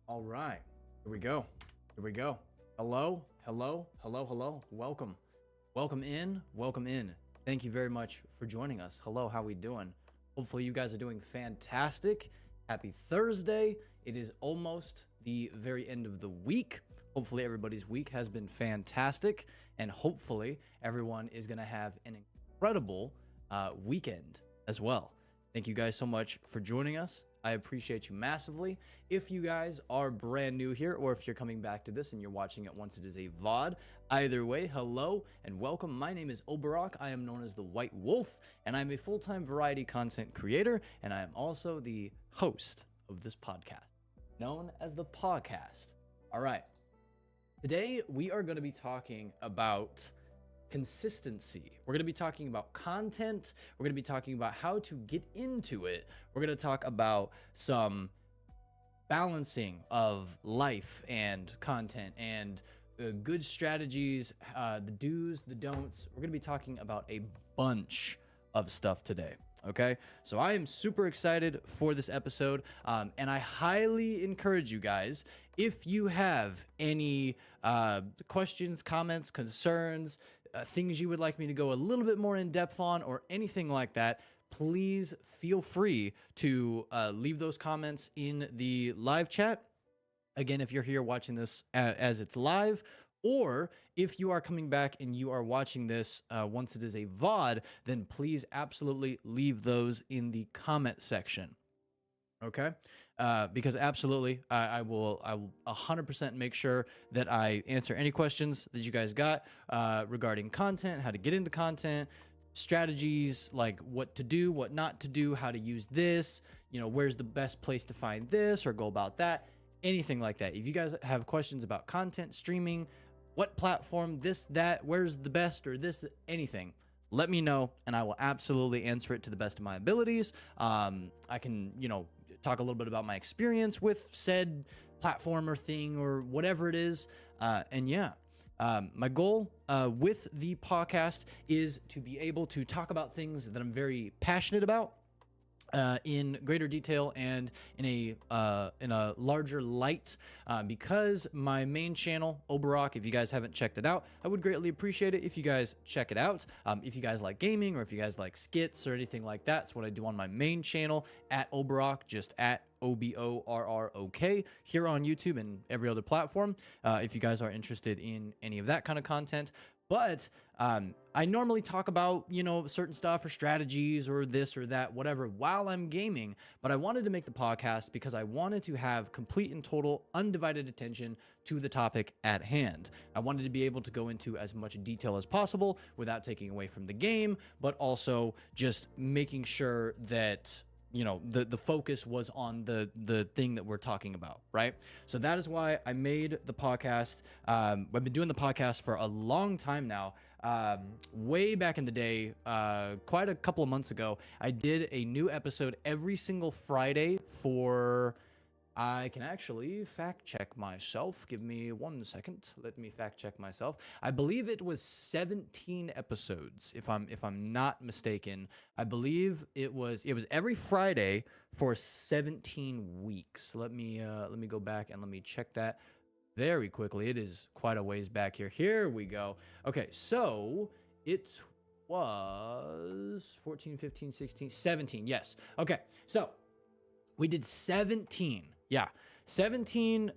All right, here we go. Here we go. Hello, hello, hello, hello. Welcome. Welcome in. Welcome in. Thank you very much for joining us. Hello, how we doing? Hopefully you guys are doing fantastic. Happy Thursday. It is almost the very end of the week. Hopefully everybody's week has been fantastic, and hopefully everyone is going to have an incredible weekend as well. Thank you guys so much for joining us. I appreciate you massively. If you guys are brand new here, or if you're coming back to this and you're watching it once it is a VOD, either way, hello and welcome. My name is Oberok. I am known as the White Wolf, and I'm a full-time variety content creator, and I am also the host of this podcast, known as the PAWCAST. All right. Today, we are going to be talking about consistency. We're going to be talking about content. We're going to be talking about how to get into it. We're going to talk about some balancing of life and content and good strategies, the do's, the don'ts. We're going to be talking about a bunch of stuff today. Okay, so I am super excited for this episode, and I highly encourage you guys, if you have any questions, comments, concerns, things you would like me to go a little bit more in depth on, or anything like that, please feel free to leave those comments in the live chat. Again, if you're here watching this as it's live, or if you are coming back and you are watching this once it is a VOD, then please absolutely leave those in the comment section. Okay? Because absolutely, I will 100% make sure that I answer any questions that you guys got regarding content, how to get into content, strategies, like what to do, what not to do, how to use this, where's the best place to find this or go about that, anything like that. If you guys have questions about content, streaming, what platform, this, that, where's the best, or this, anything, let me know, and I will absolutely answer it to the best of my abilities. I can, talk a little bit about my experience with said platform or thing or whatever it is. And yeah, my goal with the podcast is to be able to talk about things that I'm very passionate about in greater detail and in a larger light, because my main channel, Oberok, if you guys haven't checked it out, I would greatly appreciate it if you guys check it out. If you guys like gaming, or if you guys like skits or anything like that, it's what I do on my main channel at Oberok, just at OBORROK here on YouTube and every other platform, if you guys are interested in any of that kind of content. But I normally talk about, certain stuff or strategies or this or that, whatever, while I'm gaming. But I wanted to make the podcast because I wanted to have complete and total undivided attention to the topic at hand. I wanted to be able to go into as much detail as possible without taking away from the game, but also just making sure that the focus was on the thing that we're talking about, right? So that is why I made the podcast. I've been doing the podcast for a long time now. Way back in the day, quite a couple of months ago, I did a new episode every single Friday for... I can actually fact check myself. Give me 1 second. Let me fact check myself. I believe it was 17 episodes, if I'm not mistaken. I believe it was every Friday for 17 weeks. Let me go back and let me check that very quickly. It is quite a ways back here. Here we go. Okay, so it was 14, 15, 16, 17. Yes. Okay. So we did 17. Yeah, 17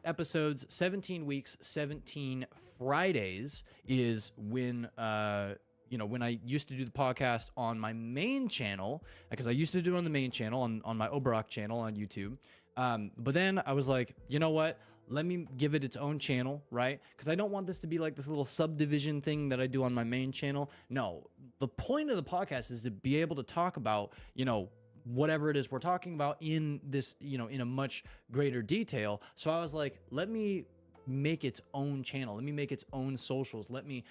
episodes, 17 weeks, 17 Fridays is when, when I used to do the podcast on my main channel, because I used to do it on the main channel, on my Oberok channel on YouTube. But then I was like, you know what? Let me give it its own channel, right? Because I don't want this to be like this little subdivision thing that I do on my main channel. No, the point of the podcast is to be able to talk about, whatever it is we're talking about in this, in a much greater detail. So I was like, let me make its own channel. Let me make its own socials. Let me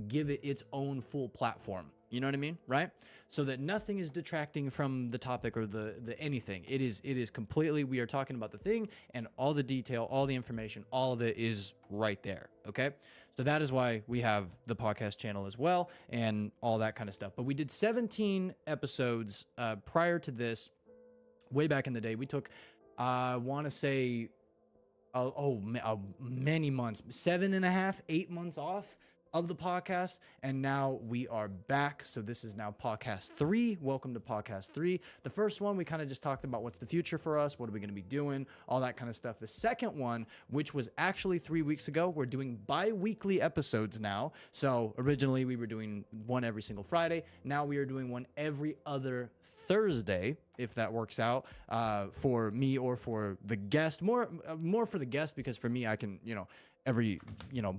give it its own full platform. You know what I mean? Right? So that nothing is detracting from the topic or the anything. It is completely, we are talking about the thing, and all the detail, all the information, all of it is right there. Okay? So that is why we have the podcast channel as well and all that kind of stuff. But we did 17 episodes prior to this, way back in the day. We took, I want to say many months, 7.5, 8 months off of the podcast, and now we are back. So this is now podcast 3. Welcome to podcast 3. The first one, we kind of just talked about what's the future for us, what are we going to be doing, all that kind of stuff. The second one, which was actually 3 weeks ago, we're doing bi-weekly episodes now. So originally we were doing one every single Friday. Now we are doing one every other Thursday, if that works out for me or for the guest. More for the guest, because for me, I can,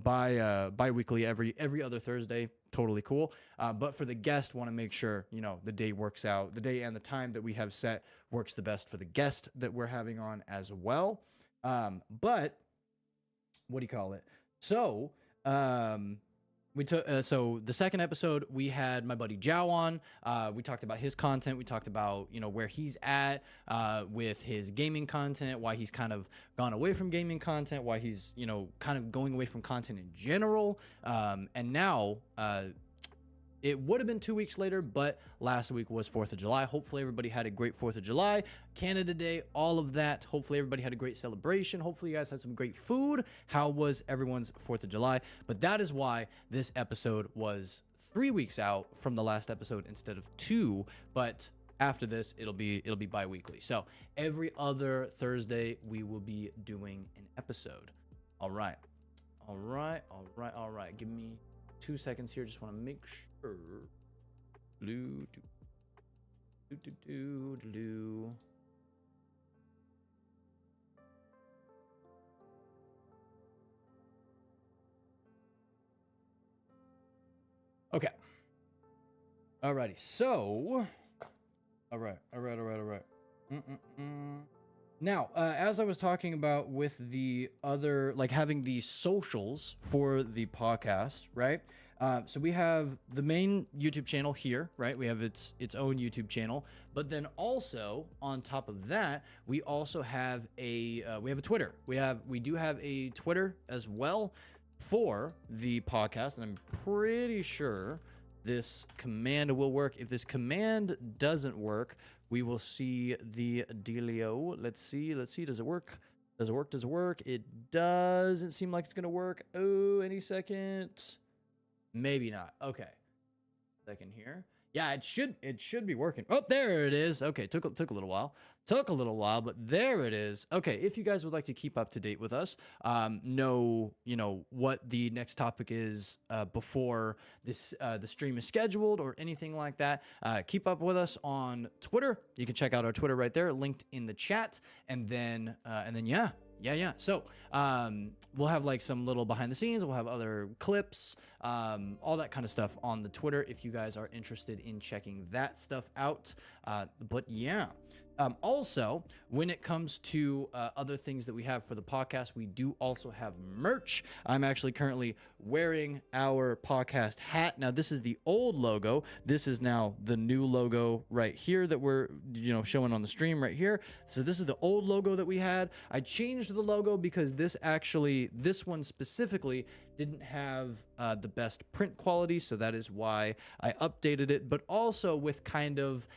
bi-weekly, every other Thursday, totally cool. But for the guest, want to make sure, the day works out, the day and the time that we have set works the best for the guest that we're having on as well. But what do you call it? So, we took so the second episode, we had my buddy Jow on. We talked about his content. We talked about where he's at with his gaming content, why he's kind of gone away from gaming content, why he's kind of going away from content in general. And now it would have been 2 weeks later, but last week was 4th of July. Hopefully everybody had a great 4th of July, Canada Day, all of that. Hopefully everybody had a great celebration. Hopefully you guys had some great food. How was everyone's 4th of July? But that is why this episode was 3 weeks out from the last episode instead of 2. But after this, it'll be bi-weekly. So every other Thursday, we will be doing an episode. All right. Give me 2 seconds here. Just want to make sure. Okay. Alrighty. So, all right. Now, as I was talking about with the other, like having the socials for the podcast, right? So we have the main YouTube channel here, right? We have its own YouTube channel, but then also on top of that, we also have a Twitter. We do have a Twitter as well for the podcast, and I'm pretty sure this command will work. If this command doesn't work, we will see the dealio. Let's see. Does it work? Does it work? It doesn't seem like it's gonna work. Oh, any second. Maybe not. Okay. Second here. Yeah, it should be working. Oh, there it is. Okay, took a little while. But there it is. Okay, if you guys would like to keep up to date with us, know what the next topic is before this the stream is scheduled or anything like that. Keep up with us on Twitter. You can check out our Twitter right there, linked in the chat, and then yeah. So we'll have like some little behind the scenes. We'll have other clips, all that kind of stuff on the Twitter if you guys are interested in checking that stuff out. But yeah. Also, when it comes to other things that we have for the podcast, we do also have merch. I'm actually currently wearing our podcast hat. Now, this is the old logo. This is now the new logo right here that we're showing on the stream right here. So this is the old logo that we had. I changed the logo because this one specifically didn't have the best print quality, so that is why I updated it. But also with kind of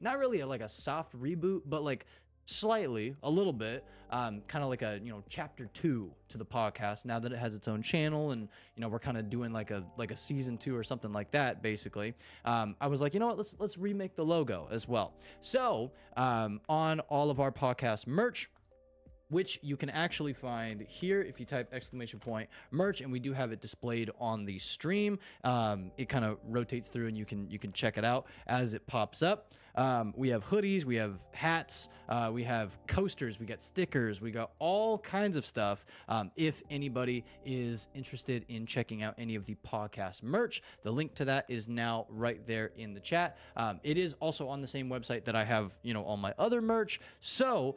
not really like a soft reboot, but like slightly, a little bit, kind of like a chapter 2 to the podcast now that it has its own channel, and we're kind of doing like a season 2 or something like that. Basically, I was like, let's remake the logo as well. So on all of our podcast merch, which you can actually find here if you type !merch, and we do have it displayed on the stream. It kind of rotates through, and you can check it out as it pops up. We have hoodies, we have hats, we have coasters, we got stickers, we got all kinds of stuff. If anybody is interested in checking out any of the podcast merch, the link to that is now right there in the chat. It is also on the same website that I have, all my other merch. So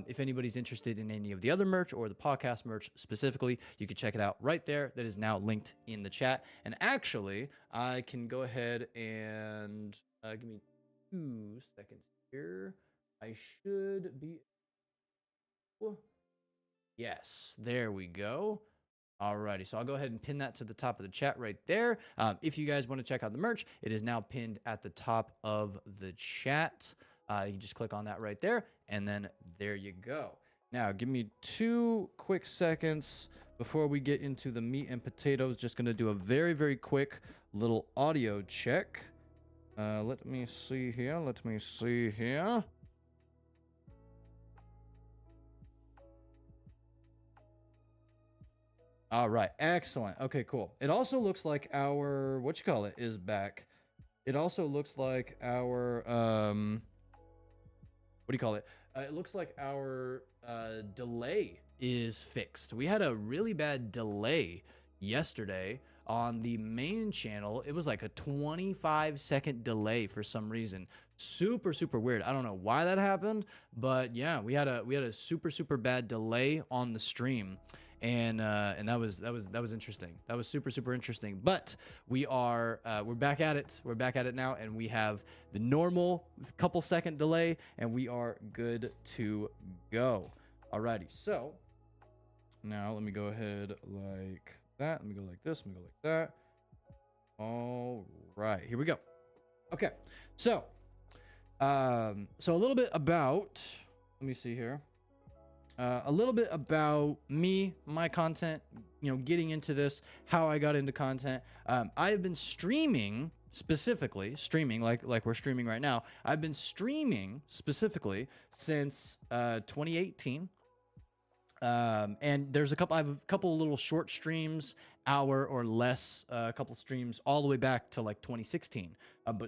if anybody's interested in any of the other merch or the podcast merch specifically, you can check it out right there. That is now linked in the chat. And actually, I can go ahead and give me 2 seconds here. I should be. Yes, there we go. Alrighty, so I'll go ahead and pin that to the top of the chat right there. If you guys want to check out the merch, it is now pinned at the top of the chat. You can just click on that right there, and then there you go. Now, give me 2 quick seconds before we get into the meat and potatoes. Just going to do a very, very quick little audio check. Let me see here. All right, excellent. Okay, cool. It also looks like our is back. It also looks like our it looks like our delay is fixed. We had a really bad delay yesterday on the main channel. It was like a 25-second delay for some reason. Super weird. I don't know why that happened, but yeah, we had a super bad delay on the stream. And that was interesting. That was super interesting. But we're back at it. We're back at it now, and we have the normal couple second delay, and we are good to go. Alrighty, so now let me go ahead like that. Let me go like this. Let me go like that. All right, here we go. Okay, so a little bit about. Let me see here. A little bit about me, my content, getting into this, how I got into content. I have been streaming like we're streaming right now. I've been streaming specifically since 2018. And there's I have a couple little short streams, hour or less, a couple streams all the way back to like 2016.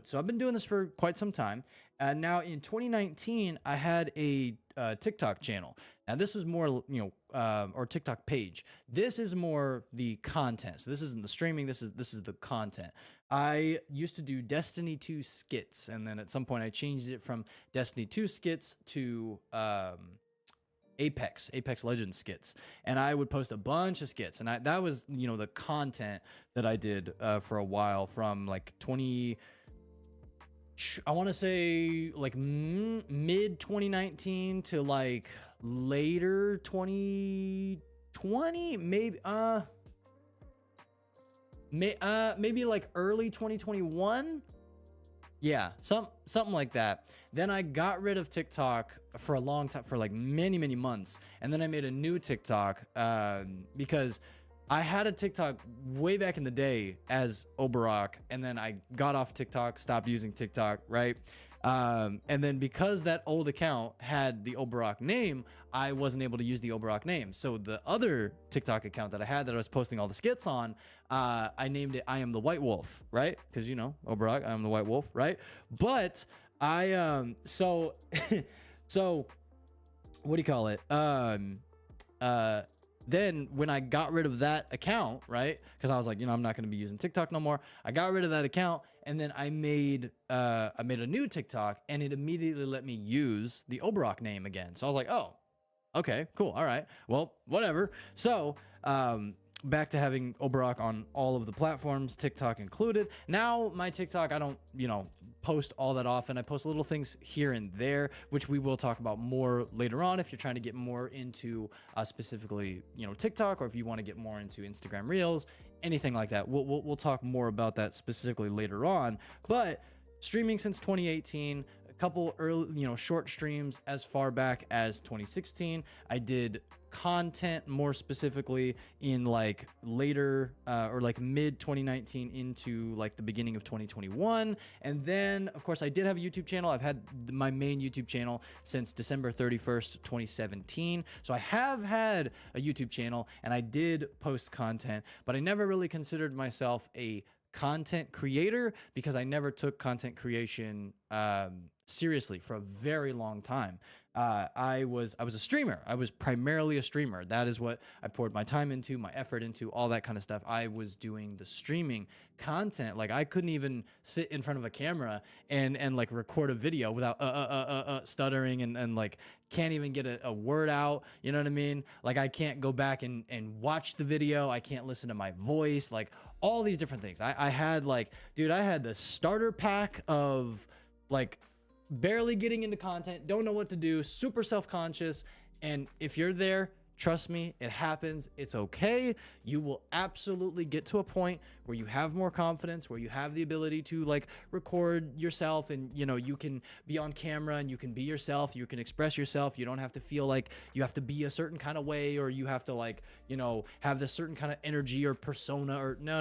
So I've been doing this for quite some time. Now in 2019, I had a TikTok channel. Now this is more, or TikTok page. This is more the content. So this isn't the streaming. This is the content. I used to do Destiny 2 skits, and then at some point I changed it from Destiny 2 skits to Apex Legends skits, and I would post a bunch of skits, and that was the content that I did for a while, from like I want to say like mid 2019 to like later 2020, maybe like early 2021. Yeah, something like that. Then I got rid of TikTok for a long time, for like many months, and then I made a new TikTok because I had a TikTok way back in the day as Oberok, and then I got off TikTok, stopped using TikTok, right? And then because that old account had the Oberok name, I wasn't able to use the Oberok name. So the other TikTok account that I had, that I was posting all the skits on, I named it I Am the White Wolf, right? Because Oberok, I am the White Wolf, right? But I so what do you call it? Then when I got rid of that account, right? Because I was like, I'm not going to be using TikTok no more. I got rid of that account, and then I made a new TikTok, and it immediately let me use the Oberok name again. So I was like, oh, okay, cool, all right, well, whatever. So back to having Oberok on all of the platforms, TikTok included. Now my TikTok, I don't post all that often. I post little things here and there, which we will talk about more later on if you're trying to get more into specifically TikTok, or if you want to get more into Instagram Reels, anything like that. We'll talk more about that specifically later on. But streaming since 2018, a couple early short streams as far back as 2016. I did content more specifically in like later or like mid 2019 into like the beginning of 2021. And then of course I did have a YouTube channel. I've had my main YouTube channel since December 31st 2017. So I have had a YouTube channel, and I did post content, but I never really considered myself a content creator because I never took content creation seriously for a very long time. I was a streamer. I was primarily a streamer. That is what I poured my time into, my effort into, all that kind of stuff. I was doing the streaming content. Like I couldn't even sit in front of a camera and like record a video without stuttering and like can't even get a word out. You know what I mean? Like I can't go back and watch the video. I can't listen to my voice, like all these different things. I had like, dude, I had the starter pack of like barely getting into content, don't know what to do, super self-conscious. And if you're there, Trust me, it happens. It's okay. You will absolutely get to a point where you have more confidence, where you have the ability to like record yourself, and you know, you can be on camera and you can be yourself, you can express yourself. You don't have to feel like you have to be a certain kind of way, or you have to like, you know, have this certain kind of energy or persona, or no.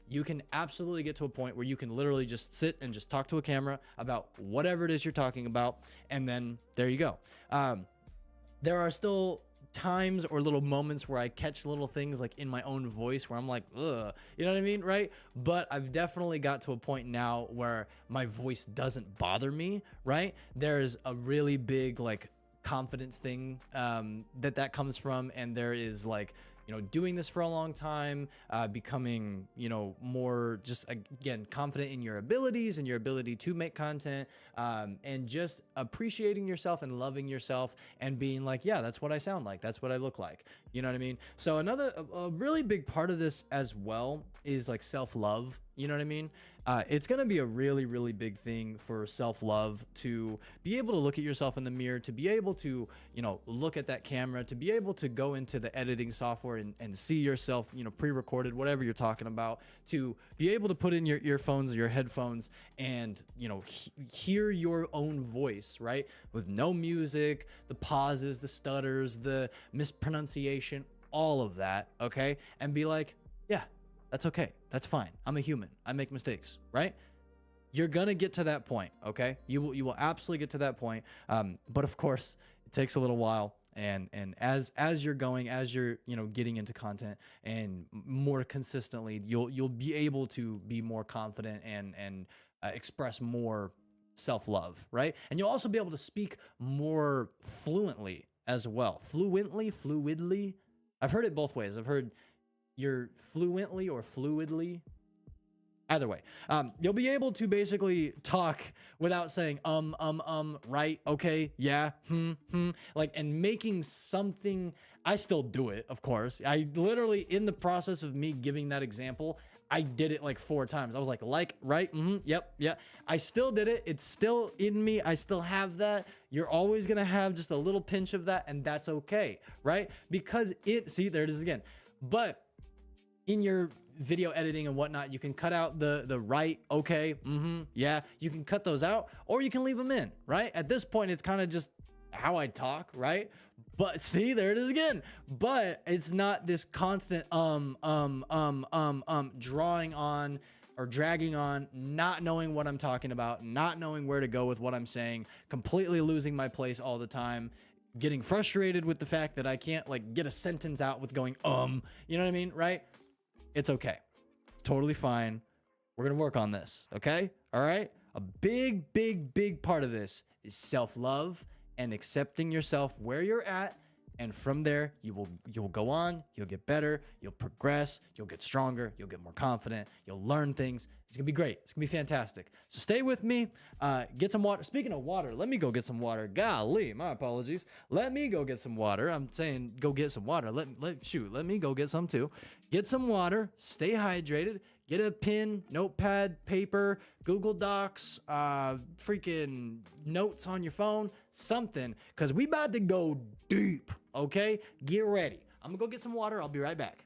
You can absolutely get to a point where you can literally just sit and just talk to a camera about whatever it is you're talking about, and then there you go. There are still times or little moments where I catch little things like in my own voice where I'm like, ugh, you know what I mean? Right. But I've definitely got to a point now where my voice doesn't bother me. Right. There's a really big like confidence thing that comes from, and there is like, you know, doing this for a long time, becoming, you know, more just again confident in your abilities and your ability to make content, and just appreciating yourself and loving yourself and being like, yeah, that's what I sound like, that's what I look like, you know what I mean? So another a really big part of this as well is like self-love, you know what I mean? It's going to be a really, really big thing for self-love, to be able to look at yourself in the mirror, to be able to, you know, look at that camera, to be able to go into the editing software and see yourself, you know, pre-recorded, whatever you're talking about, to be able to put in your earphones or your headphones and, you know, hear your own voice, right? With no music, the pauses, the stutters, the mispronunciation, all of that, okay? And be like, yeah, that's okay. That's fine. I'm a human. I make mistakes, right? You're gonna get to that point, okay? You will absolutely get to that point. But of course, it takes a little while. And as you're going, as you're, you know, getting into content and more consistently, you'll be able to be more confident and express more self-love, right? And you'll also be able to speak more fluently as well. Fluidly. I've heard it both ways. I've heard you're fluently or fluidly. Either way, you'll be able to basically talk without saying right, okay, yeah, like, and making something. I still do it, of course. I literally, in the process of me giving that example, I did it like 4 times. I was like, right, yep, yeah. I still did it. It's still in me. I still have that. You're always gonna have just a little pinch of that, and that's okay, right? Because there it is again. But in your video editing and whatnot, you can cut out the right, okay, yeah, you can cut those out, or you can leave them in, right? At this point, it's kind of just how I talk, right? But see, there it is again. But it's not this constant drawing on or dragging on, not knowing what I'm talking about, not knowing where to go with what I'm saying, completely losing my place all the time, getting frustrated with the fact that I can't like get a sentence out with going you know what I mean, right? It's okay. It's totally fine. We're going to work on this. Okay. All right. A big part of this is self-love and accepting yourself where you're at. And from there, you'll go on, you'll get better, you'll progress, you'll get stronger, you'll get more confident, you'll learn things. It's gonna be great. It's gonna be fantastic. So stay with me. Get some water. Speaking of water, let me go get some water. Golly, my apologies. Let me go get some water. I'm saying go get some water. Let me go get some too. Get some water. Stay hydrated. Get a pen, notepad, paper, Google Docs, freaking notes on your phone, something, because we about to go deep, okay? Get ready. I'm gonna go get some water. I'll be right back.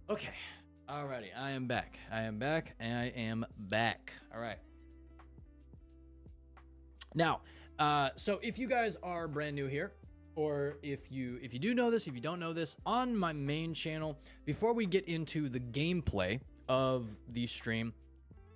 Okay. Alrighty. I am back. I am back. All right. Now, so if you guys are brand new here, or if you do know this, if you don't know this, on my main channel, before we get into the gameplay of the stream,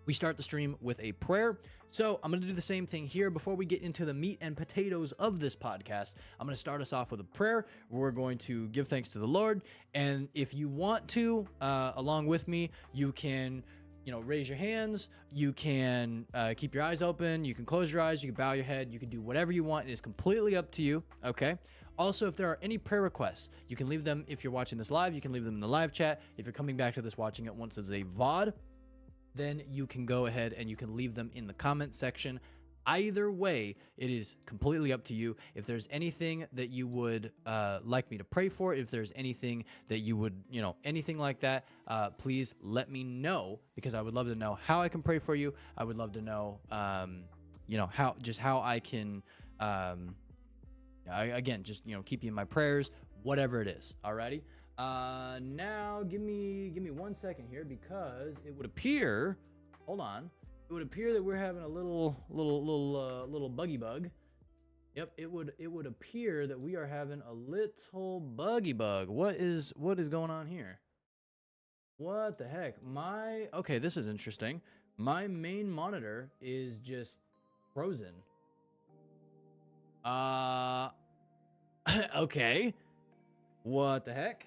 we start the stream with a prayer. So I'm going to do the same thing here. Before we get into the meat and potatoes of this podcast, I'm going to start us off with a prayer. We're going to give thanks to the Lord. And if you want to, along with me, you can, raise your hands. You can keep your eyes open. You can close your eyes. You can bow your head. You can do whatever you want. It is completely up to you. Okay. Also, if there are any prayer requests, you can leave them. If you're watching this live, you can leave them in the live chat. If you're coming back to this, watching it once as a VOD, then you can go ahead and you can leave them in the comment section. Either way, it is completely up to you. If there's anything that you would like me to pray for, if there's anything that you would, anything like that, please let me know, because I would love to know how I can pray for you. I would love to know, how I can, keep you in my prayers, whatever it is. Alrighty. Now give me 1 second here, because it would appear, hold on. It would appear that we're having a little buggy bug. Yep, it would appear that we are having a little buggy bug. What is going on here? What the heck? Okay, this is interesting. My main monitor is just frozen. Okay. What the heck?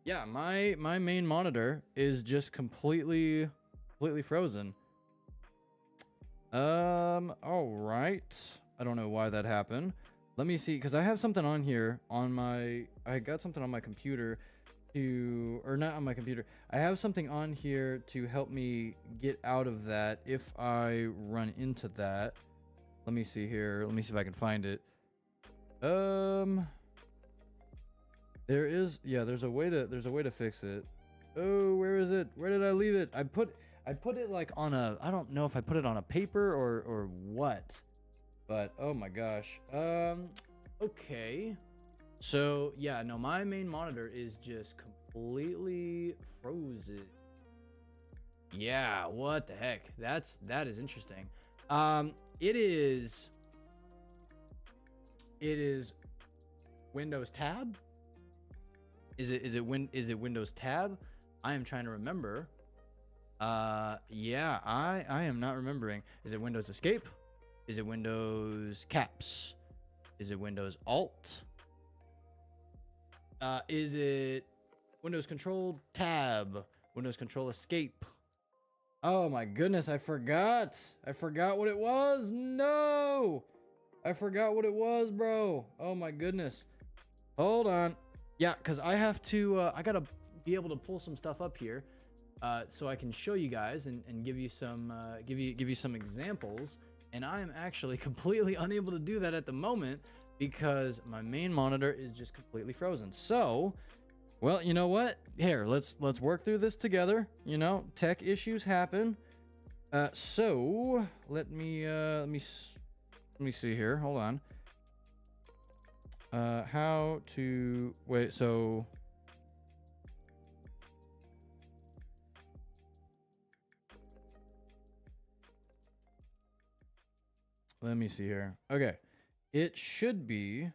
Yeah, my main monitor is just completely frozen. All right. I don't know why that happened. Let me see, because I have something on here I got something on my computer or not on my computer. I have something on here to help me get out of that if I run into that. Let me see here. Let me see if I can find it. There's a way to fix it. Oh, where is it? Where did I leave it? I put it like on I don't know if I put it on a paper or what, but oh my gosh. Okay. So yeah, no, my main monitor is just completely frozen. Yeah, what the heck? That is interesting. It is Windows tab? Is it Windows tab? I am trying to remember. Yeah, I am not remembering. Is it Windows Escape? Is it Windows Caps? Is it Windows Alt? Is it Windows Control Tab? Windows Control Escape? Oh my goodness, I forgot what it was. No, I forgot what it was, bro. Oh my goodness. Hold on. Yeah, because I have to, I gotta be able to pull some stuff up here, so I can show you guys and give you some, give you some examples. And I am actually completely unable to do that at the moment because my main monitor is just completely frozen. So, well, you know what? Here, let's work through this together. Tech issues happen. So let me see here. Hold on. How to wait? So let me see here. Okay, it should be.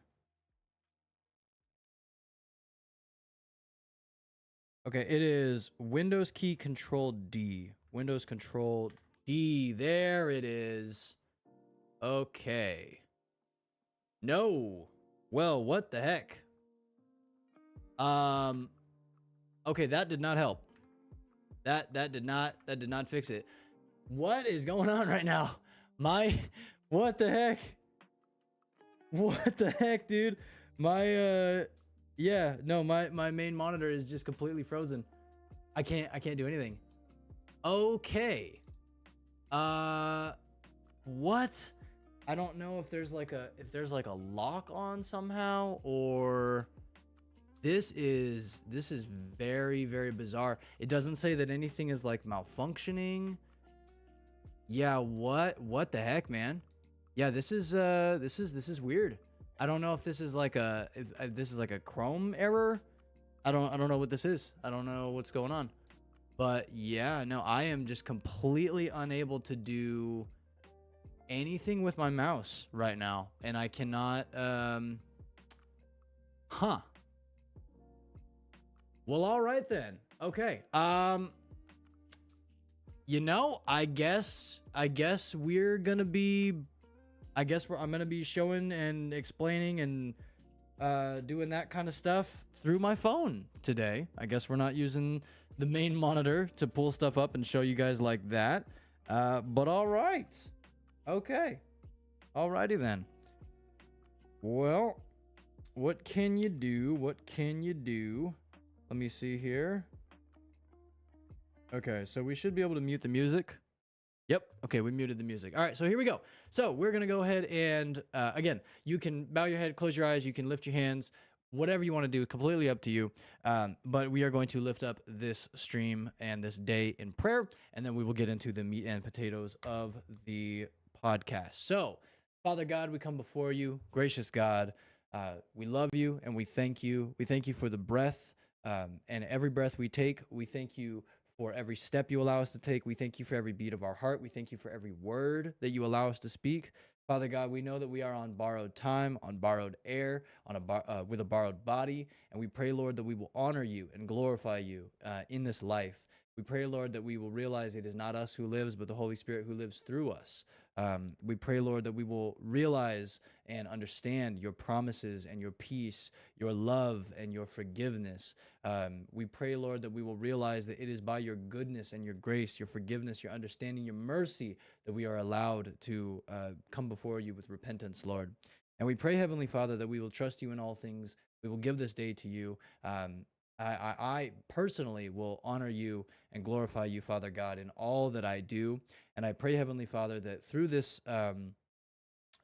Okay, it is Windows key Control D. Windows Control D. There it is. Okay. No. Well, what the heck? Okay, that did not help. That did not fix it. What is going on right now? What the heck? What the heck, dude? Yeah, no, my main monitor is just completely frozen. I can't do anything. Okay. What? I don't know if there's like a lock on somehow, or this is very, very bizarre. It doesn't say that anything is like malfunctioning. Yeah, what the heck, man? Yeah, this is weird. I don't know if this is like if this is like a Chrome error. I don't know what this is. I don't know what's going on. But yeah, no, I am just completely unable to do anything with my mouse right now, and I cannot. Huh. Well, all right then. Okay. You know, I guess we're gonna be. I'm gonna be showing and explaining and doing that kind of stuff through my phone today. I guess we're not using the main monitor to pull stuff up and show you guys like that. But all right. Okay. Alrighty then. Well, what can you do? What can you do? Let me see here. Okay, so we should be able to mute the music. Yep. Okay, we muted the music. All right, so here we go. So we're going to go ahead and, again, you can bow your head, close your eyes, you can lift your hands, whatever you want to do, completely up to you. But we are going to lift up this stream and this day in prayer, and then we will get into the meat and potatoes of the podcast. So, Father God, we come before you, gracious God. We love you and we thank you. We thank you for the breath and every breath we take. We thank you for every step you allow us to take. We thank you for every beat of our heart. We thank you for every word that you allow us to speak. Father God, we know that we are on borrowed time, on borrowed air, with a borrowed body. And we pray, Lord, that we will honor you and glorify you in this life. We pray, Lord, that we will realize it is not us who lives, but the Holy Spirit who lives through us. We pray, Lord, that we will realize and understand your promises and your peace, your love and your forgiveness. We pray, Lord, that we will realize that it is by your goodness and your grace, your forgiveness, your understanding, your mercy that we are allowed to come before you with repentance, Lord. And we pray, Heavenly Father, that we will trust you in all things. We will give this day to you. I personally will honor you and glorify you, Father God, in all that I do. And I pray, Heavenly Father, that through this,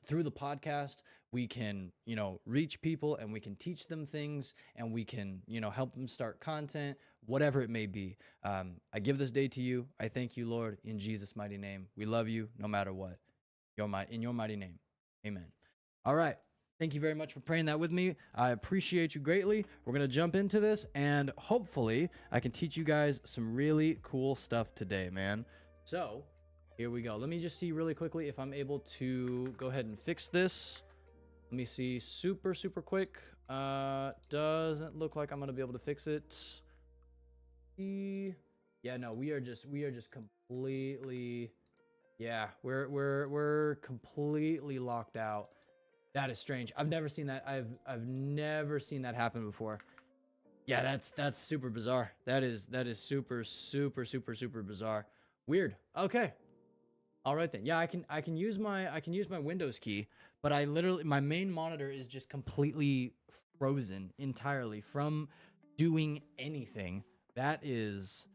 through the podcast, we can, reach people and we can teach them things and we can, help them start content, whatever it may be. I give this day to you. I thank you, Lord, in Jesus' mighty name. We love you no matter what. In your mighty name. Amen. All right. Thank you very much for praying that with me. I appreciate you greatly. We're going to jump into this, and hopefully I can teach you guys some really cool stuff today, man. So here we go. Let me just see really quickly if I'm able to go ahead and fix this. Let me see super quick. Doesn't look like I'm going to be able to fix it. Yeah, no, we are just completely, yeah, we're completely locked out. That is strange. I've never seen that. I've never seen that happen before. Yeah, that's super bizarre. That is super bizarre. Weird. Okay. All right then. Yeah, I can use my Windows key, but my main monitor is just completely frozen entirely from doing anything. That is,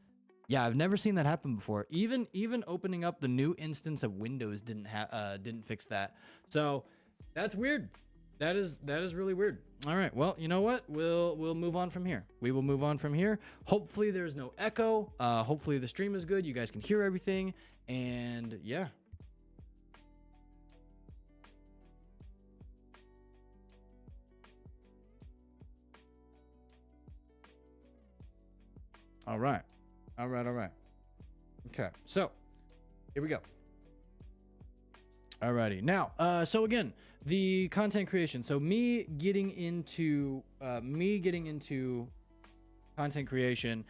yeah, I've never seen that happen before. Even opening up the new instance of Windows didn't fix that. So that's weird. That is really weird. All right. Well, you know what? We'll move on from here. We will move on from here. Hopefully there's no echo. Hopefully the stream is good. You guys can hear everything. And yeah. All right. Okay. So here we go. Alrighty. Now, so again, the content creation. So me getting into content creation,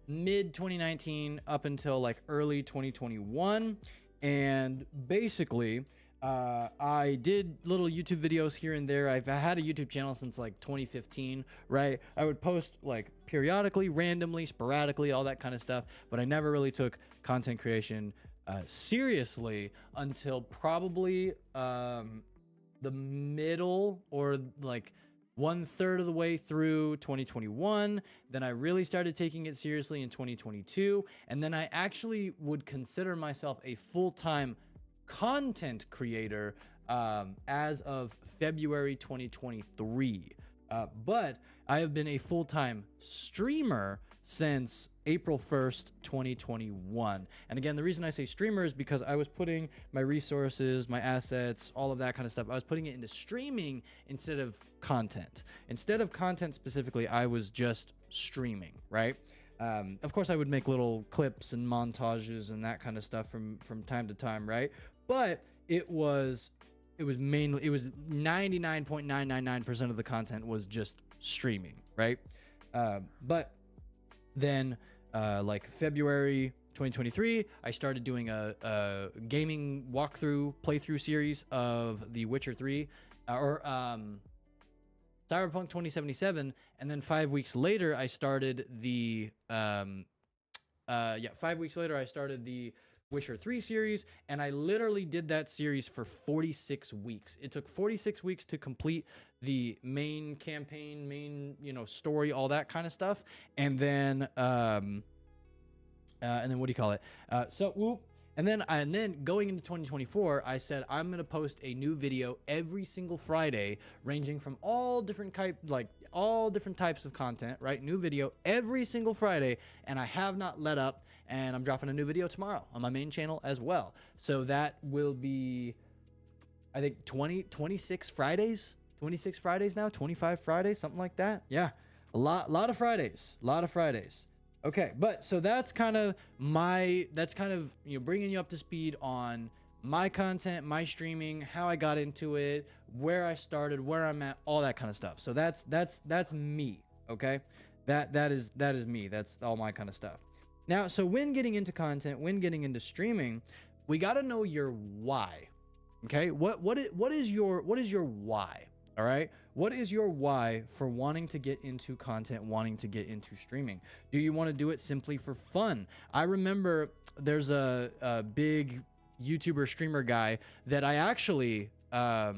mid 2019 up until like early 2021, and basically, I did little YouTube videos here and there. I've had a YouTube channel since like 2015, right? I would post like periodically, randomly, sporadically, all that kind of stuff, but I never really took content creation seriously until probably the middle or like 1/3 of the way through 2021. Then I really started taking it seriously in 2022, and then I actually would consider myself a full-time content creator as of February 2023. But I have been a full-time streamer since April 1st, 2021. And again, the reason I say streamer is because I was putting my resources, my assets, all of that kind of stuff, I was putting it into streaming instead of content. Instead of content specifically, I was just streaming, right? Of course, I would make little clips and montages and that kind of stuff from time to time, right? But it was 99.999% of the content was just streaming, right? But then like February 2023, I started doing a gaming playthrough series of The Witcher 3 or Cyberpunk 2077, and then 5 weeks later I started the 5 weeks later I started the Witcher 3 series, and I literally did that series for 46 weeks. It took 46 weeks to complete the main campaign, story, all that kind of stuff. And then what do you call it? And then going into 2024, I said I'm gonna post a new video every single Friday, ranging from all different types of content, right? New video every single Friday, and I have not let up. And I'm dropping a new video tomorrow on my main channel as well. So that will be, I think 26 Fridays now, 25 Fridays, something like that. Yeah, a lot of Fridays. Okay, but so that's kind of bringing you up to speed on my content, my streaming, how I got into it, where I started, where I'm at, all that kind of stuff. So that's me, okay? That is me. That's all my kind of stuff. Now, so when getting into content, when getting into streaming, we got to know your why. Okay? What is your why? All right? What is your why for wanting to get into content, wanting to get into streaming? Do you want to do it simply for fun? I remember there's a big YouTuber streamer guy that I actually I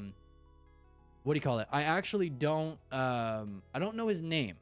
actually don't I don't know his name.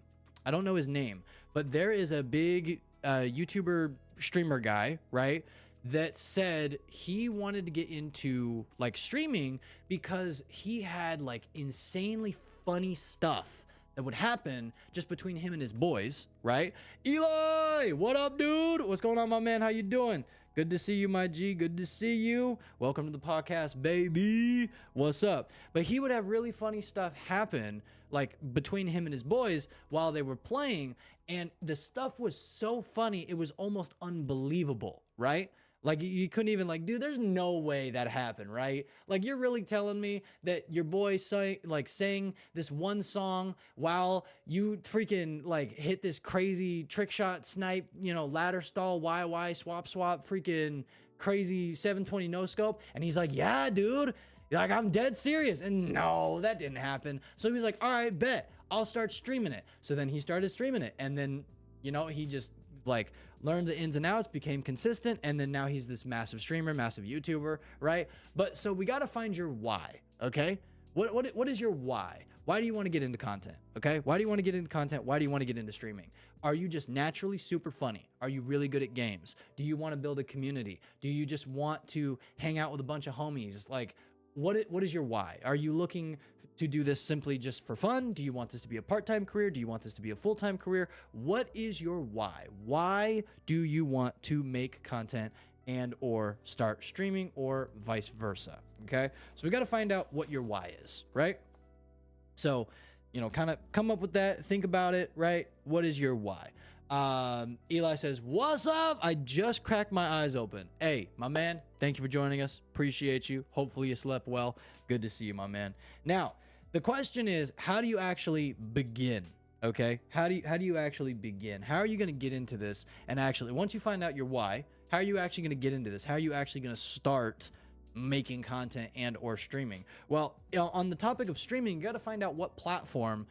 But there is a big YouTuber streamer guy, right, that said he wanted to get into like streaming because he had like insanely funny stuff that would happen just between him and his boys, right? Eli, what up, dude? What's going on, my man? How you doing? Good to see you, my G. Good to see you. Welcome to the podcast, baby. What's up? But he would have really funny stuff happen like between him and his boys while they were playing, and the stuff was so funny it was almost unbelievable, right? Like you couldn't even dude, there's no way that happened, right? Like you're really telling me that your boy sang this one song while you freaking hit this crazy trick shot snipe, ladder stall, YY swap freaking crazy 720 no scope, and he's like, yeah, dude, like I'm dead serious. And no, that didn't happen. So he was like, all right, bet, I'll start streaming it. So then he started streaming it, and then he just learned the ins and outs, became consistent, and then now he's this massive streamer, massive YouTuber, right? But so we got to find your why, okay? What is your why? Why do you want to get into content, okay? Why do you want to get into content? Why do you want to get into streaming? Are you just naturally super funny? Are you really good at games? Do you want to build a community? Do you just want to hang out with a bunch of homies? Like, what is your why? Are you looking to do this simply just for fun? Do you want this to be a part-time career? Do you want this to be a full-time career? What is your why? Why do you want to make content and or start streaming, or vice versa? Okay, so we got to find out what your why is, right? So, kind of come up with that, think about it, right? What is your why? Eli says, what's up? I just cracked my eyes open. Hey, my man, thank you for joining us. Appreciate you. Hopefully you slept well. Good to see you, my man. Now, the question is, how do you actually begin? Okay, how do you actually begin? How are you going to get into this? And actually, once you find out your why, how are you actually going to get into this? How are you actually going to start making content and or streaming? Well, on the topic of streaming, you got to find out what platform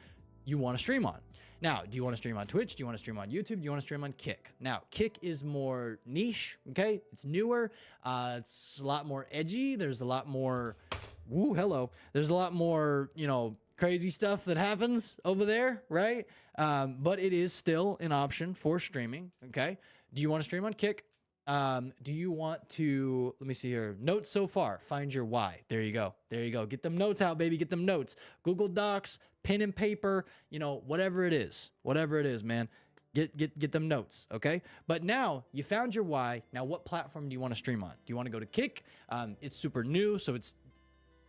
you want to stream on. Now, do you want to stream on Twitch? Do you want to stream on YouTube? Do you want to stream on Kick? Now, Kick is more niche, okay? It's newer. It's a lot more edgy. There's a lot more, there's a lot more, crazy stuff that happens over there, right? But it is still an option for streaming, okay? Do you want to stream on Kick? Do you want to, let me see here, notes so far, find your why. There you go. Get them notes out, baby. Get them notes. Google Docs, pen and paper, whatever it is, man. Get them notes, okay? But now you found your why. Now, what platform do you want to stream on? Do you want to go to Kick? It's super new, so it's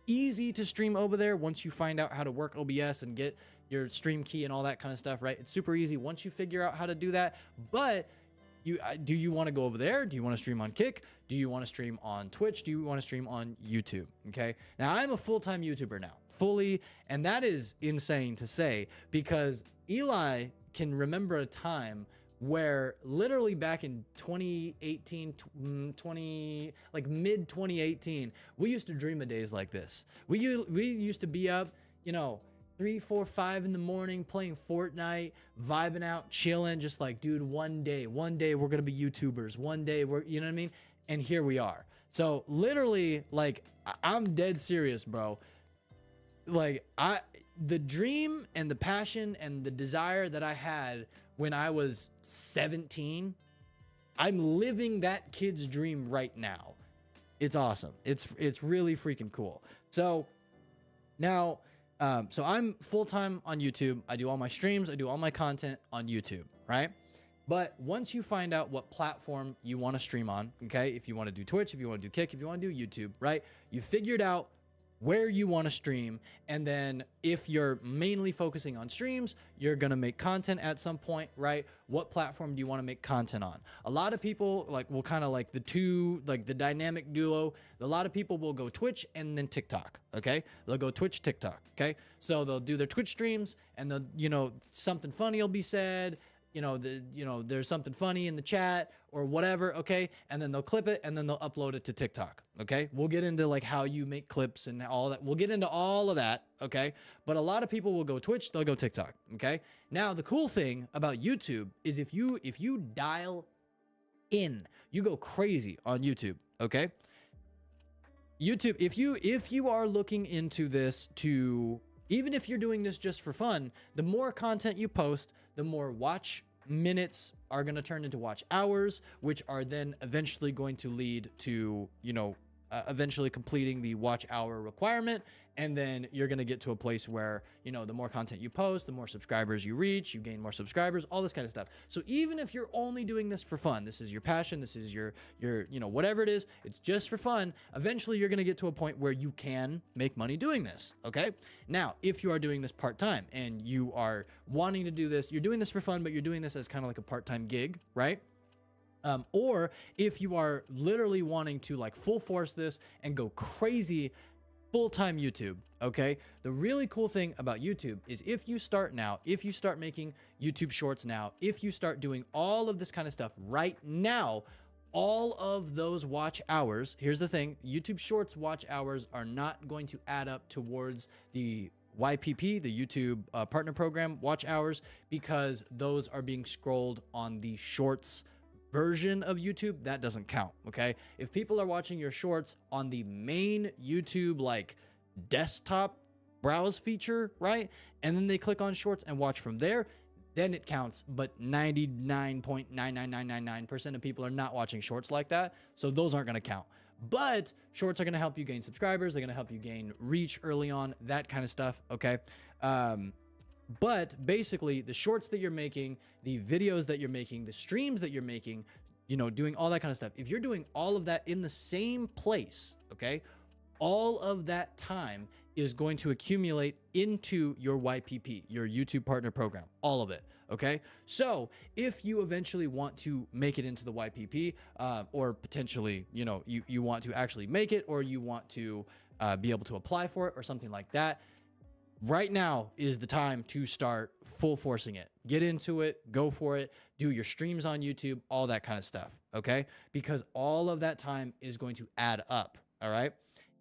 easy to stream over there once you find out how to work OBS and get your stream key and all that kind of stuff, right? It's super easy once you figure out how to do that. But do you want to go over there? Do you want to stream on Kick? Do you want to stream on Twitch? Do you want to stream on YouTube? Okay. Now I'm a full-time YouTuber now, fully, and that is insane to say because Eli can remember a time where literally back in 2018, like mid 2018, we used to dream of days like this. We used to be up, 3, 4, 5 in the morning playing Fortnite, vibing out, chilling, just like, dude, one day we're gonna be YouTubers. One day you know what I mean? And here we are. So literally, like, I'm dead serious, bro. Like, the dream and the passion and the desire that I had when I was 17, I'm living that kid's dream right now. It's awesome. It's really freaking cool. So now, so I'm full-time on YouTube. I do all my streams. I do all my content on YouTube, right? But once you find out what platform you want to stream on, okay? If you want to do Twitch, if you want to do Kick, if you want to do YouTube, right? You figured out where you want to stream, and then if you're mainly focusing on streams, you're going to make content at some point, right? What platform do you want to make content on? A lot of people will kind of like the dynamic duo. A lot of people will go Twitch and then TikTok, okay? They'll go Twitch, TikTok, okay? So they'll do their Twitch streams, and something funny will be said, there's something funny in the chat or whatever, okay? And then they'll clip it and then they'll upload it to TikTok, okay? We'll get into like how you make clips and all that. We'll get into all of that, okay? But a lot of people will go Twitch, they'll go TikTok, okay? Now, the cool thing about YouTube is if you dial in, you go crazy on YouTube, okay? YouTube, if you are looking into this to, even if you're doing this just for fun, the more content you post, the more watch minutes are going to turn into watch hours, which are then eventually going to lead to, eventually completing the watch hour requirement. And then you're going to get to a place where, the more content you post, the more subscribers you reach, you gain more subscribers, all this kind of stuff. So even if you're only doing this for fun, this is your passion, this is your whatever it is, it's just for fun. Eventually you're going to get to a point where you can make money doing this. Okay. Now, if you are doing this part-time and you are wanting to do this, you're doing this for fun, but you're doing this as kind of like a part-time gig, right? Or if you are literally wanting to like full force this and go crazy full-time YouTube, okay? The really cool thing about YouTube is if you start making YouTube shorts now, if you start doing all of this kind of stuff right now, all of those watch hours, here's the thing, YouTube shorts watch hours are not going to add up towards the YPP, the YouTube partner program watch hours, because those are being scrolled on the shorts version of YouTube. That doesn't count, okay? If people are watching your shorts on the main YouTube like desktop browse feature, right? And then they click on shorts and watch from there, then it counts. But 99.99999% of people are not watching shorts like that, so those aren't going to count. But shorts are going to help you gain subscribers, they're going to help you gain reach early on, that kind of stuff, okay? But basically, the shorts that you're making, the videos that you're making, the streams that you're making, doing all that kind of stuff, if you're doing all of that in the same place, okay, all of that time is going to accumulate into your YPP, your YouTube Partner Program, all of it, okay? So if you eventually want to make it into the YPP, or potentially, you want to actually make it, or you want to be able to apply for it or something like that, right now is the time to start full forcing it. Get into it, go for it, do your streams on YouTube, all that kind of stuff, okay? Because all of that time is going to add up, all right?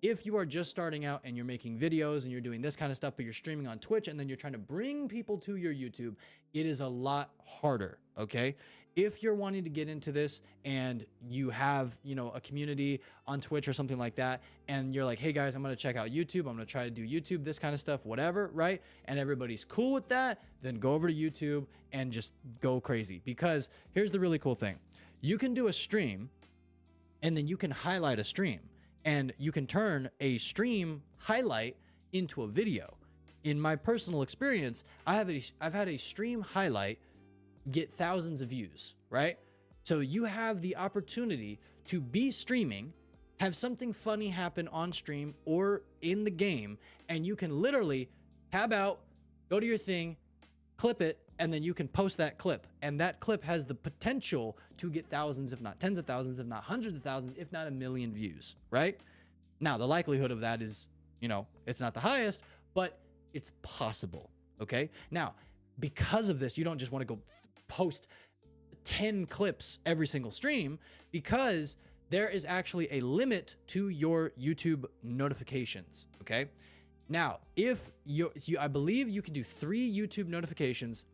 If you are just starting out and you're making videos and you're doing this kind of stuff, but you're streaming on Twitch and then you're trying to bring people to your YouTube, it is a lot harder, okay? If you're wanting to get into this and you have, a community on Twitch or something like that, and you're like, hey guys, I'm going to check out YouTube. I'm going to try to do YouTube, this kind of stuff, whatever, right? And everybody's cool with that, then go over to YouTube and just go crazy. Because here's the really cool thing. You can do a stream and then you can highlight a stream, and you can turn a stream highlight into a video. In my personal experience, I've had a stream highlight get thousands of views, right? So you have the opportunity to be streaming have something funny happen on stream or in the game, and you can literally tab out, go to your thing, clip it, and then you can post that clip. And that clip has the potential to get thousands, if not tens of thousands, if not hundreds of thousands, if not a million views, right? Now, the likelihood of that is, it's not the highest, but it's possible, okay? Now, because of this, you don't just want to go post 10 clips every single stream, because there is actually a limit to your YouTube notifications, okay? Now, I believe you can do 3 YouTube notifications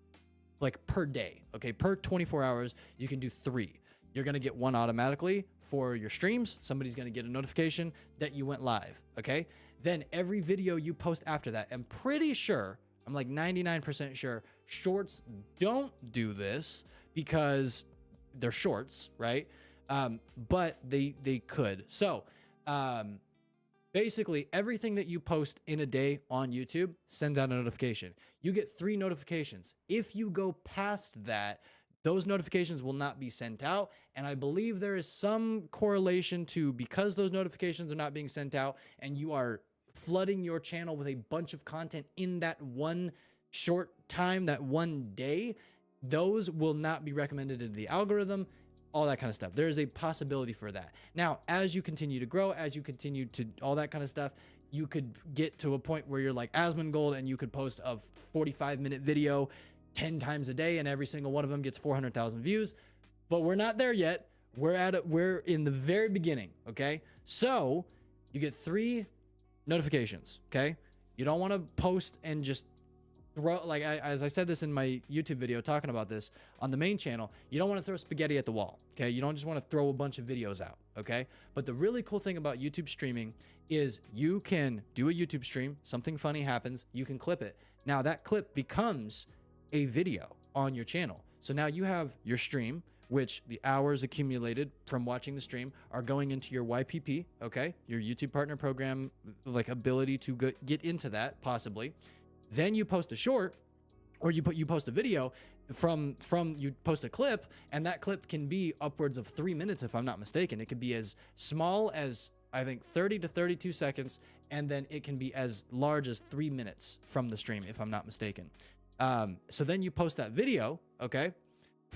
like per day, okay? Per 24 hours, you can do 3. You're gonna get one automatically for your streams. Somebody's gonna get a notification that you went live, okay? Then every video you post after that, I'm pretty sure, I'm like 99% sure, shorts don't do this because they're shorts, right? But they could. So, basically, everything that you post in a day on YouTube sends out a notification. You get 3 notifications. If you go past that, those notifications will not be sent out. And I believe there is some correlation to, because those notifications are not being sent out and you are flooding your channel with a bunch of content in that one short time, that one day, those will not be recommended in the algorithm. All that kind of stuff. There is a possibility for that. Now, as you continue to grow, as you continue to all that kind of stuff, you could get to a point where you're like Asmongold and you could post a 45-minute video 10 times a day and every single one of them gets 400,000 views. But we're not there yet. We're in the very beginning, okay? So you get 3 notifications, okay? You don't want to post and just throw, like as I said this in my YouTube video talking about this on the main channel, you don't want to throw spaghetti at the wall, okay? You don't just want to throw a bunch of videos out, okay? But the really cool thing about YouTube streaming is you can do a YouTube stream, something funny happens, you can clip it. Now that clip becomes a video on your channel. So now you have your stream, which the hours accumulated from watching the stream are going into your YPP, okay? Your YouTube Partner Program, like ability to get into that, possibly. Then you post a short, or you post a video from you post a clip, and that clip can be upwards of 3 minutes, if I'm not mistaken. It could be as small as, I think, 30 to 32 seconds, and then it can be as large as 3 minutes from the stream, if I'm not mistaken. So then you post that video, okay,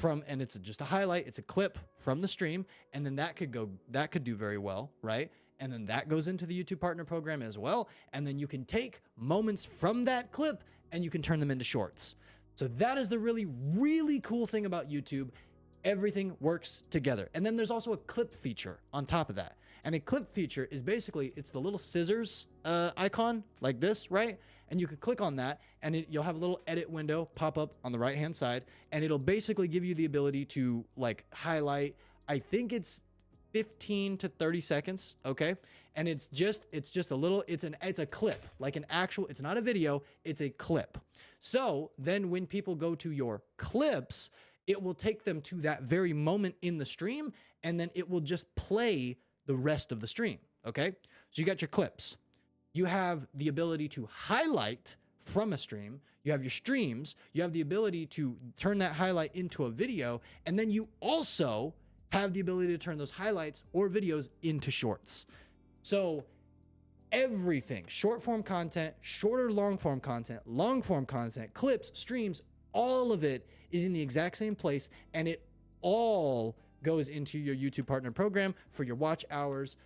and it's just a highlight, it's a clip from the stream, and then that could do very well, right? And then that goes into the YouTube Partner Program as well. And then you can take moments from that clip and you can turn them into shorts. So that is the really, really cool thing about YouTube. Everything works together. And then there's also a clip feature on top of that. And a clip feature is basically, it's the little scissors icon like this, right? And you could click on that and you'll have a little edit window pop up on the right-hand side. And it'll basically give you the ability to like highlight, I think it's 15 to 30 seconds, okay? And it's just a little, it's a clip, like an actual, it's not a video, it's a clip. So then when people go to your clips, it will take them to that very moment in the stream, and then it will just play the rest of the stream, okay? So you got your clips. You have the ability to highlight from a stream. You have your streams. You have the ability to turn that highlight into a video, and then you also have the ability to turn those highlights or videos into shorts. So everything, short form content, shorter long form content, clips, streams, all of it is in the exact same place, and it all goes into your YouTube Partner Program for your watch hours,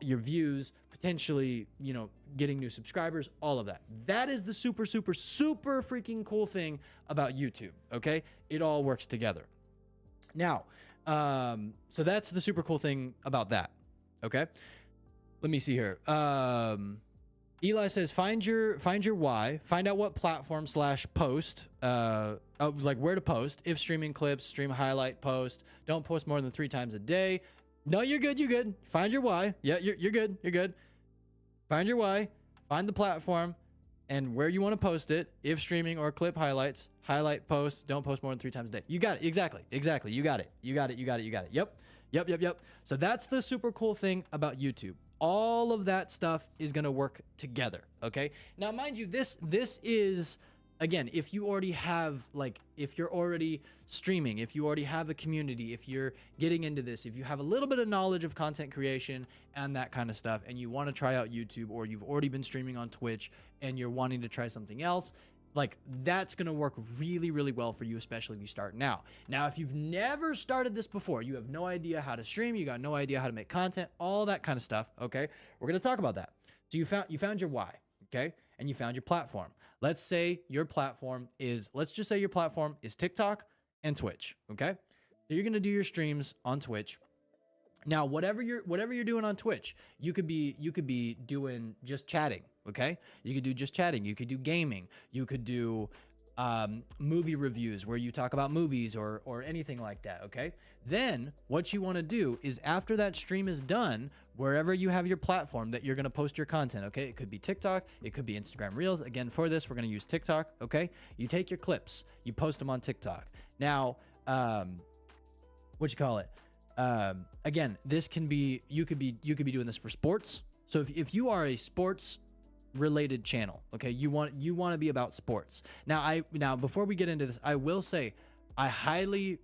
your views, potentially, getting new subscribers, all of that. That is the super, super, super freaking cool thing about YouTube, okay? It all works together. Now, so that's the super cool thing about that. Okay. Let me see here. Eli says, find your why, find out what platform / post, like where to post, if streaming clips, stream highlight, post, don't post more than 3 times a day. No, you're good. You're good. Find your why. Yeah, you're good. You're good. Find your why, find the platform and where you want to post it, if streaming or clip highlights, highlight, post, don't post more than 3 times a day. You got it. Exactly. You got it. Yep. So that's the super cool thing about YouTube. All of that stuff is going to work together. Okay. Now, mind you, this is again, if you already have, like, if you're already streaming, if you already have a community, if you're getting into this, if you have a little bit of knowledge of content creation and that kind of stuff, and you want to try out YouTube, or you've already been streaming on Twitch and you're wanting to try something else, like, that's going to work really, really well for you, especially if you start now. Now, if you've never started this before, you have no idea how to stream, you got no idea how to make content, all that kind of stuff, okay? We're going to talk about that. So you found your why, okay? And you found your platform. Let's say your platform is, let's just say your platform is TikTok and Twitch, okay? So you're going to do your streams on Twitch. Now, whatever you're doing on Twitch, you could be doing just chatting, okay? You could do just chatting. You could do gaming. You could do movie reviews where you talk about movies or anything like that, okay? Then what you want to do is, after that stream is done, wherever you have your platform that you're going to post your content, okay? It could be TikTok, it could be Instagram Reels. Again, for this, we're going to use TikTok, okay? You take your clips, you post them on TikTok. Now, again, this can be, you could be doing this for sports. So if you are a sports related channel, okay, you want to be about sports. Now before we get into this, I will say I highly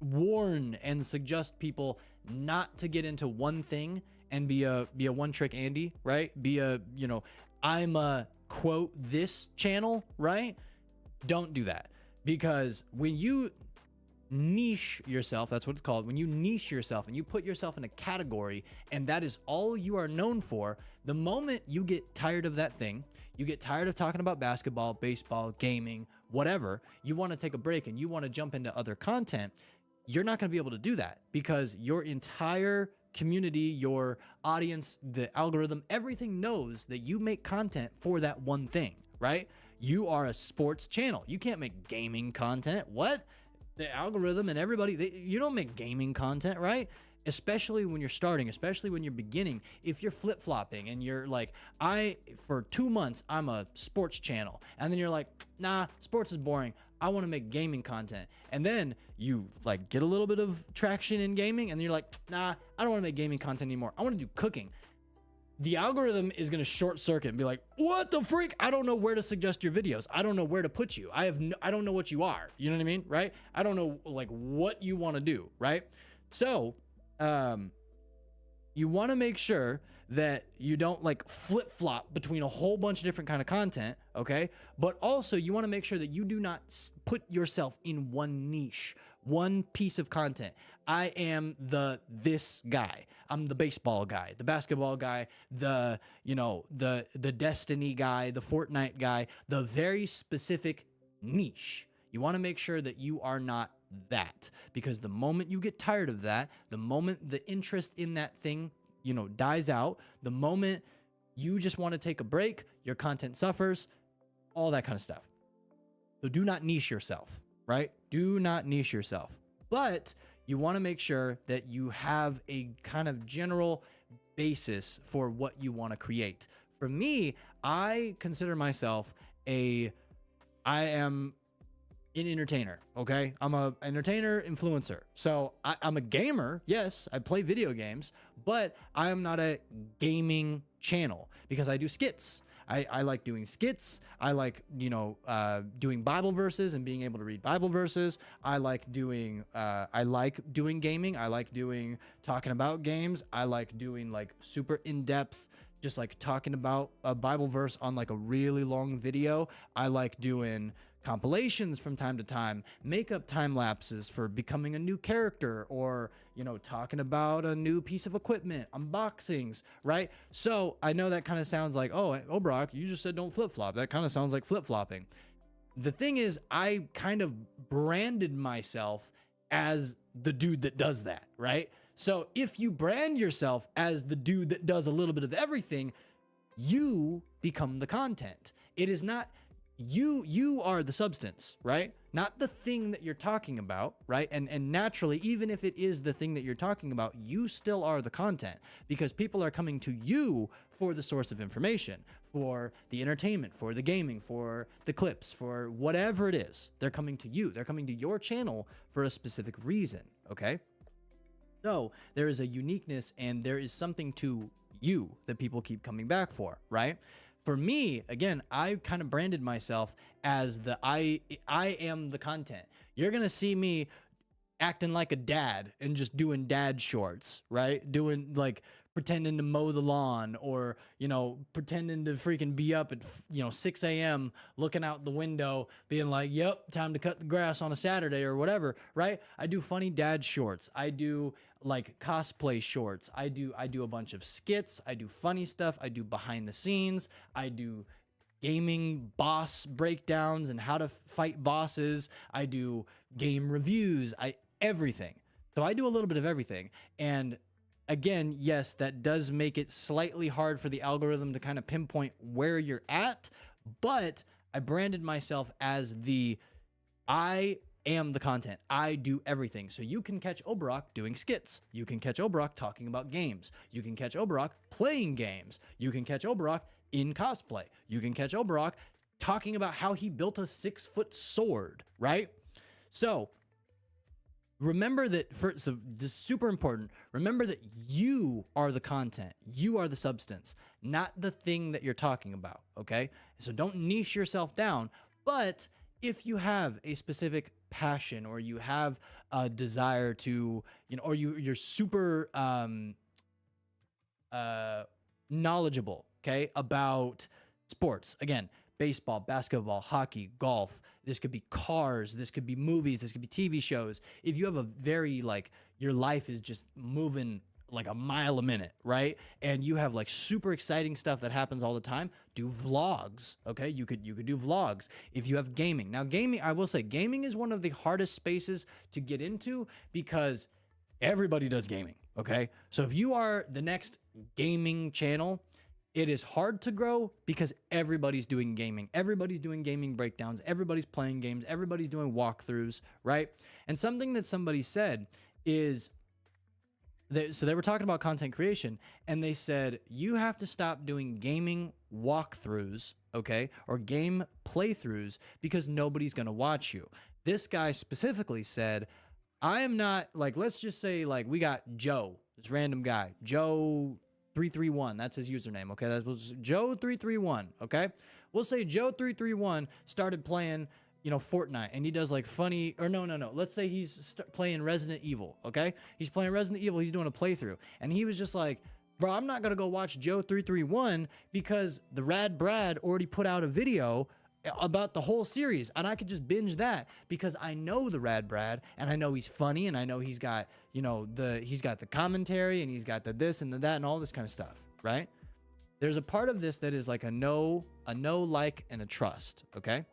warn and suggest people not to get into one thing and be a one trick Andy, right? Be a, I'm a quote this channel, right? Don't do that, because when you niche yourself, that's what it's called. When you niche yourself and you put yourself in a category and that is all you are known for, the moment you get tired of that thing, you get tired of talking about basketball, baseball, gaming, whatever, you want to take a break and you want to jump into other content, you're not going to be able to do that, because your entire community, your audience, the algorithm, everything knows that you make content for that one thing, right? You are a sports channel. You can't make gaming content. What? The algorithm and everybody, you don't make gaming content, right? Especially when you're starting, especially when you're beginning. If you're flip-flopping and you're like, for 2 months, I'm a sports channel. And then you're like, nah, sports is boring. I want to make gaming content. And then you like get a little bit of traction in gaming and you're like, nah, I don't want to make gaming content anymore. I want to do cooking. The algorithm is going to short circuit and be like, what the freak? I don't know where to suggest your videos. I don't know where to put you. I don't know what you are. You know what I mean? Right? I don't know like what you want to do. Right? So, you want to make sure that you don't like flip flop between a whole bunch of different kind of content. Okay. But also you want to make sure that you do not put yourself in one niche, one piece of content. I am this guy. I'm the baseball guy, the basketball guy, the Destiny guy, the Fortnite guy, the very specific niche. You want to make sure that you are not that, because the moment you get tired of that, the moment the interest in that thing, dies out, the moment you just want to take a break, your content suffers, all that kind of stuff. So do not niche yourself, right? Do not niche yourself. But you want to make sure that you have a kind of general basis for what you want to create. For me, I consider myself I am an entertainer, okay? I'm a entertainer, influencer. So I'm a gamer. Yes, I play video games, but I am not a gaming channel because I do skits. I like doing skits. I like, doing Bible verses and being able to read Bible verses. I like doing gaming. I like talking about games. I like doing like super in-depth, just like talking about a Bible verse on like a really long video. I like doing compilations from time to time, makeup time lapses for becoming a new character, or talking about a new piece of equipment, unboxings, right? So I know that kind of sounds like, oh Brock, you just said don't flip-flop. That kind of sounds like flip-flopping. The thing is, I kind of branded myself as the dude that does that, right? So if you brand yourself as the dude that does a little bit of everything, you become the content. It is not you are the substance, right? Not the thing that you're talking about, right? And naturally, even if it is the thing that you're talking about, you still are the content, because people are coming to you for the source of information, for the entertainment, for the gaming, for the clips, for whatever it is. They're coming to you. They're coming to your channel for a specific reason, okay? So there is a uniqueness and there is something to you that people keep coming back for, right? for me, again, I kind of branded myself as I am the content. You're going to see me acting like a dad and just doing dad shorts, right? Doing like pretending to mow the lawn, or, pretending to freaking be up at, 6 a.m. looking out the window being like, yep, time to cut the grass on a Saturday or whatever, right? I do funny dad shorts. I do like cosplay shorts. I do a bunch of skits. I do funny stuff. I do behind the scenes. I do gaming boss breakdowns and how to fight bosses. I do game reviews. Everything. So I do a little bit of everything. And again, yes, that does make it slightly hard for the algorithm to kind of pinpoint where you're at, but I branded myself as I am the content. I do everything. So you can catch Oberok doing skits. You can catch Oberok talking about games. You can catch Oberok playing games. You can catch Oberok in cosplay. You can catch Oberok talking about how he built a 6-foot sword, right? So remember that, so this is super important. Remember that you are the content. You are the substance, not the thing that you're talking about, okay? So don't niche yourself down. But if you have a specific passion, or you have a desire to, or you're super knowledgeable, okay, about sports, again, baseball, basketball, hockey, golf. This could be cars. This could be movies. This could be TV shows. If you have a very, your life is just moving like a mile a minute, right? And you have like super exciting stuff that happens all the time, do vlogs, okay? You could do vlogs. If you have gaming. Now, gaming, I will say, gaming is one of the hardest spaces to get into because everybody does gaming, okay? So if you are the next gaming channel, it is hard to grow because everybody's doing gaming. Everybody's doing gaming breakdowns. Everybody's playing games. Everybody's doing walkthroughs, right? And something that somebody said is, so they were talking about content creation, and they said, you have to stop doing gaming walkthroughs, okay, or game playthroughs, because nobody's going to watch you. This guy specifically said, I am not, let's just say, we got Joe, this random guy, Joe 331. That's his username. Okay. That was Joe 331. Okay. We'll say Joe 331 started playing, Fortnite, and he does funny, or no. Let's say he's playing Resident Evil. Okay. He's playing Resident Evil. He's doing a playthrough, and he was just like, bro, I'm not going to go watch Joe 331 because the Rad Brad already put out a video about the whole series, and I could just binge that because I know the Rad Brad, and I know he's funny, and I know he's got, he's got the commentary, and he's got the this and the that and all this kind of stuff, right? There's a part of this that is like a know, like, and a trust, okay?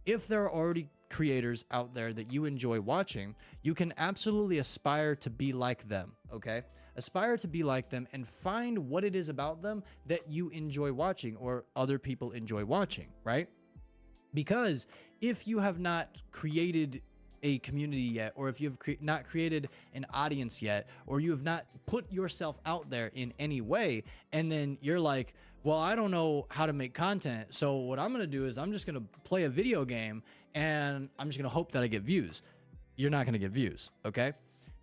If there are already creators out there that you enjoy watching, you can absolutely aspire to be like them, okay? Aspire to be like them and find what it is about them that you enjoy watching or other people enjoy watching, right? Because if you have not created a community yet, or if you have not created an audience yet, or you have not put yourself out there in any way, and then you're like, well, I don't know how to make content, so what I'm going to do is I'm just going to play a video game, and I'm just going to hope that I get views. You're not going to get views, okay?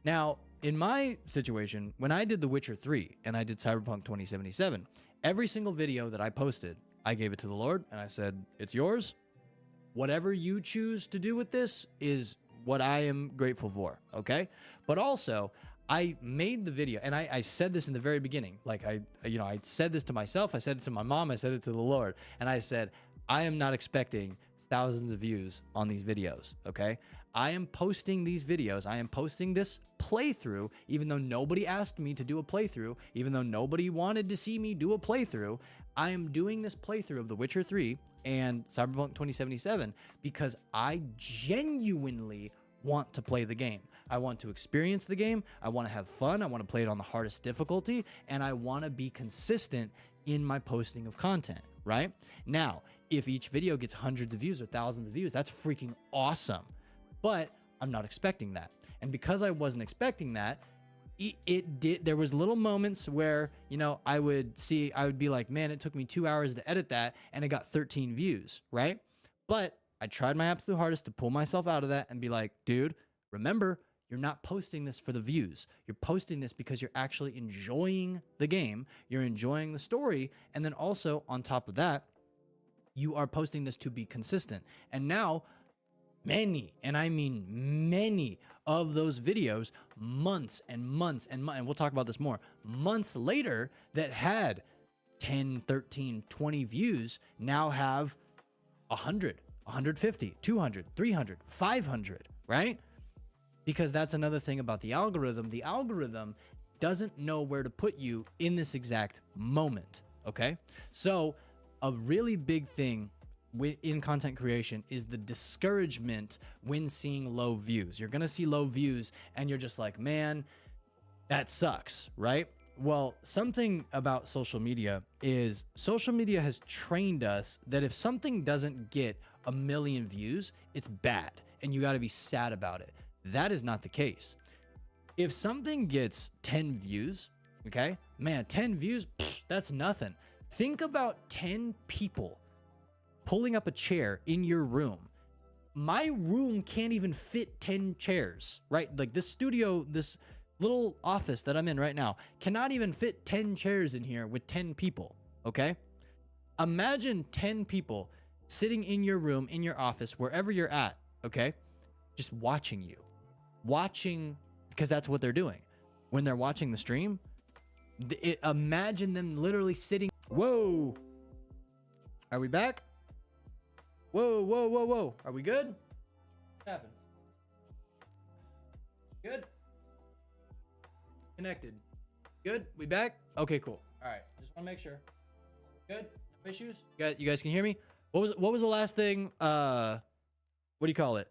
Now, in my situation, when I did The Witcher 3 and I did Cyberpunk 2077, every single video that I posted, I gave it to the Lord, and I said, it's yours. Whatever you choose to do with this is what I am grateful for, okay? But also, I made the video, and I said this in the very beginning. I said this to myself, I said it to my mom, I said it to the Lord, and I said, I am not expecting thousands of views on these videos, okay? I am posting these videos, I am posting this playthrough, even though nobody asked me to do a playthrough, even though nobody wanted to see me do a playthrough, I am doing this playthrough of The Witcher 3 and Cyberpunk 2077 because I genuinely want to play the game. I want to experience the game. I want to have fun. I want to play it on the hardest difficulty, and I want to be consistent in my posting of content, right? Now, if each video gets hundreds of views or thousands of views, that's freaking awesome. But I'm not expecting that. And because I wasn't expecting that, there was little moments where, I would be like, man, it took me 2 hours to edit that and it got 13 views, right? But I tried my absolute hardest to pull myself out of that and be like, dude, remember, You're not posting this for the views. You're posting this because you're actually enjoying the game. You're enjoying the story. And then also on top of that, you are posting this to be consistent. And now many, and I mean many of those videos, months and months and we'll talk about this more, months later, that had 10, 13, 20 views now have 100, 150, 200, 300, 500, right? Because that's another thing about the algorithm. The algorithm doesn't know where to put you in this exact moment, okay? So a really big thing in content creation is the discouragement when seeing low views. You're gonna see low views and you're just like, man, that sucks, right? Well, something about social media is social media has trained us that if something doesn't get 1 million views, it's bad and you got to be sad about it. That is not the case. If something gets 10 views, okay, man, 10 views, that's nothing. Think about 10 people pulling up a chair in your room. My room can't even fit 10 chairs, right? Like this studio, this little office that I'm in right now cannot even fit 10 chairs in here with 10 people, okay? Imagine 10 people sitting in your room, in your office, wherever you're at, okay? Just watching you. Watching, because that's what they're doing. When they're watching the stream, imagine them literally sitting. Whoa. Are we back? Whoa, whoa, whoa, whoa. Are we good? What happened? Good? Connected. Good? We back? Okay, cool. All right. Just want to make sure. Good? No issues? You guys can hear me? What was the last thing? What do you call it?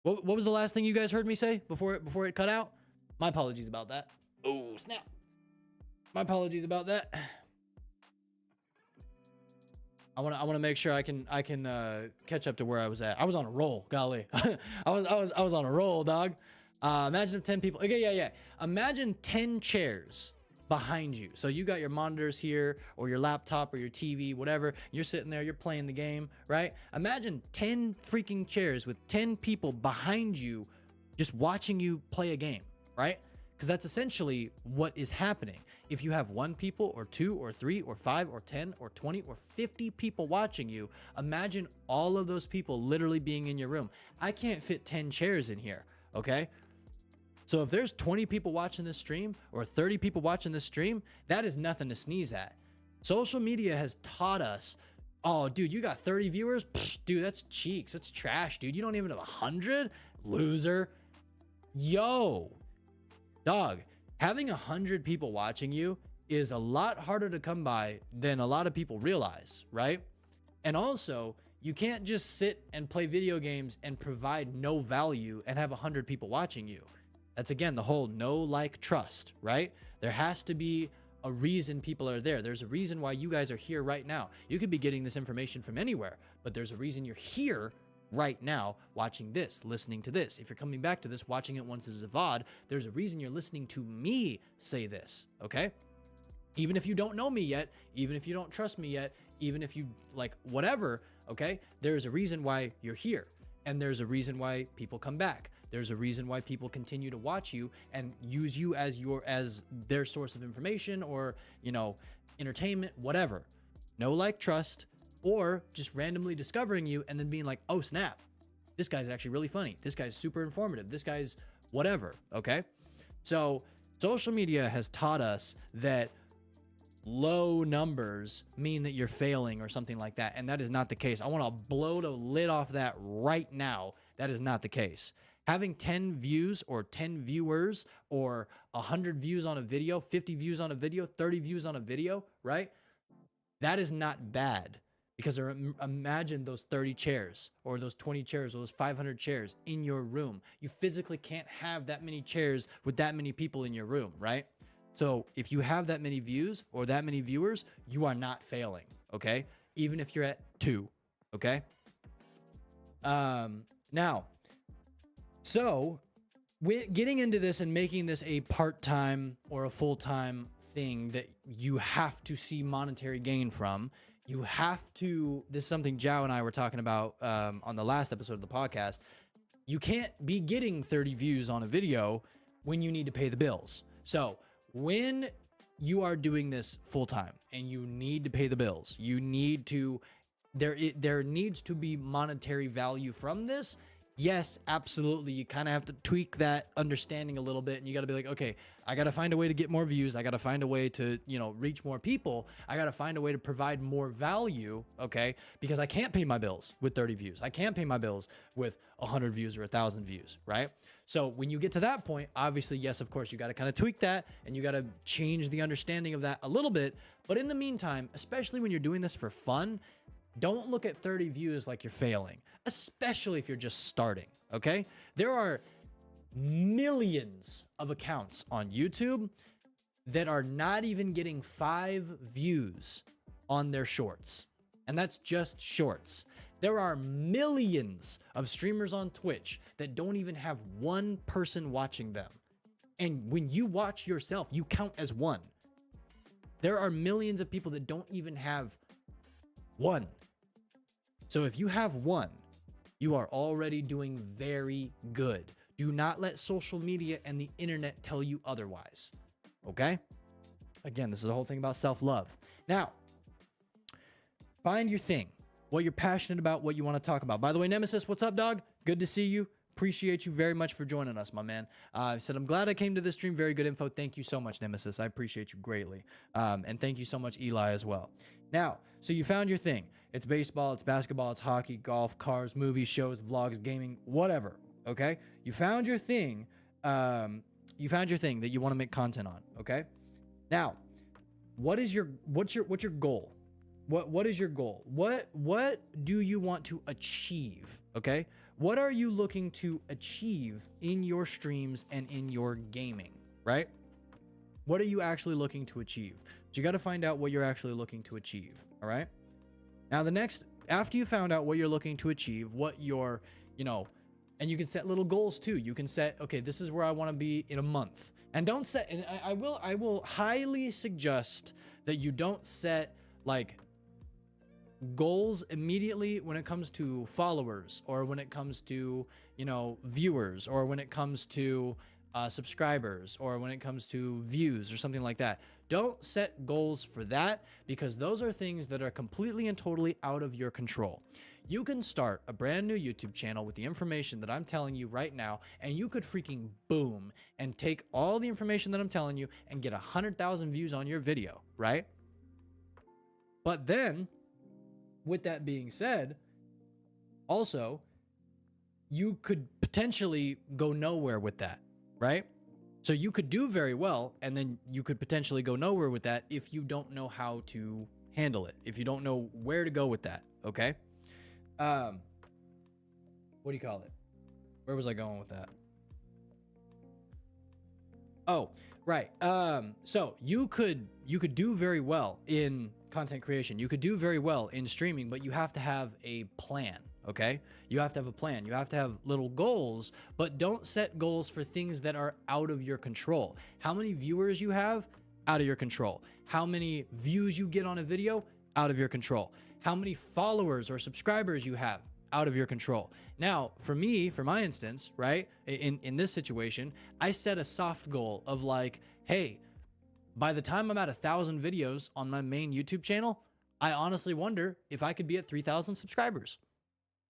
What was the last thing you guys heard me say before it cut out? My apologies about that. Oh, snap. My apologies about that. I want to make sure I can catch up to where I was at. I was on a roll, golly. I was on a roll, dog. Imagine if 10 people. Okay, yeah. Imagine 10 chairs behind you. So you got your monitors here, or your laptop, or your TV, whatever. You're sitting there, you're playing the game, right? Imagine 10 freaking chairs with 10 people behind you, just watching you play a game, right? Because that's essentially what is happening. If you have 1 people or 2 or 3 or 5 or 10 or 20 or 50 people watching you, imagine all of those people literally being in your room. I can't fit 10 chairs in here, okay? So if there's 20 people watching this stream or 30 people watching this stream, that is nothing to sneeze at. Social media has taught us, oh, dude, you got 30 viewers? Pfft, dude, that's cheeks. That's trash, dude. You don't even have 100? Loser. Yo, dog, having 100 people watching you is a lot harder to come by than a lot of people realize, right? And also, you can't just sit and play video games and provide no value and have 100 people watching you. That's, again, the whole know, like, trust, right? There has to be a reason people are there. There's a reason why you guys are here right now. You could be getting this information from anywhere, but there's a reason you're here right now watching this, listening to this. If you're coming back to this, watching it once as a VOD, there's a reason you're listening to me say this, okay? Even if you don't know me yet, even if you don't trust me yet, even if you, like, whatever, okay? There's a reason why you're here, and there's a reason why people come back. There's a reason why people continue to watch you and use you as their source of information or, you know, entertainment, whatever. Know, like, trust, or just randomly discovering you and then being like, oh, snap, this guy's actually really funny. This guy's super informative. This guy's whatever, okay? So social media has taught us that low numbers mean that you're failing or something like that, and that is not the case. I want to blow the lid off that right now. That is not the case. Having 10 views or 10 viewers or 100 views on a video, 50 views on a video, 30 views on a video, right? That is not bad, because imagine those 30 chairs or those 20 chairs or those 500 chairs in your room. You physically can't have that many chairs with that many people in your room, right? So if you have that many views or that many viewers, you are not failing, okay? Even if you're at 2, okay? Now, so getting into this and making this a part-time or a full-time thing that you have to see monetary gain from, you have to, this is something Jao and I were talking about on the last episode of the podcast. you can't be getting 30 views on a video when you need to pay the bills. So when you are doing this full time and you need to pay the bills, you need to, there needs to be monetary value from this. Yes, absolutely. You kind of have to tweak that understanding a little bit, and you got to be like, okay, I got to find a way to get more views. I got to find a way to, you know, reach more people. I got to find a way to provide more value. Okay. Because I can't pay my bills with 30 views. I can't pay my bills with 100 views or 1,000 views. Right. So when you get to that point, obviously, yes, of course, you got to kind of tweak that, and you got to change the understanding of that a little bit. But in the meantime, especially when you're doing this for fun, don't look at 30 views like you're failing, especially if you're just starting, okay? There are millions of accounts on YouTube that are not even getting 5 views on their shorts, and that's just shorts. There are millions of streamers on Twitch that don't even have one person watching them. And when you watch yourself, you count as one. There are millions of people that don't even have one. So if you have one, you are already doing very good. Do not let social media and the internet tell you otherwise. Okay? Again, this is the whole thing about self-love. Now, find your thing, what you're passionate about, what you want to talk about. By the way, Nemesis, what's up, dog? Good to see you. Appreciate you very much for joining us, my man. I said, I'm glad I came to this stream. Very good info. Thank you so much, Nemesis. I appreciate you greatly. And thank you so much, Eli, as well. Now, so you found your thing. It's baseball, it's basketball, it's hockey, golf, cars, movies, shows, vlogs, gaming, whatever. Okay? You found your thing. You found your thing that you want to make content on. Okay? Now, what's your goal? What is your goal? What do you want to achieve? Okay? What are you looking to achieve in your streams and in your gaming, right? What are you actually looking to achieve? So you got to find out what you're actually looking to achieve, all right? Now, after you found out what you're looking to achieve, what you're, you know, and you can set little goals too. You can set, okay, this is where I want to be in a month. And don't set, and I will highly suggest that you don't set like goals immediately when it comes to followers, or when it comes to, you know, viewers, or when it comes to subscribers, or when it comes to views or something like that. Don't set goals for that, because those are things that are completely and totally out of your control. You can start a brand new YouTube channel with the information that I'm telling you right now, and you could freaking boom and take all the information that I'm telling you and get 100,000 views on your video, right? But then, with that being said, also, you could potentially go nowhere with that, right? So you could do very well, and then you could potentially go nowhere with that if you don't know how to handle it, if you don't know where to go with that, okay? What do you call it? Where was I going with that? Oh, right. So you could do very well in content creation. You could do very well in streaming, but you have to have a plan, okay? You have to have a plan. You have to have little goals, but don't set goals for things that are out of your control. How many viewers you have? Out of your control. How many views you get on a video? Out of your control. How many followers or subscribers you have? Out of your control. Now, for me, for my instance, right, in this situation, I set a soft goal of like, hey, by the time I'm at 1,000 videos on my main YouTube channel, I honestly wonder if I could be at 3,000 subscribers.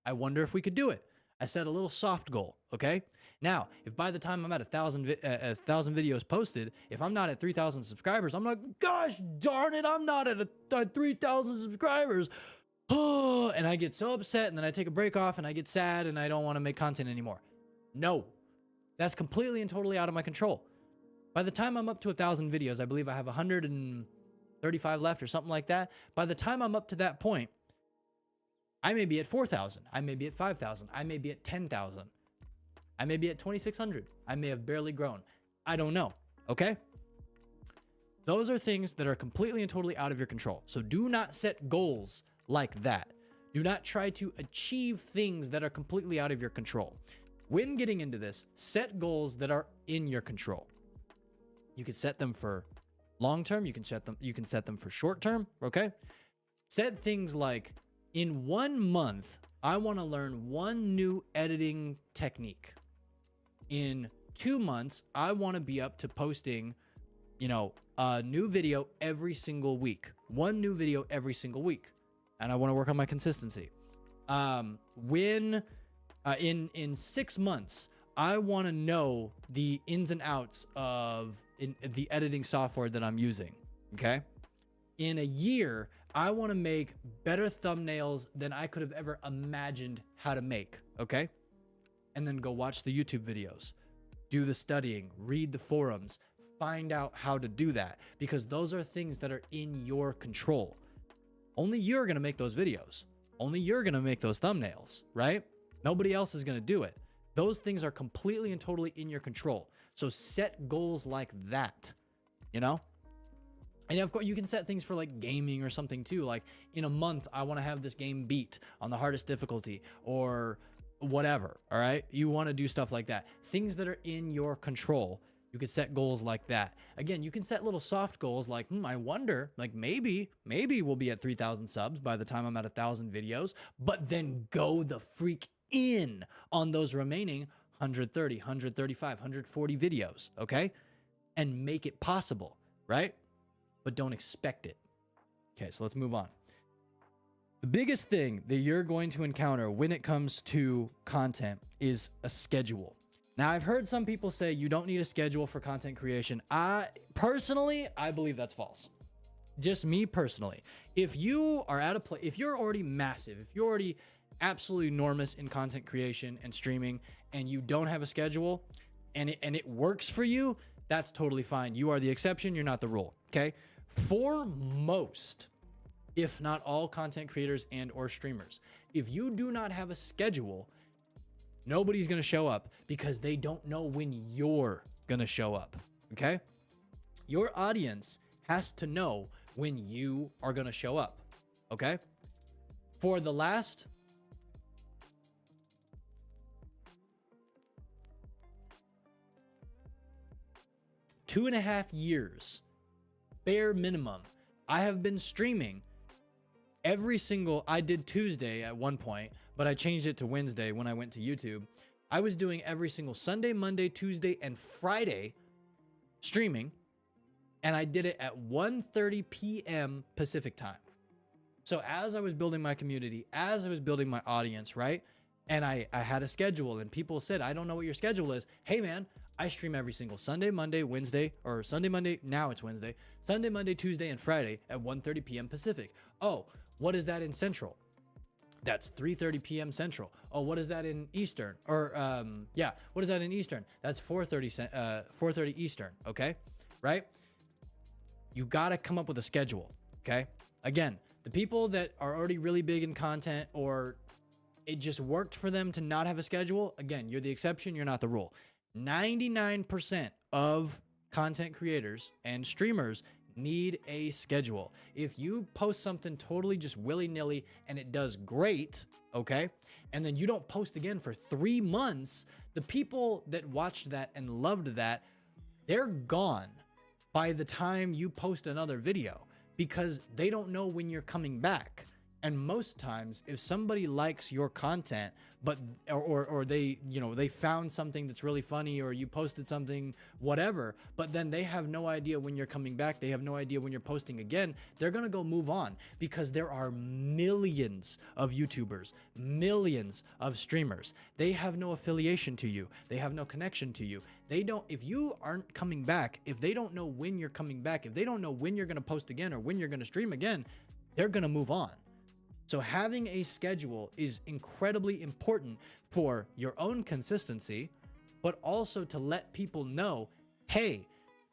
I wonder if we could do it. I set a little soft goal, okay? Now, if by the time I'm at 1,000 videos posted, if I'm not at 3,000 subscribers, I'm like, gosh darn it, I'm not at 3,000 subscribers. And I get so upset, and then I take a break off, and I get sad, and I don't want to make content anymore. No, that's completely and totally out of my control. By the time I'm up to 1,000 videos, I believe I have 135 left or something like that. By the time I'm up to that point, I may be at 4,000. I may be at 5,000. I may be at 10,000. I may be at 2,600. I may have barely grown. I don't know. Okay? Those are things that are completely and totally out of your control. So do not set goals like that. Do not try to achieve things that are completely out of your control. When getting into this, set goals that are in your control. You can set them for long term. You can set them for short term. Okay? Set things like, in 1 month, I want to learn one new editing technique. In 2 months, I want to be up to posting, a new video every single week. One new video every single week. And I want to work on my consistency. In 6 months, I want to know the ins and outs of the editing software that I'm using. Okay. In a year, I want to make better thumbnails than I could have ever imagined how to make. Okay. And then go watch the YouTube videos, do the studying, read the forums, find out how to do that, because those are things that are in your control. Only you're going to make those videos. Only you're going to make those thumbnails, right? Nobody else is going to do it. Those things are completely and totally in your control. So set goals like that, And of course, you can set things for like gaming or something too. Like in a month, I want to have this game beat on the hardest difficulty or whatever. All right. You want to do stuff like that. Things that are in your control. You can set goals like that. Again, you can set little soft goals like, I wonder, like maybe we'll be at 3,000 subs by the time I'm at 1,000 videos, but then go the freak in on those remaining 130, 135, 140 videos. Okay. And make it possible. Right. But don't expect it. Okay. So let's move on. The biggest thing that you're going to encounter when it comes to content is a schedule. Now, I've heard some people say you don't need a schedule for content creation. I believe that's false. Just me personally. If you are at a place, if you're already massive, if you're already absolutely enormous in content creation and streaming, and you don't have a schedule and it works for you, that's totally fine. You are the exception. You're not the rule. Okay. For most, if not all content creators and or streamers, if you do not have a schedule, nobody's going to show up because they don't know when you're going to show up. Okay. Your audience has to know when you are going to show up. Okay. For the last 2.5 years, bare minimum, I have been streaming I did Tuesday at one point, but I changed it to Wednesday when I went to YouTube. I was doing every single Sunday, Monday, Tuesday, and Friday streaming, and I did it at 1:30 p.m. Pacific time. So as I was building my community, as I was building my audience, right? And I had a schedule, and people said, I don't know what your schedule is. Hey man, I stream every single Sunday, Monday, Wednesday, or Sunday, Monday, now it's Wednesday, Sunday, Monday, Tuesday, and Friday at 1:30 p.m. Pacific. Oh, what is that in Central? That's 3:30 p.m. Central. Oh, what is that in Eastern? Or what is that in Eastern? That's 4:30 Eastern. Okay, right? You gotta come up with a schedule. Okay. Again, the people that are already really big in content, or it just worked for them to not have a schedule. Again, you're the exception. You're not the rule. 99% of content creators and streamers need a schedule. If you post something totally just willy-nilly and it does great, okay, and then you don't post again for 3 months, the people that watched that and loved that, they're gone by the time you post another video because they don't know when you're coming back. And most times, if somebody likes your content, but or they they found something that's really funny, or you posted something, whatever, but then they have no idea when you're coming back, they have no idea when you're posting again, they're gonna go move on, because there are millions of YouTubers, millions of streamers. They have no affiliation to you, they have no connection to you. They don't, if you aren't coming back, if they don't know when you're coming back, if they don't know when you're gonna post again or when you're gonna stream again, they're gonna move on. So having a schedule is incredibly important for your own consistency, but also to let people know, hey,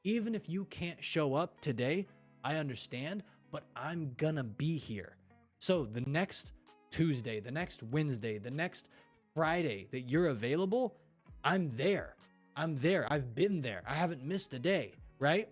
even if you can't show up today, I understand, but I'm gonna be here. So the next Tuesday, the next Wednesday, the next Friday that you're available, I'm there. I'm there. I've been there. I haven't missed a day, right?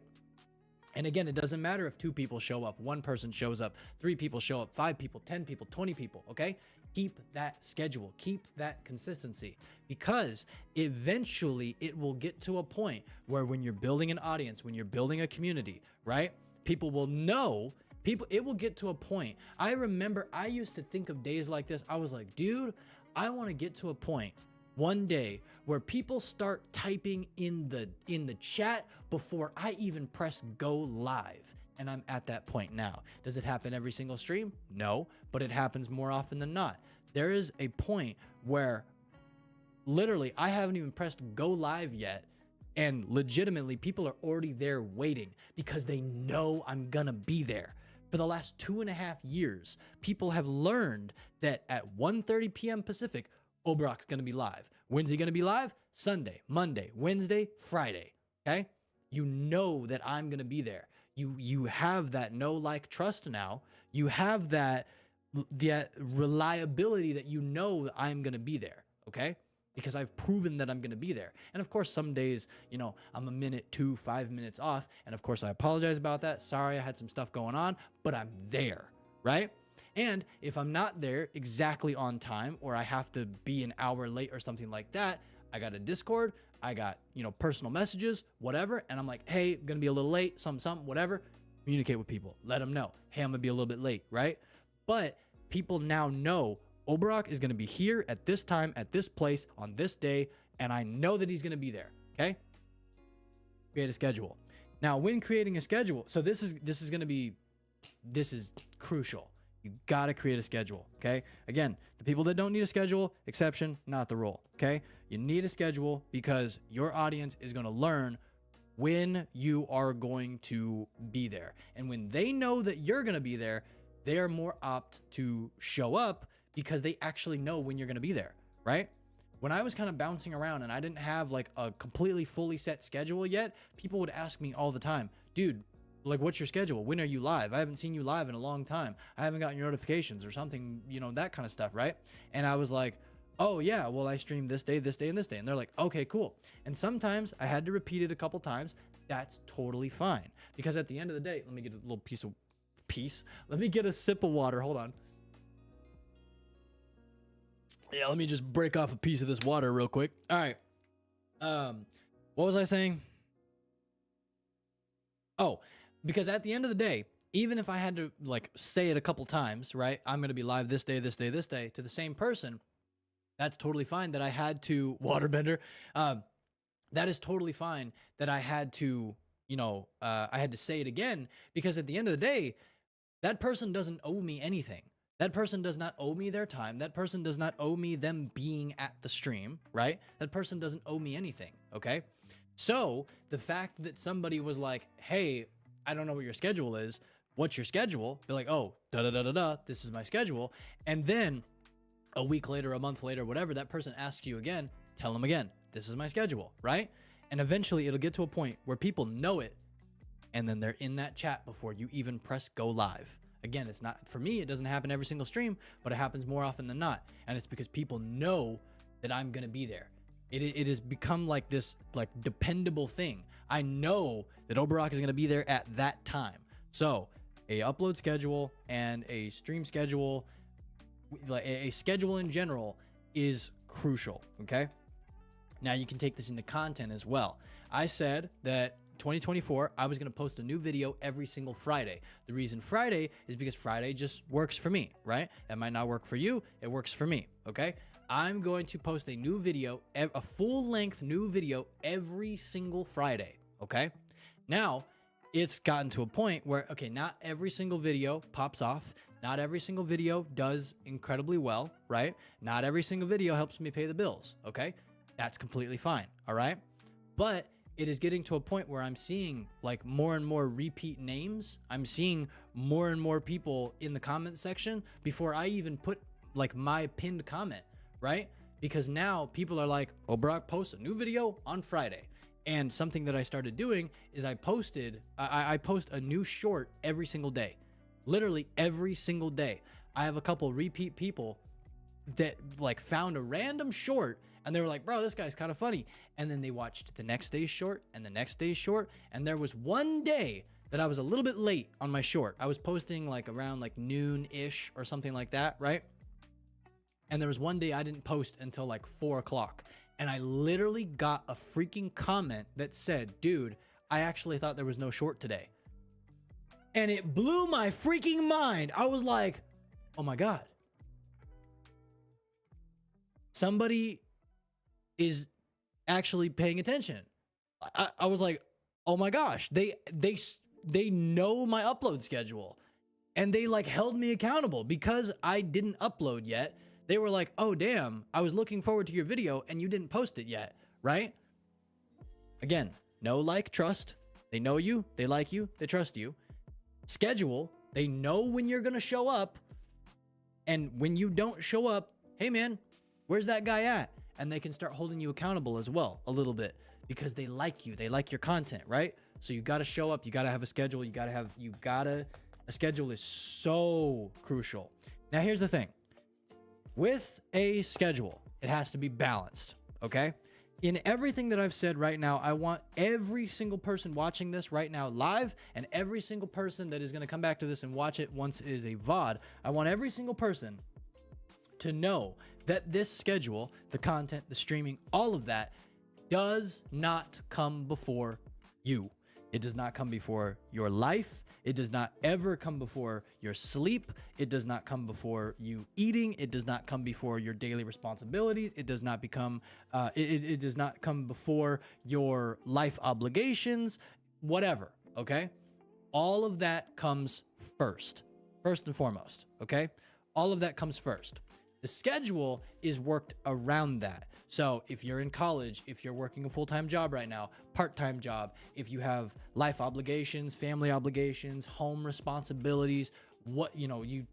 And again, it doesn't matter if 2 people show up, 1 person shows up, 3 people show up, 5 people, 10 people, 20 people, okay? Keep that schedule, keep that consistency, because eventually it will get to a point where when you're building an audience, when you're building a community, right? People will know People, it will get to a point. I remember I used to think of days like this. I was like, dude, I want to get to a point one day where people start typing in the chat before I even press go live. And I'm at that point now. Does it happen every single stream? No, but it happens more often than not. There is a point where literally I haven't even pressed go live yet, and legitimately people are already there waiting because they know I'm gonna be there. For the last 2.5 years, people have learned that at 1:30 p.m. Pacific, Obrock's gonna be live. When's he gonna be live? Sunday, Monday, Wednesday, Friday. Okay? You know that I'm gonna be there. You have that know, like, trust now. You have that reliability that you know that I'm gonna be there. Okay? Because I've proven that I'm going to be there. And of course, some days, you know, I'm a minute, 2, 5 minutes off. And of course, I apologize about that. Sorry, I had some stuff going on, but I'm there, right? And if I'm not there exactly on time, or I have to be an hour late or something like that, I got a Discord, I got, you know, personal messages, whatever. And I'm like, hey, I'm going to be a little late, something, whatever. Communicate with people. Let them know, hey, I'm going to be a little bit late, right? But people now know Obrock is going to be here at this time, at this place, on this day, and I know that he's going to be there, okay? Create a schedule. Now, when creating a schedule, so this is crucial. You got to create a schedule, okay? Again, the people that don't need a schedule, exception, not the rule, okay? You need a schedule because your audience is going to learn when you are going to be there. And when they know that you're going to be there, they are more apt to show up because they actually know when you're going to be there, right? When I was kind of bouncing around and I didn't have like a completely fully set schedule yet, people would ask me all the time, dude, like, what's your schedule? When are you live? I haven't seen you live in a long time. I haven't gotten your notifications or something, you know, that kind of stuff, right? And I was like, oh yeah, well, I stream this day, and this day. And they're like, okay, cool. And sometimes I had to repeat it a couple times. That's totally fine. Because at the end of the day, let me get a little let me get a sip of water. Hold on. Yeah, let me just break off a piece of this water real quick. All right. What was I saying? Oh, because at the end of the day, even if I had to like say it a couple times, right? I'm going to be live this day, this day, this day to the same person. That's totally fine that I had to waterbender. That is totally fine that I had to, you know, I had to say it again, because at the end of the day, that person doesn't owe me anything. That person does not owe me their time. That person does not owe me them being at the stream, right? That person doesn't owe me anything, okay? So the fact that somebody was like, hey, I don't know what your schedule is. What's your schedule? They're like, oh, da-da-da-da-da, this is my schedule. And then a week later, a month later, whatever, that person asks you again, tell them again, this is my schedule, right? And eventually it'll get to a point where people know it, and then they're in that chat before you even press go live. Again, it's not, for me, it doesn't happen every single stream, but it happens more often than not. And it's because people know that I'm going to be there. It has become like this like dependable thing. I know that Obrock is going to be there at that time. So a upload schedule and a stream schedule, like a schedule in general, is crucial. Okay. Now you can take this into content as well. I said that 2024, I was going to post a new video every single Friday. The reason Friday is because Friday just works for me, right? It might not work for you. It works for me. Okay. I'm going to post a new video, a full length new video every single Friday. Okay. Now it's gotten to a point where, okay, not every single video pops off. Not every single video does incredibly well, right? Not every single video helps me pay the bills. Okay. That's completely fine. All right. But it is getting to a point where I'm seeing like more and more repeat names. I'm seeing more and more people in the comment section before I even put like my pinned comment, right? Because now people are like, oh, Brock posts a new video on Friday. And something that I started doing is I post a new short every single day, literally every single day. I have a couple repeat people that like found a random short and they were like, bro, this guy's kind of funny. And then they watched the next day's short and the next day's short. And there was one day that I was a little bit late on my short. I was posting like around like noon-ish or something like that, right? And there was one day I didn't post until like 4 o'clock. And I literally got a freaking comment that said, dude, I actually thought there was no short today. And it blew my freaking mind. I was like, oh my God. Somebody is actually paying attention. I was like, oh my gosh, they know my upload schedule, and they like held me accountable because I didn't upload yet. They were like, oh damn, I was looking forward to your video and you didn't post it yet, right? Again, know, like, trust. They know you, they like you, they trust you. Schedule, they know when you're gonna show up, and when you don't show up, hey man, where's that guy at? And they can start holding you accountable as well a little bit because they like you, they like your content, right? So you got to show up, you got to have a schedule, a schedule is so crucial. Now here's the thing. With a schedule, it has to be balanced, okay? In everything that I've said right now, I want every single person watching this right now live, and every single person that is going to come back to this and watch it once it is a VOD, I want every single person to know that this schedule, the content, the streaming, all of that does not come before you. It does not come before your life. It does not ever come before your sleep. It does not come before you eating. It does not come before your daily responsibilities. It does not become, it does not come before your life obligations, whatever, okay? All of that comes first and foremost, okay? All of that comes first. The schedule is worked around that. So if you're in college, if you're working a full-time job right now, part-time job, if you have life obligations, family obligations, home responsibilities, you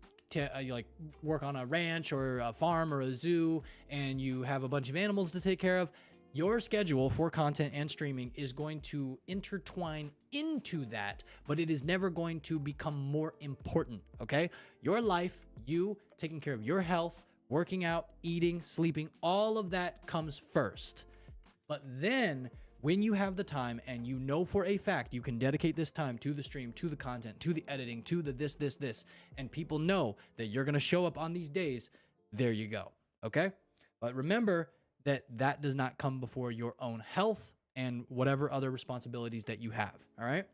like work on a ranch or a farm or a zoo, and you have a bunch of animals to take care of, your schedule for content and streaming is going to intertwine into that, but it is never going to become more important, okay? Your life, you taking care of your health, working out, eating, sleeping, all of that comes first. But then when you have the time and you know for a fact you can dedicate this time to the stream, to the content, to the editing, to the this, and people know that you're going to show up on these days, there you go, okay? But remember that does not come before your own health and whatever other responsibilities that you have, all right?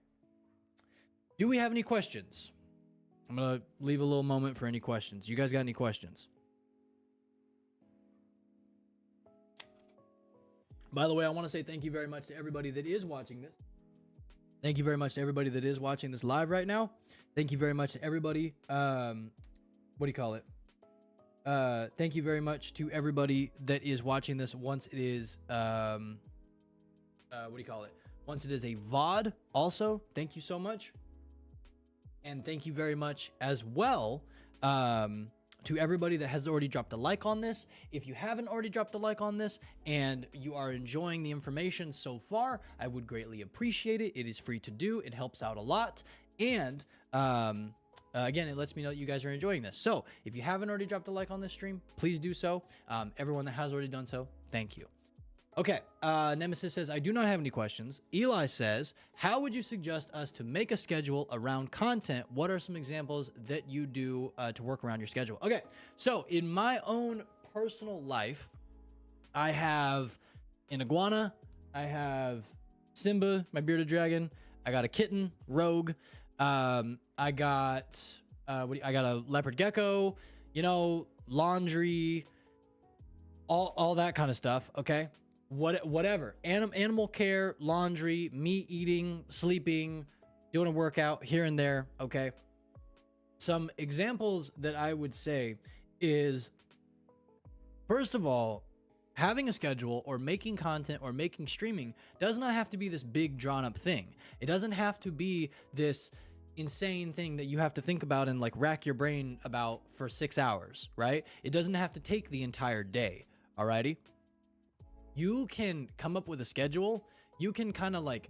Do we have any questions? I'm going to leave a little moment for any questions. You guys got any questions? By the way, I want to say thank you very much to everybody that is watching this. Thank you very much to everybody that is watching this live right now. Thank you very much to everybody. Thank you very much to everybody that is watching this once it is, once it is a VOD also. Thank you so much. And thank you very much as well, to everybody that has already dropped a like on this. If you haven't already dropped a like on this and you are enjoying the information so far, I would greatly appreciate it. It is free to do. It helps out a lot. And again, it lets me know that you guys are enjoying this. So if you haven't already dropped a like on this stream, please do so. Everyone that has already done so, thank you. Okay, Nemesis says, I do not have any questions. Eli says, how would you suggest us to make a schedule around content? What are some examples that you do to work around your schedule? Okay, so in my own personal life, I have an iguana, I have Simba, my bearded dragon, I got a kitten, Rogue, I got a leopard gecko, laundry, all that kind of stuff, okay? Whatever, animal care, laundry, me eating, sleeping, doing a workout here and there, okay? Some examples that I would say is, first of all, having a schedule or making content or making streaming does not have to be this big drawn up thing. It doesn't have to be this insane thing that you have to think about and like rack your brain about for 6 hours, right? It doesn't have to take the entire day, alrighty? You can come up with a schedule. You can kind of like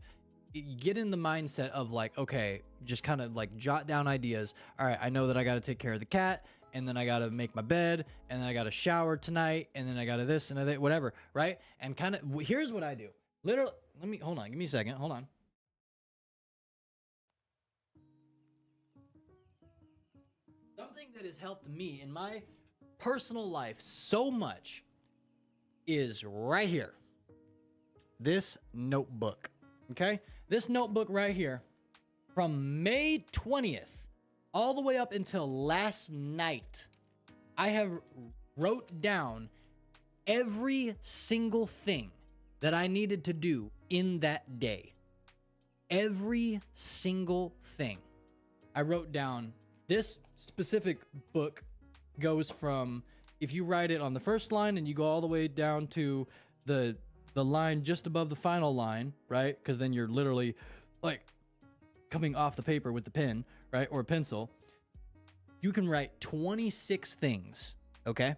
get in the mindset of like, okay, just kind of like jot down ideas. All right, I know that I got to take care of the cat, and then I got to make my bed, and then I got to shower tonight, and then I got to this and that, whatever, right? And kind of, here's what I do. Literally, hold on, give me a second, hold on. Something that has helped me in my personal life so much is right here. This notebook, okay? This notebook right here from May 20th all the way up until last night, I have wrote down every single thing that I needed to do in that day. Every single thing. I wrote down. This specific book goes from, if you write it on the first line and you go all the way down to the line just above the final line, right? Because then you're literally like coming off the paper with the pen, right? Or a pencil. You can write 26 things, okay?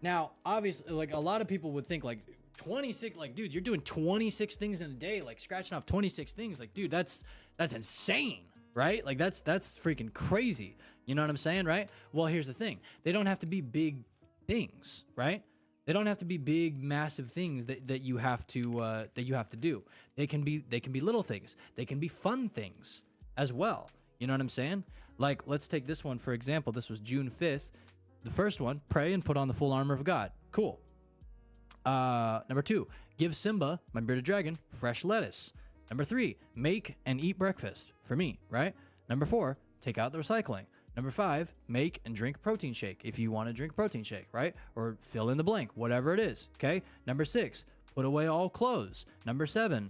Now, obviously, like a lot of people would think like 26, like, dude, you're doing 26 things in a day, like scratching off 26 things. Like, dude, that's insane, right? Like that's freaking crazy. You know what I'm saying, right? Well, here's the thing. They don't have to be big things, right? They don't have to be big, massive things that you have to do. They can be little things. They can be fun things as well. You know what I'm saying? Like, let's take this one for example. This was June 5th. The first one, pray and put on the full armor of God. Cool. Number 2, give Simba, my bearded dragon, fresh lettuce. Number 3, make and eat breakfast for me, right? Number 4, take out the recycling. Number 5, make and drink protein shake if you want to drink protein shake, right? Or fill in the blank, whatever it is, okay? Number 6, put away all clothes. Number 7,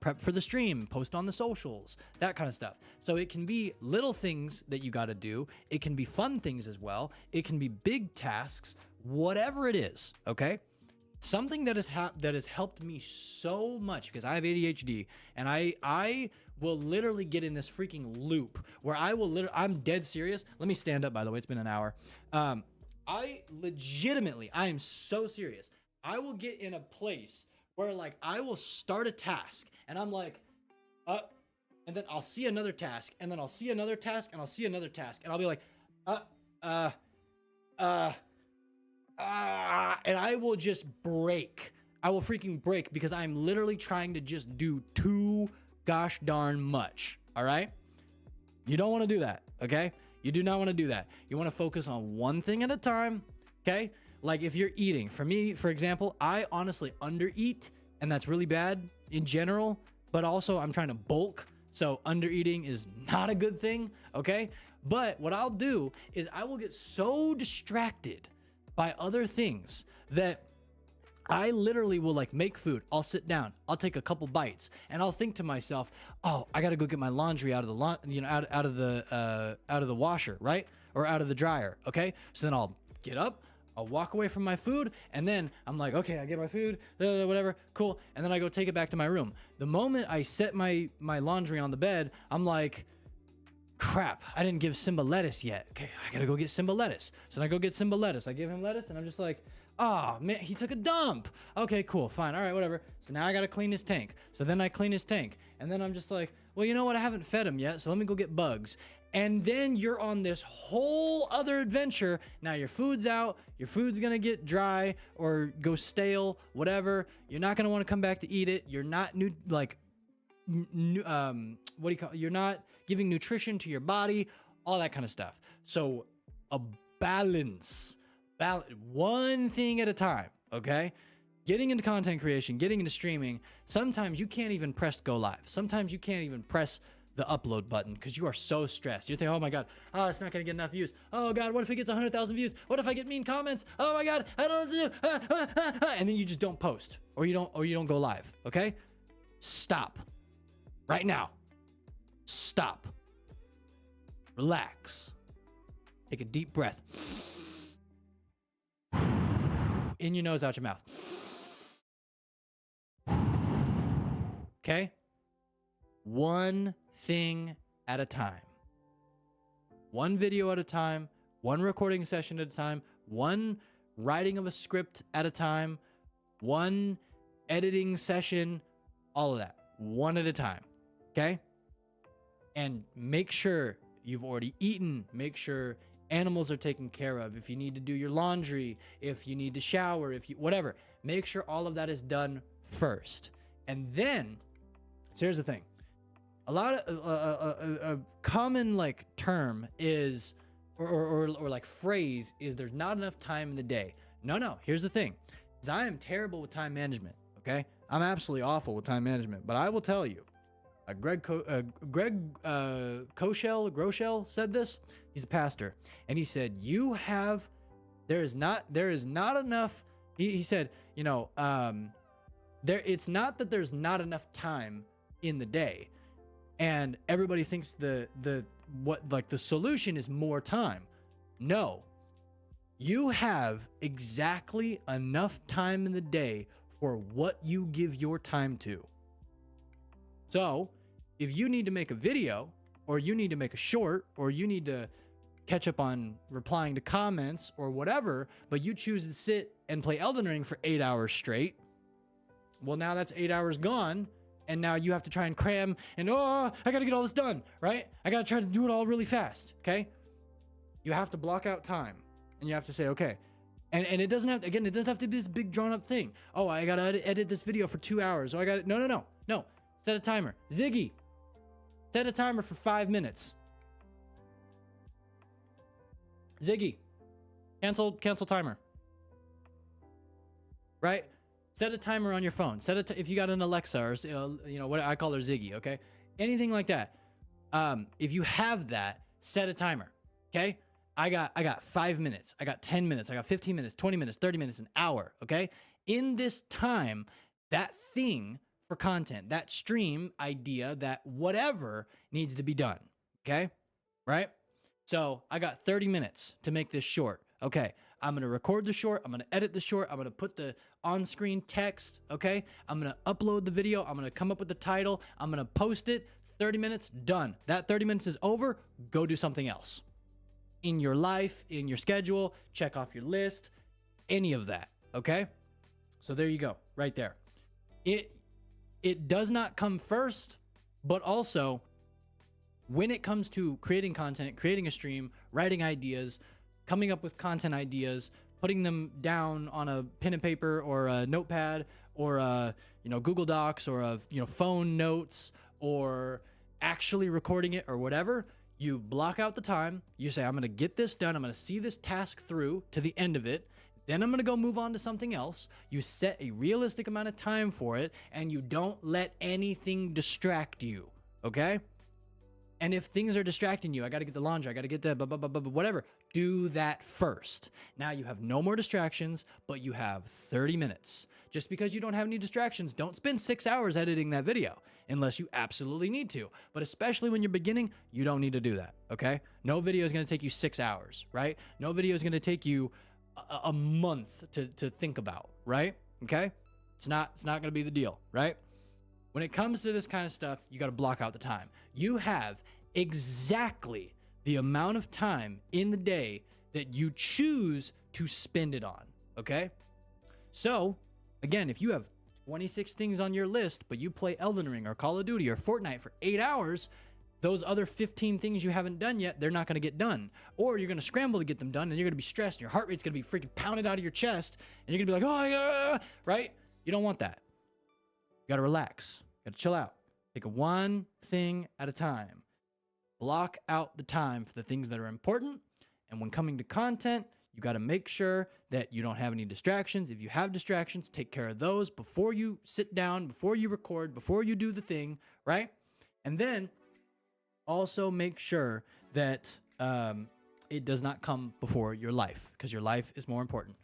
prep for the stream, post on the socials, that kind of stuff. So it can be little things that you got to do. It can be fun things as well. It can be big tasks, whatever it is, okay? Something that has helped me so much, because I have ADHD, and I will literally get in this freaking loop where I'm dead serious. Let me stand up, by the way. It's been an hour. I am so serious. I will get in a place where like I will start a task and I'm like, and then I'll see another task, and then I'll see another task, and I'll see another task, and I'll be like, and I will just break. I will freaking break because I'm literally trying to just do too gosh darn much. All right? You don't want to do that, okay? You do not want to do that. You want to focus on one thing at a time, okay? Like if you're eating, for me, for example, I honestly undereat, and that's really bad in general, but also I'm trying to bulk, so undereating is not a good thing, okay? But what I'll do is I will get so distracted by other things that I literally will like make food. I'll sit down, I'll take a couple bites, and I'll think to myself, "Oh, I gotta go get my laundry out of the out of the washer, right, or out of the dryer." Okay, so then I'll get up, I'll walk away from my food, and then I'm like, "Okay, I get my food, whatever, cool," and then I go take it back to my room. The moment I set my laundry on the bed, I'm like, crap, I didn't give Simba lettuce yet. Okay, I gotta go get Simba lettuce. So then I go get Simba lettuce. I give him lettuce, and I'm just like, oh man, he took a dump. Okay, cool, fine, all right, whatever. So now I gotta clean his tank. So then I clean his tank, and then I'm just like, well, you know what? I haven't fed him yet, so let me go get bugs. And then you're on this whole other adventure. Now your food's out, your food's gonna get dry or go stale, whatever. You're not gonna want to come back to eat it. You're not you're not giving nutrition to your body, all that kind of stuff. So a balance, one thing at a time, okay? Getting into content creation, getting into streaming, sometimes you can't even press go live. Sometimes you can't even press the upload button because you are so stressed. You think, oh my God, it's not gonna get enough views. Oh God, what if it gets 100,000 views? What if I get mean comments? Oh my God, I don't know what to do. And then you just don't post, or you don't go live, okay? Stop. Right now. Stop. Relax. Take a deep breath. In your nose, out your mouth. Okay? One thing at a time. One video at a time. One recording session at a time. One writing of a script at a time. One editing session. All of that. One at a time. Okay? And make sure you've already eaten. Make sure animals are taken care of. If you need to do your laundry, if you need to shower, whatever, make sure all of that is done first. And then, so here's the thing. A lot of a common like term is, or like phrase is, there's not enough time in the day. No, here's the thing. Is I am terrible with time management, okay? I'm absolutely awful with time management, but I will tell you, Greg Groeschel said this. He's a pastor, and he said, there is not enough. He said, it's not that there's not enough time in the day, and everybody thinks the solution is more time. No, you have exactly enough time in the day for what you give your time to. So if you need to make a video, or you need to make a short, or you need to catch up on replying to comments or whatever, but you choose to sit and play Elden Ring for 8 hours straight, well, now that's 8 hours gone, and now you have to try and cram, and I gotta get all this done, right? I gotta try to do it all really fast, okay? You have to block out time, and you have to say, okay, and it doesn't have to be this big drawn up thing. Oh, I gotta edit this video for 2 hours. Oh, I gotta, no. Set a timer. Ziggy, set a timer for 5 minutes. Ziggy, cancel timer. Right? Set a timer on your phone. If you got an Alexa, or what I call her Ziggy, okay? Anything like that. If you have that, set a timer. Okay? I got 5 minutes. I got 10 minutes. I got 15 minutes, 20 minutes, 30 minutes, an hour. Okay? In this time, that thing for content, that stream idea, that whatever needs to be done. Okay? Right? So I got 30 minutes to make this short. Okay, I'm going to record the short. I'm going to edit the short. I'm going to put the on-screen text. Okay, I'm going to upload the video. I'm going to come up with the title. I'm going to post it. 30 minutes, done. That 30 minutes is over. Go do something else. In your life, in your schedule, check off your list, any of that. Okay, so there you go, right there. It does not come first, but also, when it comes to creating content, creating a stream, writing ideas, coming up with content ideas, putting them down on a pen and paper or a notepad or Google Docs or phone notes, or actually recording it or whatever, you block out the time. You say, I'm going to get this done. I'm going to see this task through to the end of it. Then I'm going to go move on to something else. You set a realistic amount of time for it, and you don't let anything distract you. Okay? And if things are distracting you, I got to get the laundry, I got to get the whatever, do that first. Now you have no more distractions, but you have 30 minutes. Just because you don't have any distractions, don't spend 6 hours editing that video unless you absolutely need to. But especially when you're beginning, you don't need to do that, okay? No video is going to take you 6 hours, right? No video is going to take you a month to think about, right? Okay? It's not going to be the deal, right? When it comes to this kind of stuff, you got to block out the time. You have exactly the amount of time in the day that you choose to spend it on, okay? So, again, if you have 26 things on your list, but you play Elden Ring or Call of Duty or Fortnite for 8 hours, those other 15 things you haven't done yet, they're not going to get done. Or you're going to scramble to get them done, and you're going to be stressed, and your heart rate's going to be freaking pounded out of your chest, and you're going to be like, oh, right? You don't want that. You got to relax. You got to chill out. Take one thing at a time. Block out the time for the things that are important. And when coming to content, you got to make sure that you don't have any distractions. If you have distractions, take care of those before you sit down, before you record, before you do the thing, right? And then also make sure that it does not come before your life, because your life is more important,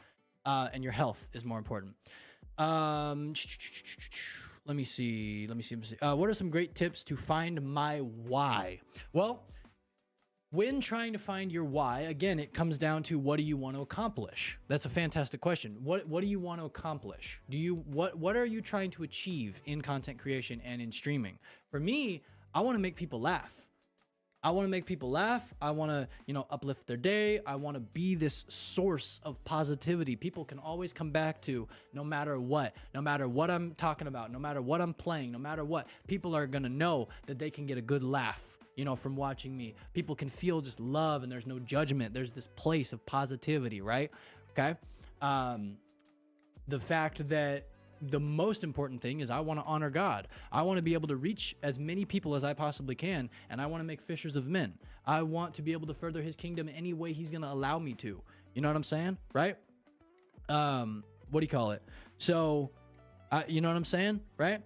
and your health is more important. Let me see. What are some great tips to find my why? Well, when trying to find your why, again, it comes down to, what do you want to accomplish? That's a fantastic question. What do you want to accomplish? What are you trying to achieve in content creation and in streaming? For me, I want to make people laugh. I want to make people laugh. I want to, uplift their day. I want to be this source of positivity people can always come back to, no matter what I'm talking about, no matter what I'm playing, no matter what. People are going to know that they can get a good laugh, from watching me. People can feel just love, and there's no judgment. There's this place of positivity, right? Okay. The fact that the most important thing is, I want to honor God. I want to be able to reach as many people as I possibly can, and I want to make fishers of men. I want to be able to further his kingdom any way he's going to allow me to. You know what I'm saying? Right? What do you call it? So, you know what I'm saying? Right?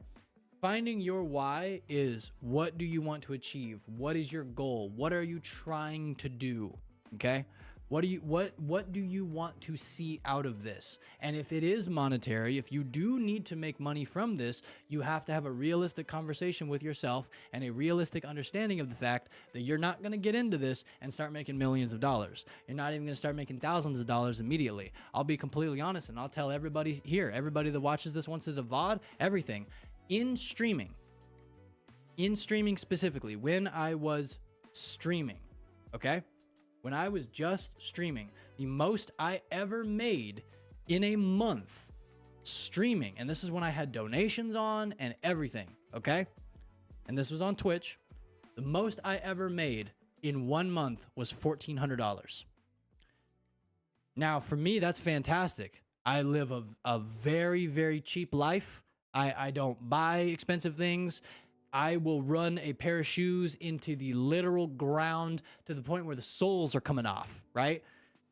Finding your why is, what do you want to achieve? What is your goal? What are you trying to do? Okay? What do you want to see out of this? And if it is monetary, if you do need to make money from this, you have to have a realistic conversation with yourself and a realistic understanding of the fact that you're not going to get into this and start making millions of dollars. You're not even going to start making thousands of dollars immediately. I'll be completely honest, and I'll tell everybody here, everybody that watches this once as a VOD, everything. In streaming specifically, when I was streaming, okay? When I was just streaming, the most I ever made in a month streaming, and this is when I had donations on and everything, okay? And this was on Twitch. The most I ever made in 1 month was $1,400. Now, for me, that's fantastic. I live a very, very cheap life. I don't buy expensive things. I will run a pair of shoes into the literal ground to the point where the soles are coming off, right?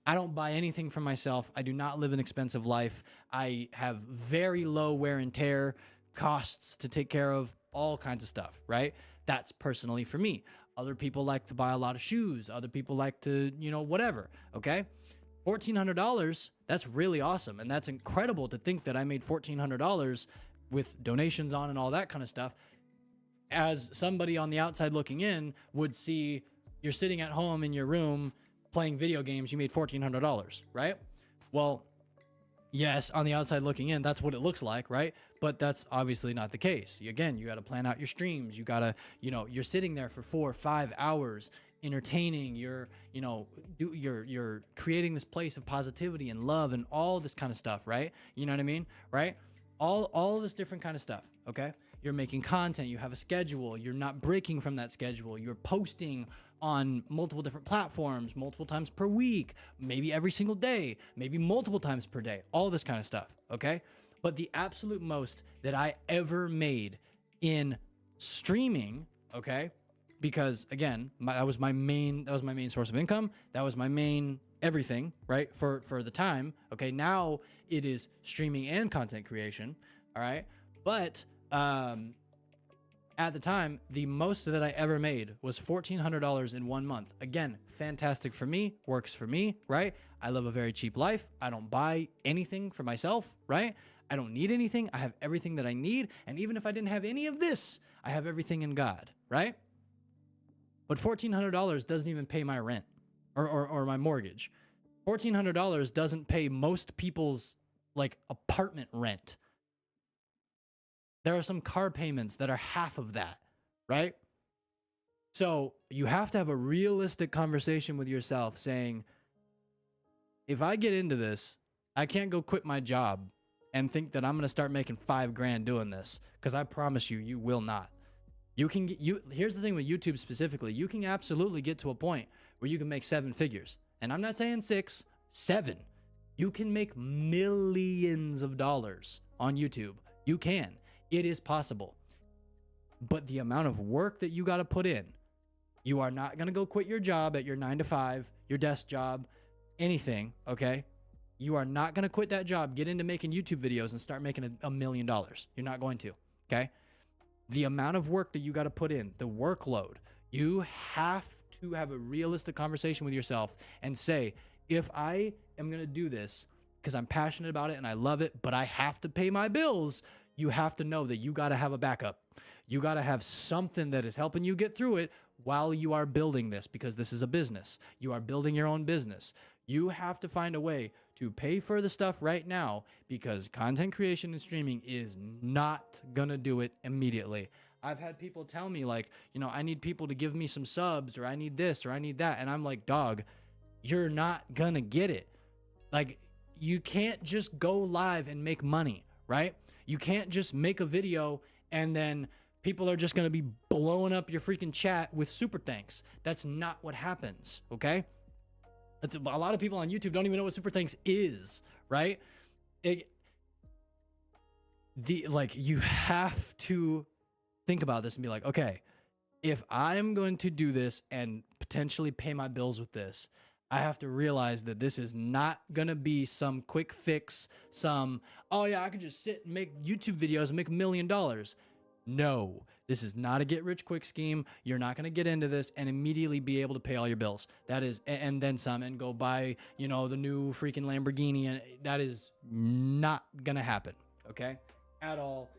I don't buy anything for myself. I do not live an expensive life. I have very low wear and tear, costs to take care of, all kinds of stuff, right? That's personally for me. Other people like to buy a lot of shoes. Other people like to, whatever, okay? $1,400, that's really awesome. And that's incredible to think that I made $1,400 with donations on and all that kind of stuff. As somebody on the outside looking in would see, you're sitting at home in your room playing video games, you made $1,400, right? Well, yes, on the outside looking in, that's what it looks like, right? But that's obviously not the case. Again, you got to plan out your streams. You got to, you're sitting there for 4 or 5 hours entertaining. You're creating this place of positivity and love and all this kind of stuff, right? You know what I mean? Right? All this different kind of stuff, okay? You're making content, you have a schedule, you're not breaking from that schedule, you're posting on multiple different platforms, multiple times per week, maybe every single day, maybe multiple times per day, all this kind of stuff, okay? But the absolute most that I ever made in streaming, okay? Because again, that was my main source of income. That was my main everything, right? For the time, okay? Now it is streaming and content creation, all right? But at the time, the most that I ever made was $1,400 in 1 month. Again, fantastic for me, works for me, right? I live a very cheap life. I don't buy anything for myself, right? I don't need anything. I have everything that I need. And even if I didn't have any of this, I have everything in God, right? But $1,400 doesn't even pay my rent or my mortgage. $1,400 doesn't pay most people's apartment rent. There are some car payments that are half of that, right? So you have to have a realistic conversation with yourself saying, if I get into this, I can't go quit my job and think that I'm going to start making $5,000 doing this, because I promise you, you will not. Here's the thing with YouTube specifically. You can absolutely get to a point where you can make 7 figures. And I'm not saying 6, 7. You can make millions of dollars on YouTube. You can. It is possible. But the amount of work that you got to put in, you are not going to go quit your job at your 9 to 5, your desk job, anything, okay? You are not going to quit that job, get into making YouTube videos and start making $1 million. You're not going to, okay? The amount of work that you got to put in, the workload, you have to have a realistic conversation with yourself and say, if I am going to do this because I'm passionate about it and I love it, but I have to pay my bills, you have to know that you got to have a backup. You got to have something that is helping you get through it while you are building this, because this is a business. You are building your own business. You have to find a way to pay for the stuff right now, because content creation and streaming is not going to do it immediately. I've had people tell me I need people to give me some subs, or I need this, or I need that. And I'm like, dog, you're not going to get it. You can't just go live and make money, right? You can't just make a video and then people are just going to be blowing up your freaking chat with super thanks. That's not what happens, okay? A lot of people on YouTube don't even know what super thanks is, right? You have to think about this and be like, okay, if I'm going to do this and potentially pay my bills with this, I have to realize that this is not going to be some quick fix, oh yeah, I could just sit and make YouTube videos and make $1 million. No, this is not a get rich quick scheme. You're not going to get into this and immediately be able to pay all your bills. That is, and then some, and go buy, the new freaking Lamborghini. And that is not going to happen. Okay. At all,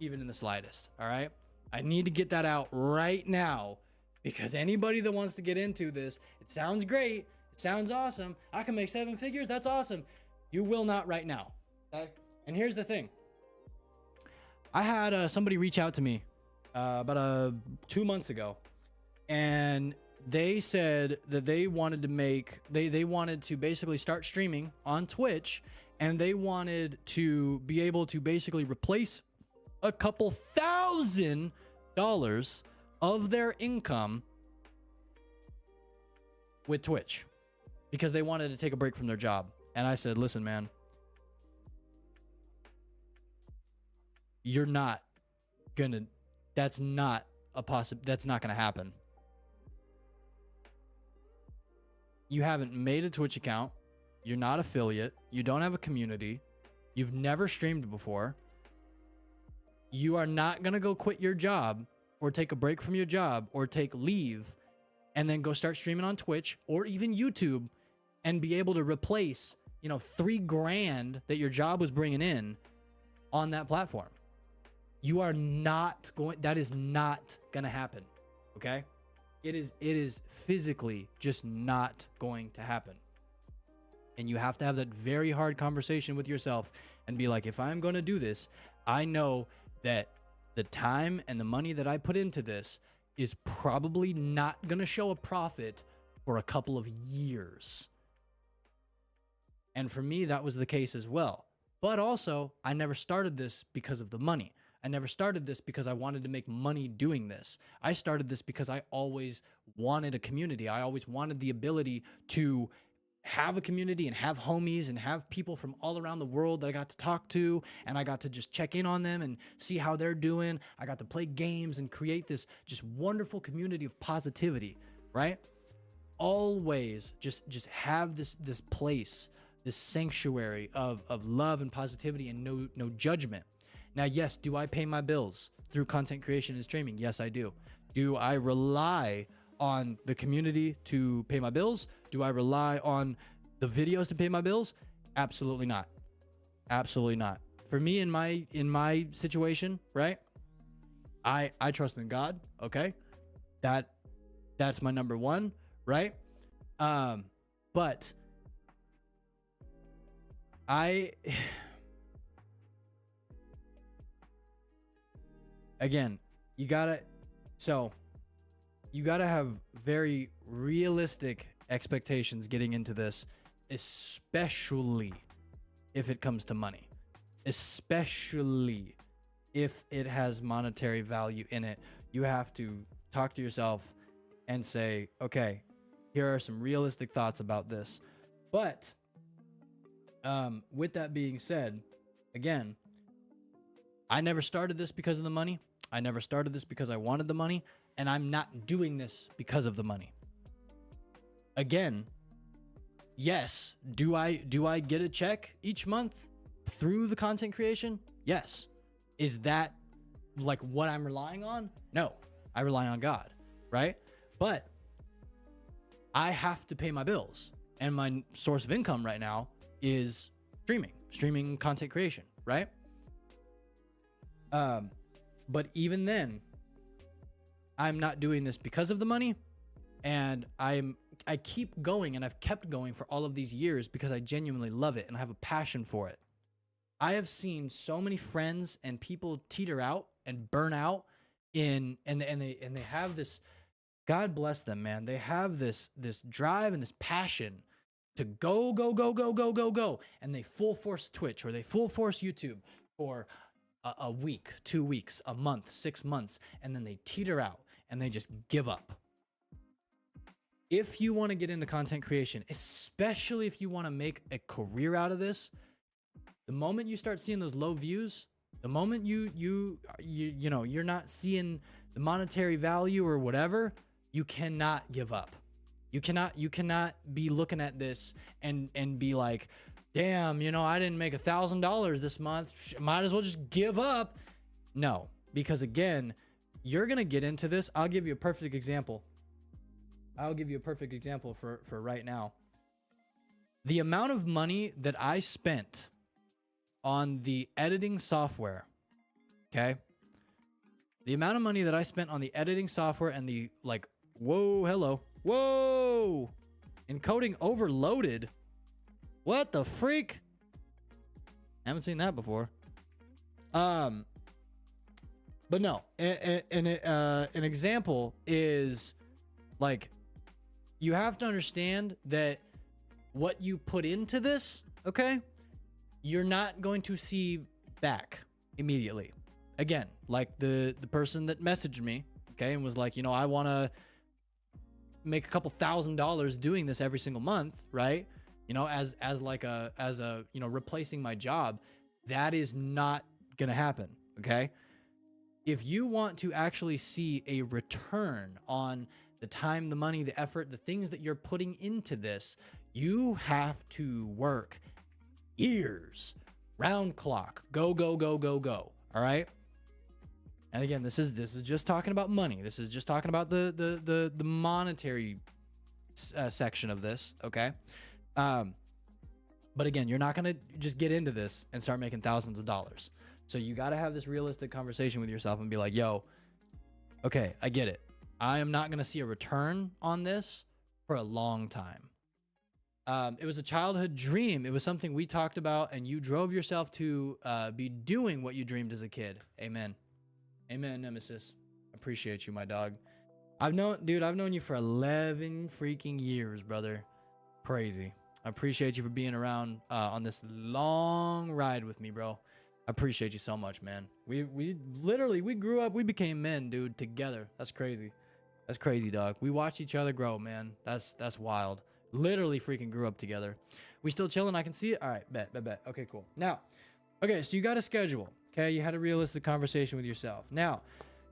even in the slightest. All right. I need to get that out right now, because anybody that wants to get into this, it sounds great. It sounds awesome. I can make 7 figures. That's awesome. You will not right now. Okay. And here's the thing. I had somebody reach out to me about 2 months ago, and they said that they wanted to make, they wanted to basically start streaming on Twitch, and they wanted to be able to basically replace a couple $1,000 of their income with Twitch, because they wanted to take a break from their job. And I said, listen, man, you're not gonna, that's not gonna happen. You haven't made a Twitch account. You're not affiliate. You don't have a community. You've never streamed before. You are not gonna go quit your job or take a break from your job or take leave and then go start streaming on Twitch or even YouTube and be able to replace, $3,000 that your job was bringing in on that platform. You are not going, that is not going to happen. Okay. It is physically just not going to happen. And you have to have that very hard conversation with yourself and be like, if I'm going to do this, I know that the time and the money that I put into this is probably not going to show a profit for a couple of years. And for me, that was the case as well. But also, I never started this because of the money. I never started this because I wanted to make money doing this. I started this because I always wanted a community. I always wanted the ability to have a community and have homies and have people from all around the world that I got to talk to, and I got to just check in on them and see how they're doing. I got to play games and create this just wonderful community of positivity, right? Always just have this place, this sanctuary of love and positivity and no judgment. Now, yes, do I pay my bills through content creation and streaming? Yes, I do. Do I rely on the community to pay my bills? Do I rely on the videos to pay my bills? Absolutely not. Absolutely not. For me, in my situation, right? I trust in God. Okay. That's my number one, right? But again, you gotta have very realistic expectations getting into this, especially if it comes to money, especially if it has monetary value in it. You have to talk to yourself and say, okay, here are some realistic thoughts about this. But with that being said, again, I never started this because of the money. I never started this because I wanted the money, and I'm not doing this because of the money. Again, yes, do I get a check each month through the content creation? Yes. Is that like what I'm relying on? No, I rely on God, right? But I have to pay my bills, and my source of income right now is streaming content creation, right? But even then, I'm not doing this because of the money, and I keep going, and I've kept going for all of these years because I genuinely love it and I have a passion for it. I have seen so many friends and people teeter out and burn out and they have this, God bless them, man. They have this drive and this passion to go, and they full force Twitch or they full force YouTube for a week, 2 weeks, a month, 6 months, and then they teeter out and they just give up. If you want to get into content creation, especially if you want to make a career out of this, the moment you start seeing those low views, the moment you're not seeing the monetary value or whatever, you cannot give up. You cannot be looking at this and be like, damn, I didn't make $1,000 this month. Might as well just give up. No, Because again, you're going to get into this. I'll give you a perfect example. For right now. The amount of money that I spent on the editing software, okay? The amount of money that I spent on the editing software and the whoa, encoding overloaded. What the freak? Haven't seen that before. But no, an example is like, you have to understand that what you put into this, okay, you're not going to see back immediately. Again, like the person that messaged me, okay, and was like, you know, I want to make a couple $1,000s doing this every single month, right? You know, as a you know, replacing my job. That is not gonna happen, okay? If you want to actually see a return on the time, the money, the effort, the things that you're putting into this, you have to work years, round clock, go, all right? And again, this is just talking about money. This is just talking about the monetary section of this, okay? But again, you're not gonna just get into this and start making thousands of dollars. So you got to have this realistic conversation with yourself and be like, yo, okay, I get it. I am not gonna see a return on this for a long time. It was a childhood dream. It was something we talked about, and you drove yourself to be doing what you dreamed as a kid. Amen. Amen, Nemesis. Appreciate you, my dog. I've known you for 11 freaking years, brother. Crazy. I appreciate you for being around on this long ride with me, bro. I appreciate you so much, man. We grew up, we became men, dude, together. That's crazy. That's crazy, dog. We watched each other grow, man. That's wild. Literally freaking grew up together. We still chilling? I can see it? All right, bet. Okay, cool. Now, okay, so you got a schedule. Okay, you had a realistic conversation with yourself. Now,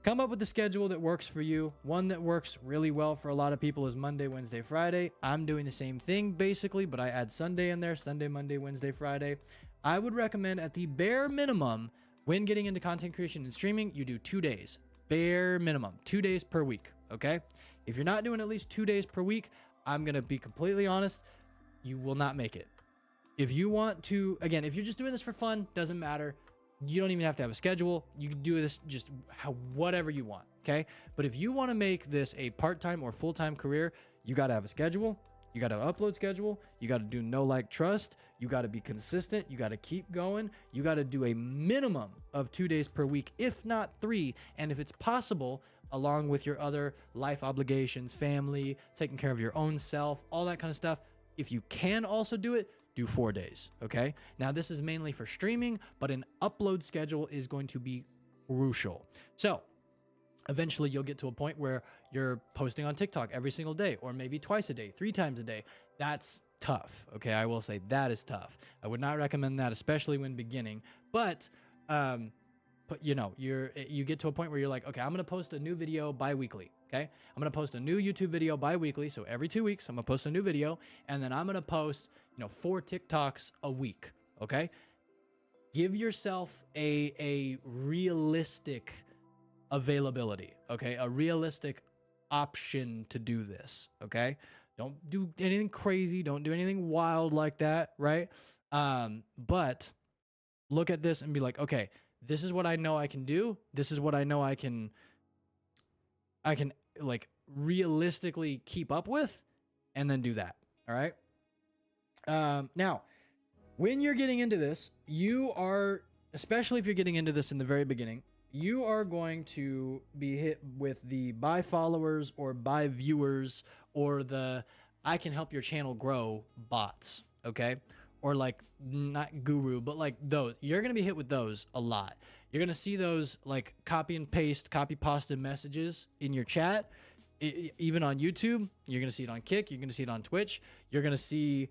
come up with the schedule that works for you. One that works really well for a lot of people is Monday, Wednesday, Friday. I'm doing the same thing basically, but I add Sunday in there. Sunday, Monday, Wednesday, Friday. I would recommend at the bare minimum, when getting into content creation and streaming, you do 2 days. Bare minimum, 2 days per week, okay? If you're not doing at least 2 days per week, I'm going to be completely honest, you will not make it. If you want to, again, if you're just doing this for fun, doesn't matter. You don't even have to have a schedule. You can do this just whatever you want, okay? But if you want to make this a part-time or full-time career, you got to have a schedule. You got to upload schedule. You got to do know, like, trust. You got to be consistent. You got to keep going. You got to do a minimum of 2 days per week, if not 3. And if it's possible, along with your other life obligations, family, taking care of your own self, all that kind of stuff, if you can also do it, do 4 days, okay? Now, this is mainly for streaming, but an upload schedule is going to be crucial. So, eventually you'll get to a point where you're posting on TikTok every single day, or maybe twice a day, 3 times a day. That's tough, okay? I will say that is tough. I would not recommend that, especially when beginning, but you know, you get to a point where you're like, okay, I'm going to post a new video bi-weekly, okay? I'm going to post a new YouTube video bi-weekly, so every 2 weeks, I'm going to post a new video, and then I'm going to post, 4 TikToks a week, okay? Give yourself a realistic availability, okay? A realistic option to do this, okay? Don't do anything crazy. Don't do anything wild like that, right? But look at this and be like, okay, this is what I know I can do. This is what I know I can like realistically keep up with, and then do that. All right. Now, when you're getting into this, you are, especially if you're getting into this in the very beginning, you are going to be hit with the buy followers or buy viewers or the I can help your channel grow bots. Okay. Or like, not guru, but like those, you're going to be hit with those a lot. You're going to see those like copy pasted messages in your chat, even on YouTube. You're going to see it on Kick. You're going to see it on Twitch. You're going to see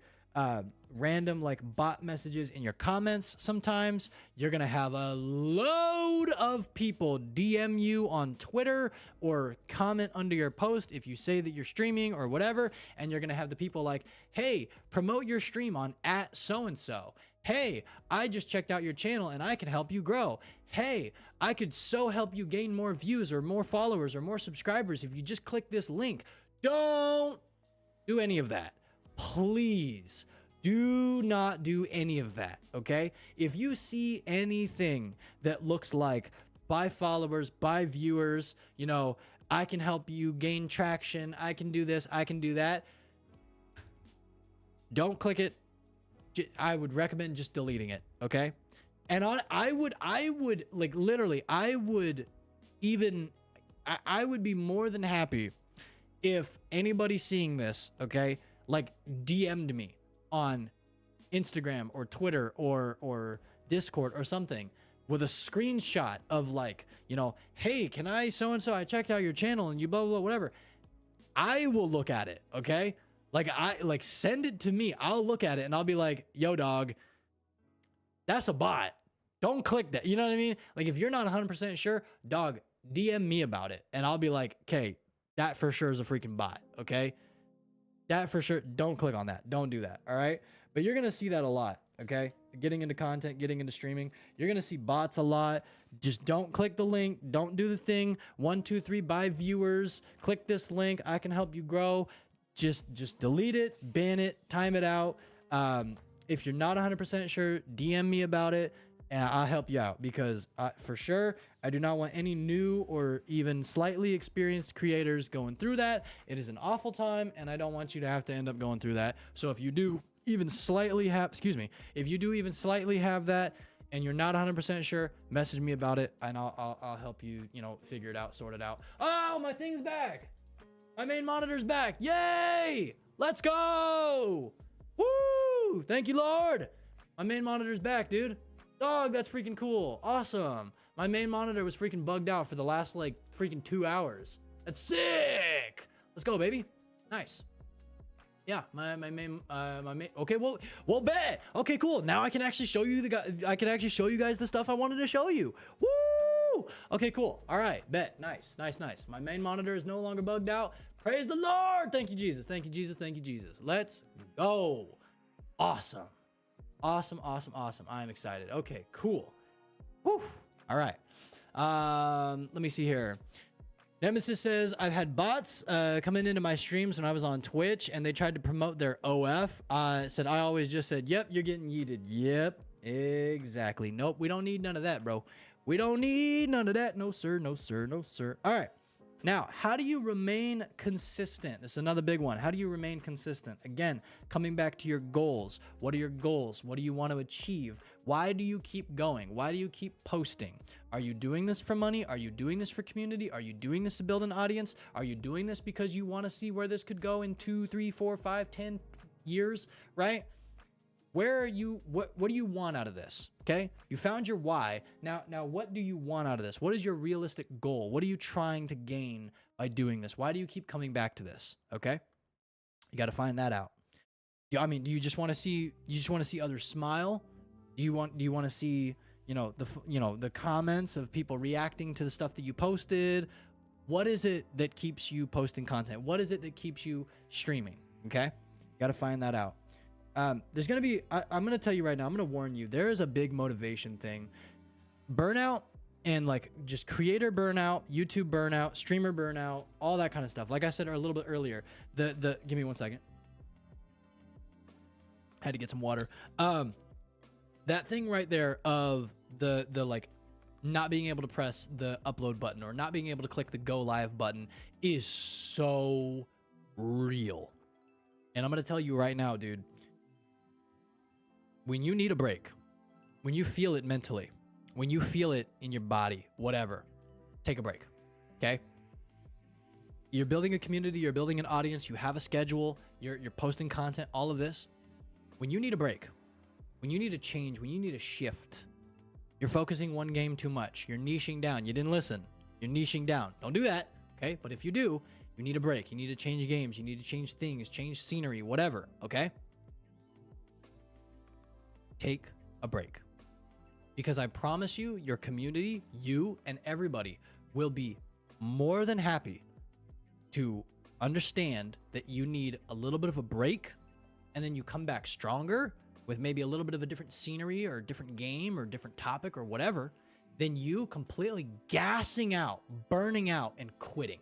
random like bot messages in your comments. Sometimes you're going to have a load of people DM you on Twitter or comment under your post if you say that you're streaming or whatever. And you're going to have the people like, hey, promote your stream on @so-and-so. Hey, I just checked out your channel and I can help you grow. hey, I could so help you gain more views or more followers or more subscribers if you just click this link. Don't do any of that. Please do not do any of that, okay? If you see anything that looks like buy followers, buy viewers, you know, I can help you gain traction, I can do this, I can do that, don't click it. I would recommend just deleting it, okay? And I would like literally, I would be more than happy if anybody seeing this, okay, like DM'd me on Instagram or Twitter or Discord or something with a screenshot of like, you know, hey, can I so-and-so, I checked out your channel and you blah, blah, blah, whatever. I will look at it, okay? Like send it to me. I'll look at it and I'll be like, yo, dog, that's a bot. Don't click that. You know what I mean? Like if you're not 100% sure, dog, DM me about it. And I'll be like, okay, that for sure is a freaking bot. Okay. That for sure. Don't click on that. Don't do that. All right. But you're going to see that a lot. Okay. Getting into content, getting into streaming, you're going to see bots a lot. Just don't click the link. Don't do the thing. 1, 2, 3, buy viewers. Click this link. I can help you grow. Just delete it, ban it, time it out. If you're not 100% sure, DM me about it and I'll help you out because for sure, I do not want any new or even slightly experienced creators going through that. It is an awful time and I don't want you to have to end up going through that. So if you do even slightly have, if you do even slightly have that and you're not 100% sure, message me about it and I'll help you, you know, figure it out, sort it out. Oh, my thing's back. My main monitor's back. Yay! Let's go! Woo! Thank you, Lord. My main monitor's back, dude. Dog, that's freaking cool. Awesome. My main monitor was freaking bugged out for the last like freaking 2 hours. That's sick. Let's go, baby. Nice. Yeah, my main. Okay, well, bet. Okay, cool. Now I can actually show you you guys the stuff I wanted to show you. Woo! Okay, cool. All right, bet. Nice. My main monitor is no longer bugged out. Praise the Lord. Thank you, Jesus. Thank you, Jesus. Thank you, Jesus. Let's go. Awesome. I'm excited. Okay, cool. Woo. All right. Let me see here. Nemesis says, I've had bots coming into my streams when I was on Twitch and they tried to promote their OF. Said, I always just said, yep, you're getting yeeted. Yep, exactly. Nope, we don't need none of that, bro. We don't need none of that. No, sir. All right. Now, how do you remain consistent? This is another big one. How do you remain consistent? Again, coming back to your goals. What are your goals? What do you want to achieve? Why do you keep going? Why do you keep posting? Are you doing this for money? Are you doing this for community? Are you doing this to build an audience? Are you doing this because you want to see where this could go in 2, 3, 4, 5, 10 years, right? Where are you? What do you want out of this? Okay, you found your why. Now, what do you want out of this? What is your realistic goal? What are you trying to gain by doing this? Why do you keep coming back to this? Okay, you got to find that out. I mean, do you just want to see? You just want to see others smile? Do you want to see, the comments of people reacting to the stuff that you posted? What is it that keeps you posting content? What is it that keeps you streaming? Okay, you got to find that out. There's going to be, I'm going to tell you right now, I'm going to warn you, there is a big motivation thing. Burnout and like just creator burnout, YouTube burnout, streamer burnout, all that kind of stuff. Like I said a little bit earlier, give me 1 second. I had to get some water. That thing right there of the like not being able to press the upload button or not being able to click the go live button is so real. And I'm going to tell you right now, dude, when you need a break, when you feel it mentally, when you feel it in your body, whatever, take a break, okay? You're building a community, you're building an audience, you have a schedule, you're posting content, all of this. When you need a break, when you need a change, when you need a shift, you're focusing one game too much, you're niching down, you didn't listen, you're niching down. Don't do that, okay? But if you do, you need a break, you need to change games, you need to change things, change scenery, whatever, okay? Take a break, because I promise you, your community, you and everybody will be more than happy to understand that you need a little bit of a break and then you come back stronger with maybe a little bit of a different scenery or a different game or different topic or whatever. than you completely gassing out, burning out, and quitting.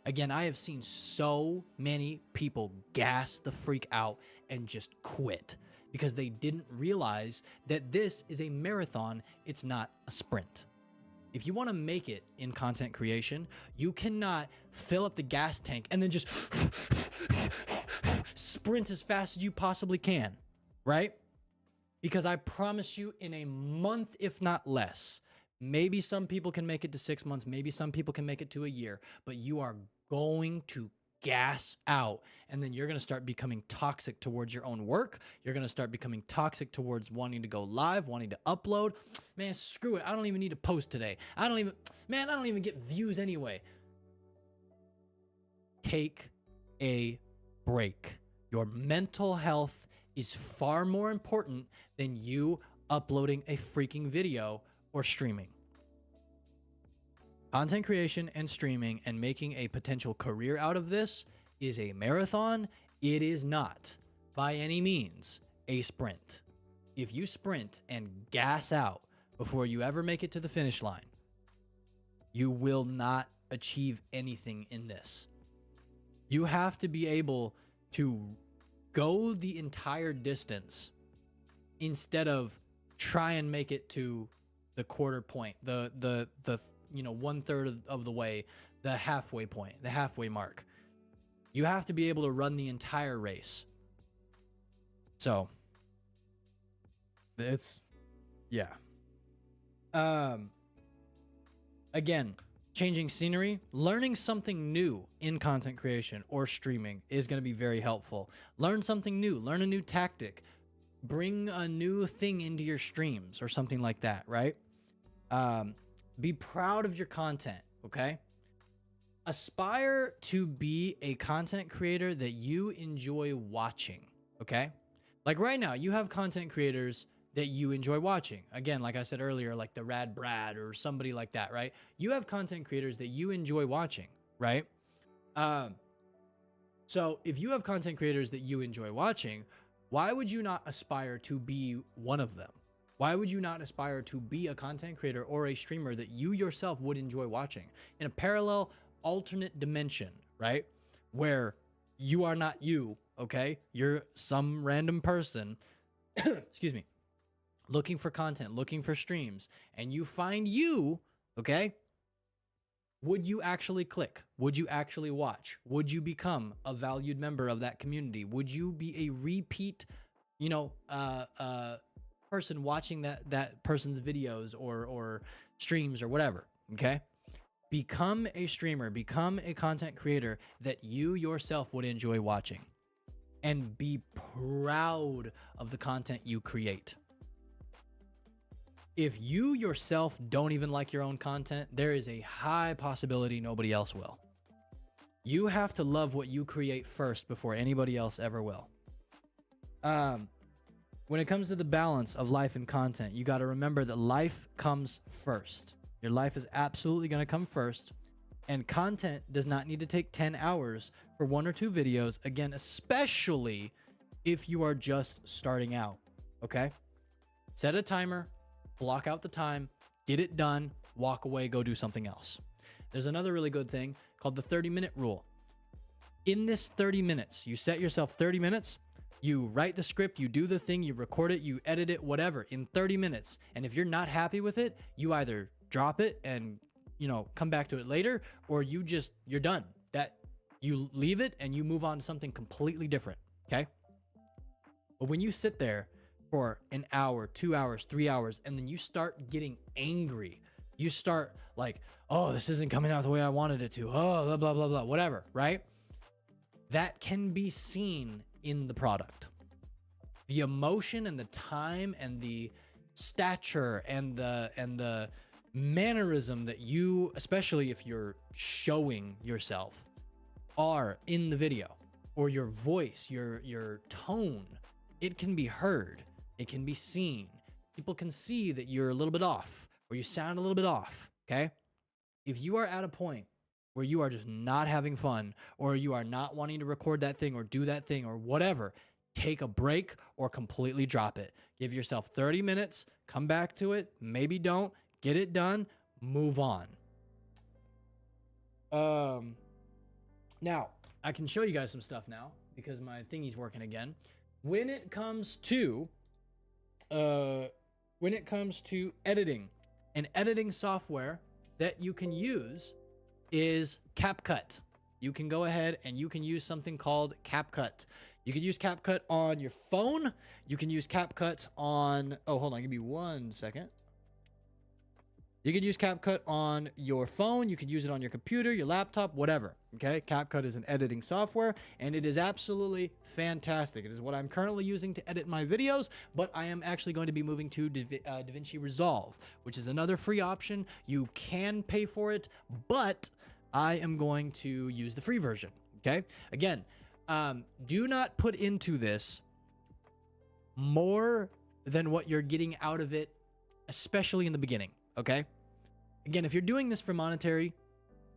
Again, I have seen so many people gas the freak out and just quit because they didn't realize that this is a marathon, it's not a sprint. If you want to make it in content creation, you cannot fill up the gas tank and then just sprint as fast as you possibly can, right? Because I promise you, in a month, if not less, maybe some people can make it to 6 months, maybe some people can make it to a year, but you are going to gas out, and then you're going to start becoming toxic towards your own work. You're going to start becoming toxic towards wanting to go live, wanting to upload. Man, screw it. I don't even need to post today. I don't even get views anyway. Take a break. Your mental health is far more important than you uploading a freaking video or streaming. Content creation and streaming and making a potential career out of this is a marathon. It is not, by any means, a sprint. If you sprint and gas out before you ever make it to the finish line, you will not achieve anything in this. You have to be able to go the entire distance instead of try and make it to the quarter point, the 1/3 of the way, the halfway point, the halfway mark. You have to be able to run the entire race. So it's, yeah. Again, changing scenery, learning something new in content creation or streaming is going to be very helpful. Learn something new, learn a new tactic, bring a new thing into your streams or something like that, right? Be proud of your content, okay? Aspire to be a content creator that you enjoy watching, okay? Like right now, you have content creators that you enjoy watching. Again, like I said earlier, like the Rad Brad or somebody like that, right? You have content creators that you enjoy watching, right? So if you have content creators that you enjoy watching, why would you not aspire to be one of them? Why would you not aspire to be a content creator or a streamer that you yourself would enjoy watching in a parallel alternate dimension, right? Where you are not you, okay? You're some random person, excuse me, looking for content, looking for streams, and you find you, okay? Would you actually click? Would you actually watch? Would you become a valued member of that community? Would you be a repeat, person watching that person's videos or streams or whatever, okay? Become a streamer, become a content creator that you yourself would enjoy watching, and be proud of the content you create. If you yourself don't even like your own content, there is a high possibility nobody else will. You have to love what you create first before anybody else ever will. When it comes to the balance of life and content, you got to remember that life comes first. Your life is absolutely going to come first, and content does not need to take 10 hours for 1 or 2 videos, again, especially if you are just starting out, okay? Set a timer, block out the time, get it done, walk away, go do something else. There's another really good thing called the 30-minute rule. In this 30 minutes, you set yourself 30 minutes, you write the script, you do the thing, you record it, you edit it, whatever, in 30 minutes. And if you're not happy with it, you either drop it and, come back to it later, or you're done. That you leave it and you move on to something completely different, okay? But when you sit there for an hour, 2 hours, 3 hours, and then you start getting angry, you start like, oh, this isn't coming out the way I wanted it to, oh, blah, blah, blah, blah, whatever, right? That can be seen in the product. The emotion and the time and the stature and the mannerism that you, especially if you're showing yourself, are in the video, or your voice, your tone, it can be heard, it can be seen. People can see that you're a little bit off, or you sound a little bit off, okay? If you are at a point where you are just not having fun, or you are not wanting to record that thing or do that thing or whatever, take a break or completely drop it. Give yourself 30 minutes, come back to it, maybe don't, Get it done, move on. Now I can show you guys some stuff now because my thingy's working again. When it comes to editing, an editing software that you can use is CapCut. You can go ahead and you can use something called CapCut. You can use CapCut on your phone. You can use CapCut on, oh, hold on, give me 1 second. You can use CapCut on your phone. You can use it on your computer, your laptop, whatever. Okay, CapCut is an editing software, and it is absolutely fantastic. It is what I'm currently using to edit my videos, but I am actually going to be moving to DaVinci Resolve, which is another free option. You can pay for it, but I am going to use the free version. Okay, again, do not put into this more than what you're getting out of it, especially in the beginning. Okay, again, if you're doing this for monetary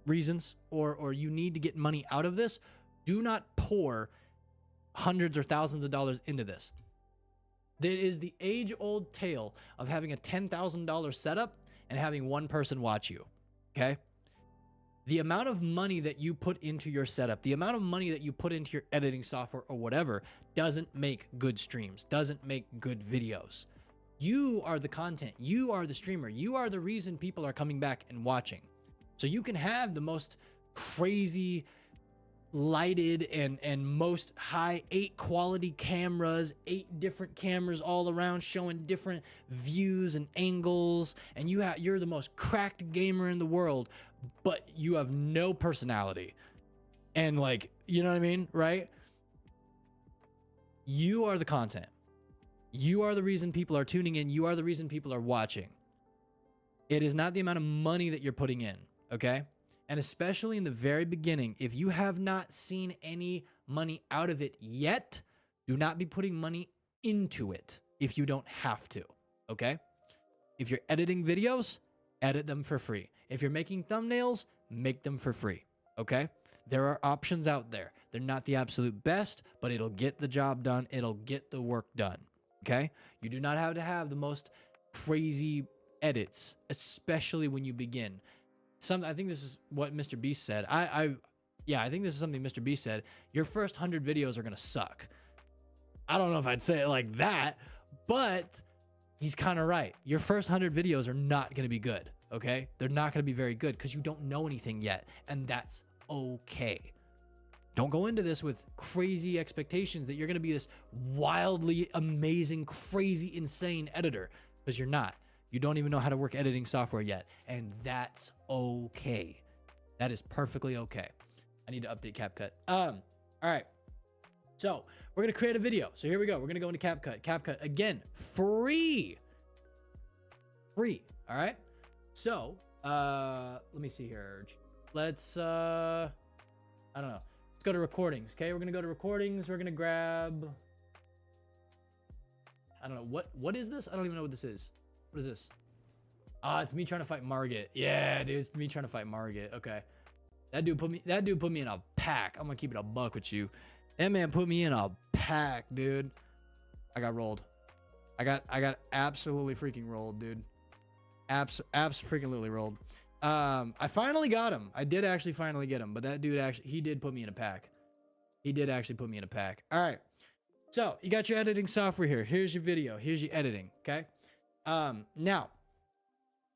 reasons or you need to get money out of this, do not pour hundreds or thousands of dollars into this. There is the age-old tale of having a $10,000 setup and having one person watch you. Okay, the amount of money that you put into your setup, the amount of money that you put into your editing software or whatever, doesn't make good streams, doesn't make good videos. You are the content. You are the streamer. You are the reason people are coming back and watching. So you can have the most crazy lighted and most high 8 quality cameras, 8 different cameras all around showing different views and angles, and you're the most cracked gamer in the world, but you have no personality. And like, you know what I mean, right? You are the content. You are the reason people are tuning in. You are the reason people are watching. It is not the amount of money that you're putting in, okay? And especially in the very beginning, if you have not seen any money out of it yet, do not be putting money into it if you don't have to, okay? If you're editing videos, edit them for free. If you're making thumbnails, make them for free, okay? There are options out there. They're not the absolute best, but it'll get the job done. It'll get the work done. Okay, you do not have to have the most crazy edits, especially when you begin. I think this is what Mr. Beast said. I think this is something Mr. Beast said. Your first 100 videos are gonna suck. I don't know if I'd say it like that, but he's kind of right. Your first 100 videos are not gonna be good. Okay, they're not gonna be very good because you don't know anything yet, and that's okay. Don't go into this with crazy expectations that you're going to be this wildly amazing, crazy, insane editor, because you're not. You don't even know how to work editing software yet, and that's okay. That is perfectly okay. I need to update CapCut. All right. So we're going to create a video. So here we go. We're going to go into CapCut. CapCut, again, free. Free. All right. So let me see here. Let's, I don't know. Go to recordings. Okay, we're gonna go to recordings. We're gonna grab, I don't know what is this. I don't even know what this is. What is this? It's me trying to fight Margit. Yeah, dude, it's me trying to fight Margit. Okay, that dude put me in a pack. I'm gonna keep it a buck with you. That man put me in a pack, dude. I got rolled. I got absolutely freaking rolled, dude. Freaking rolled. I finally got him. I did actually finally get him, but that dude he did put me in a pack. He did actually put me in a pack. All right. So you got your editing software here. Here's your video. Here's your editing. Okay. Now,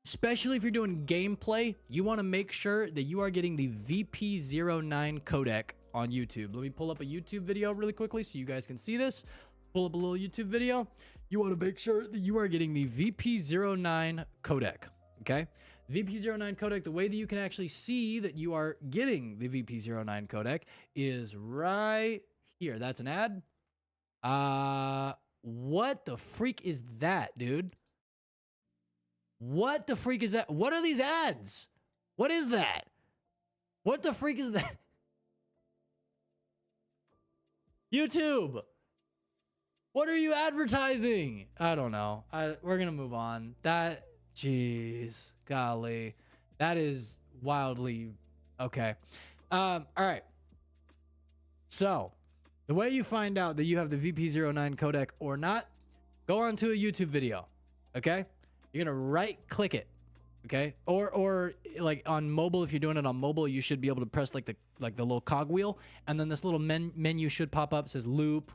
especially if you're doing gameplay, you want to make sure that you are getting the VP09 codec on YouTube. Let me pull up a YouTube video really quickly so you guys can see this. Pull up a little YouTube video. You want to make sure that you are getting the VP09 codec. Okay. VP09 codec, the way that you can actually see that you are getting the VP09 codec is right here. That's an ad. What the freak is that, dude? What the freak is that? What are these ads? What is that? What the freak is that? YouTube, what are you advertising? I don't know. We're gonna move on. Jeez, golly, that is wildly okay. All right. So the way you find out that you have the VP09 codec or not, go onto a YouTube video. Okay, you're gonna right click it. Okay, or like on mobile, if you're doing it on mobile, you should be able to press like the little cogwheel, and then this little menu should pop up, says loop,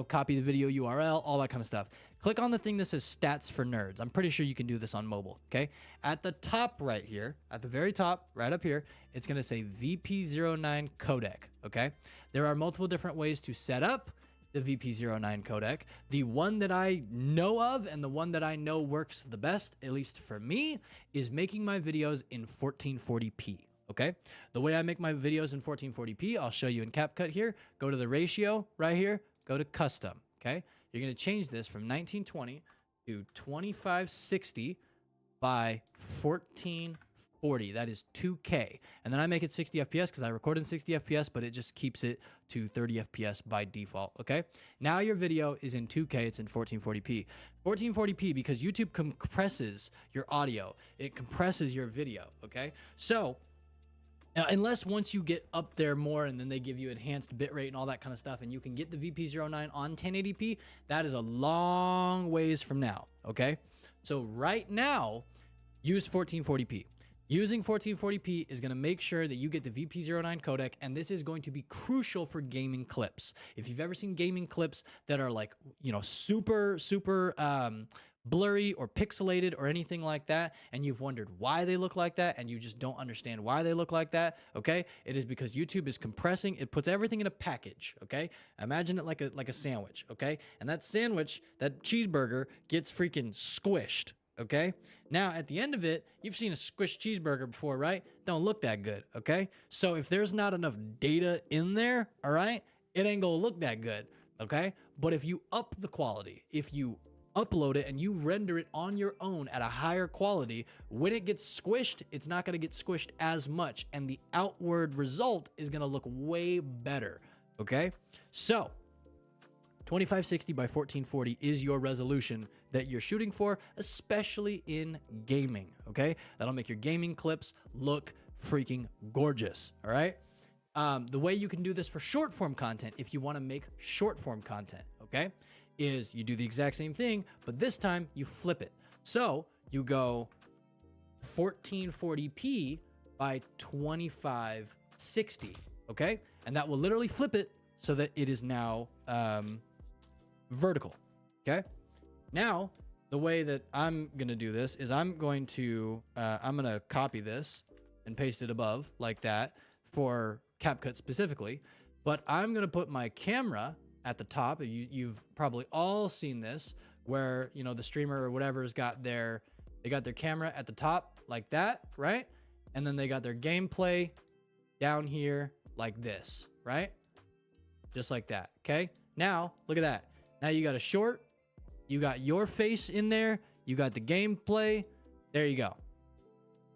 copy the video URL, all that kind of stuff. Click on the thing that says stats for nerds. I'm pretty sure you can do this on mobile. Okay, at the top right here, at the very top, right up here, it's gonna say VP09 codec. Okay, there are multiple different ways to set up the VP09 codec. The one that I know of and the one that I know works the best, at least for me, is making my videos in 1440p. Okay, the way I make my videos in 1440p, I'll show you in CapCut here. Go to the ratio right here, go to custom. Okay, you're gonna change this from 1920 to 2560 by 1440. That is 2K. And then I make it 60 FPS because I record in 60 FPS, but it just keeps it to 30 FPS by default. Okay, now your video is in 2K. It's in 1440p. 1440p because YouTube compresses your audio, it compresses your video. Okay, so unless once you get up there more and then they give you enhanced bitrate and all that kind of stuff, and you can get the VP09 on 1080p, that is a long ways from now. Okay, so right now, use 1440p. Using 1440p is going to make sure that you get the VP09 codec, and this is going to be crucial for gaming clips. If you've ever seen gaming clips that are like, super blurry or pixelated or anything like that, and you've wondered why they look like that, and you just don't understand why they look like that, okay? It is because YouTube is compressing. It puts everything in a package, okay? Imagine it like a sandwich, okay? And that sandwich, that cheeseburger, gets freaking squished. Okay, now at the end of it, you've seen a squished cheeseburger before, right? Don't look that good. Okay, so if there's not enough data in there, all right, it ain't gonna look that good. Okay, but if you up the quality, if you upload it and you render it on your own at a higher quality, when it gets squished, it's not gonna get squished as much, and the outward result is gonna look way better. Okay, so 2560 by 1440 is your resolution that you're shooting for, especially in gaming, okay? That'll make your gaming clips look freaking gorgeous, all right? The way you can do this for short form content, if you want to make short form content, okay, is you do the exact same thing, but this time you flip it. So you go 1440p by 2560, okay? And that will literally flip it so that it is now vertical. Okay, now the way that I'm gonna do this is I'm gonna copy this and paste it above like that for CapCut specifically, but I'm gonna put my camera at the top. You've probably all seen this where the streamer or whatever has got they got their camera at the top like that, right? And then they got their gameplay down here like this, right? Just like that. Okay, now look at that. Now you got a short, you got your face in there, you got the gameplay, there you go.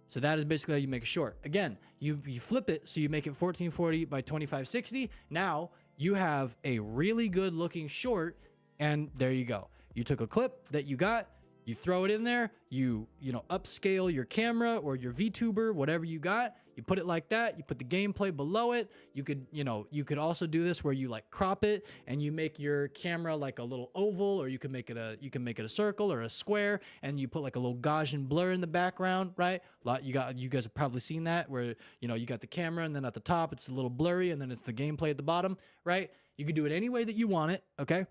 So that is basically how you make a short. Again, you flip it, so you make it 1440 by 2560. Now you have a really good looking short, and there you go. You took a clip that you got, you throw it in there, you upscale your camera or your VTuber, whatever you got, you put it like that, you put the gameplay below it. You could also do this where you like crop it and you make your camera like a little oval, or you can make it a circle or a square, and you put like a little Gaussian blur in the background, right? You guys have probably seen that where you got the camera and then at the top it's a little blurry and then it's the gameplay at the bottom, right? You could do it any way that you want it, okay?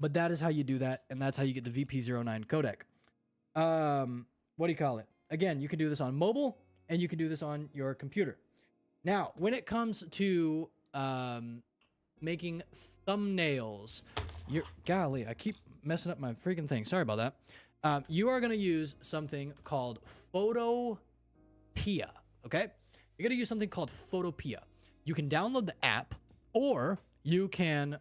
But that is how you do that, and that's how you get the VP09 codec. What do you call it? Again, you can do this on mobile, and you can do this on your computer. Now, when it comes to making thumbnails, golly, I keep messing up my freaking thing. Sorry about that. You are going to use something called Photopea, okay? You're going to use something called Photopea. You can download the app, or you can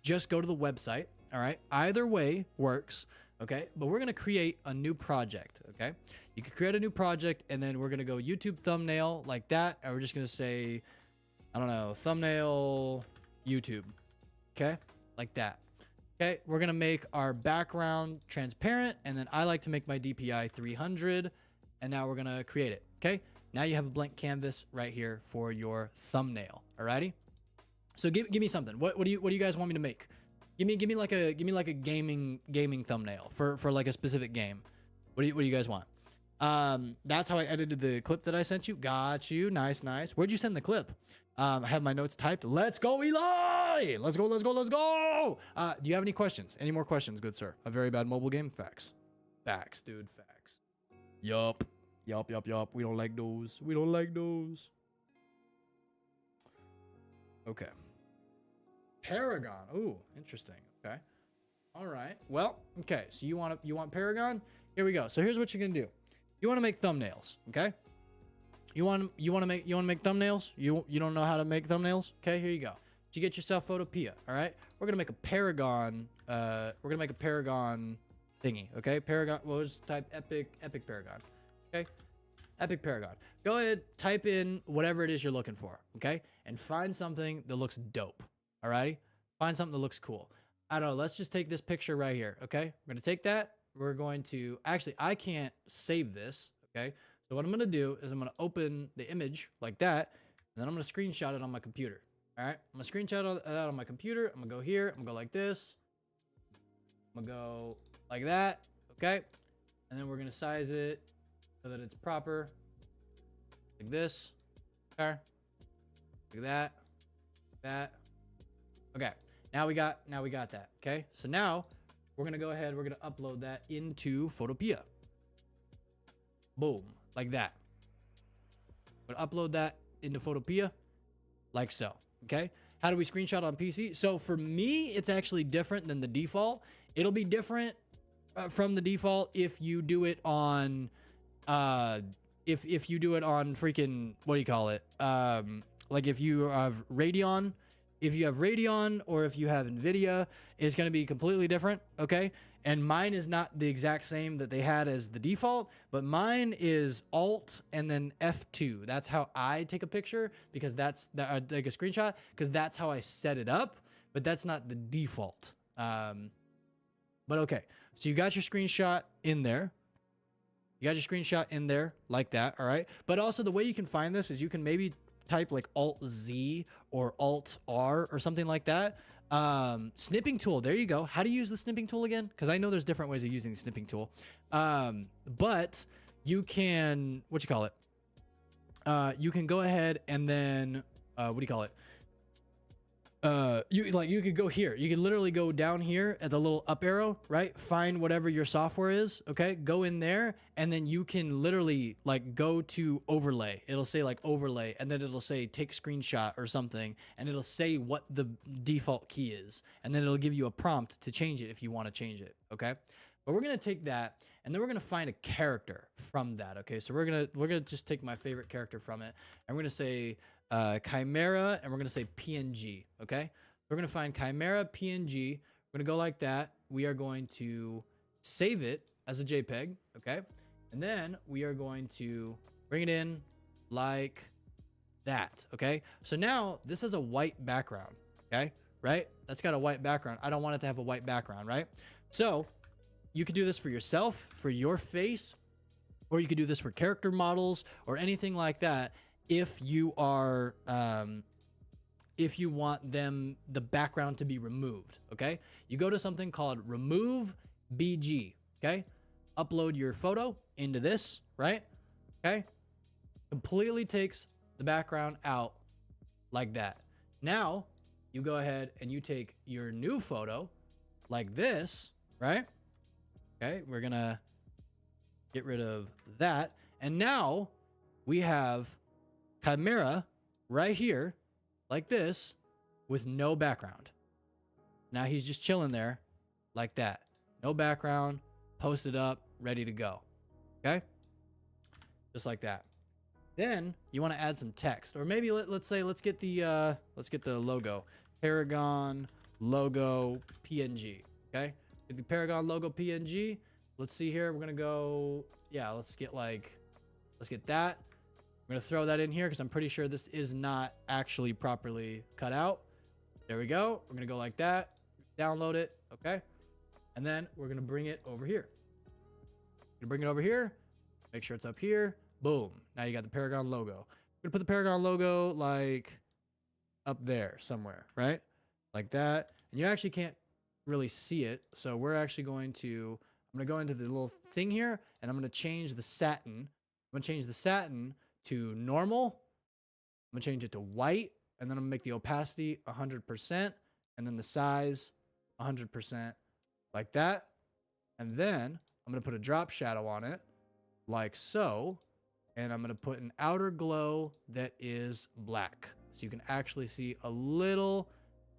just go to the website, all right? Either way works, okay? But we're going to create a new project, okay? You can create a new project, and then we're going to go YouTube thumbnail like that, and we're just going to say, I don't know, thumbnail YouTube, okay? Like that. Okay, we're going to make our background transparent, and then I like to make my DPI 300, and now we're going to create it, okay? Now you have a blank canvas right here for your thumbnail, alrighty? So give me something. What do you guys want me to make? Give me like a gaming thumbnail for like a specific game. What do you guys want? That's how I edited the clip that I sent you. Got you. Nice, nice. Where'd you send the clip? I have my notes typed. Let's go, Eli. Let's go, let's go, let's go. Do you have any questions? Any more questions, good sir? A very bad mobile game? Facts. Facts, dude. Facts. Yup. Yup, yup, yup. We don't like those. We don't like those. Okay. Paragon. Ooh, interesting. Okay. All right. Well, okay. So you want Paragon? Here we go. So here's what you're gonna do. You want to make thumbnails, okay? You want to make thumbnails? You don't know how to make thumbnails? Okay, here you go. You get yourself Photopea, all right? We're gonna make a Paragon. We're gonna make a Paragon thingy, okay? Paragon. Well, just type epic Paragon, okay? Epic Paragon. Go ahead, type in whatever it is you're looking for, okay? And find something that looks dope, alrighty? Find something that looks cool. I don't know. Let's just take this picture right here, okay? We're gonna take that. We're going to actually, I can't save this, okay? So what I'm gonna do is I'm gonna open the image like that, and then I'm gonna screenshot it on my computer. All right, I'm gonna screenshot that on my computer. I'm gonna go here. I'm gonna go like this. I'm gonna go like that, okay? And then we're gonna size it so that it's proper, like this, okay? Like that, that. Okay. Now we got that. Okay. So now we're gonna go ahead. We're gonna upload that into Photopea. Boom, like that. We're gonna upload that into Photopea, like so. Okay. How do we screenshot on PC? So for me, it's actually different than the default. It'll be different from the default if you do it on, if you do it on freaking, what do you call it? Like if you have Radeon. If you have Radeon or if you have NVIDIA, it's going to be completely different, okay? And mine is not the exact same that they had as the default, but mine is Alt and then F2. That's how I take a picture because I take a screenshot because that's how I set it up, but that's not the default. But okay, so you got your screenshot in there. You got your screenshot in there like that, all right? But also the way you can find this is you can maybe type like Alt-Z or Alt-R or something like that. Snipping tool, there you go. How do you use the snipping tool again? Because I know there's different ways of using the snipping tool. But you can, what you call it? You can go ahead and then, what do you call it? You could go here. You can literally go down here at the little up arrow, right? Find whatever your software is, okay? Go in there, and then you can literally like go to overlay. It'll say like overlay, and then it'll say take screenshot or something, and it'll say what the default key is, and then it'll give you a prompt to change it if you want to change it, okay? But we're gonna take that, and then we're gonna find a character from that, okay? So we're gonna just take my favorite character from it, and we're gonna say Chimera, and we're gonna say PNG. Okay, we're gonna find Chimera PNG. We're gonna go like that. We are going to save it as a JPEG. Okay, and then we are going to bring it in like that. Okay, so now this has a white background. Okay, right? That's got a white background. I don't want it to have a white background, right? So you could do this for yourself, for your face, or you could do this for character models or anything like that. If you are, if you want the background to be removed, okay? You go to something called Remove BG, okay? Upload your photo into this, right? Okay? Completely takes the background out like that. Now, you go ahead and you take your new photo like this, right? Okay, we're gonna get rid of that. And now we have Chimera right here like this with no background. Now he's just chilling there like that. No background, posted up, ready to go. Okay? Just like that. Then you want to add some text, or maybe let's get the logo. Paragon logo PNG. Okay? Get the Paragon logo PNG. Let's see here. We're gonna go, yeah, let's get that. I'm going to throw that in here because I'm pretty sure this is not actually properly cut out. There we go. We're going to go like that. Download it. Okay. And then we're going to bring it over here. Bring it over here. Make sure it's up here. Boom. Now you got the Paragon logo. We're going to put the Paragon logo like up there somewhere, right? Like that. And you actually can't really see it. So we're actually going to, I'm going to go into the little thing here, and I'm going to change the satin. I'm going to change the satin to normal. I'm going to change it to white, and then I'm going to make the opacity 100%, and then the size 100%, like that. And then I'm going to put a drop shadow on it, like so. And I'm going to put an outer glow that is black. So you can actually see a little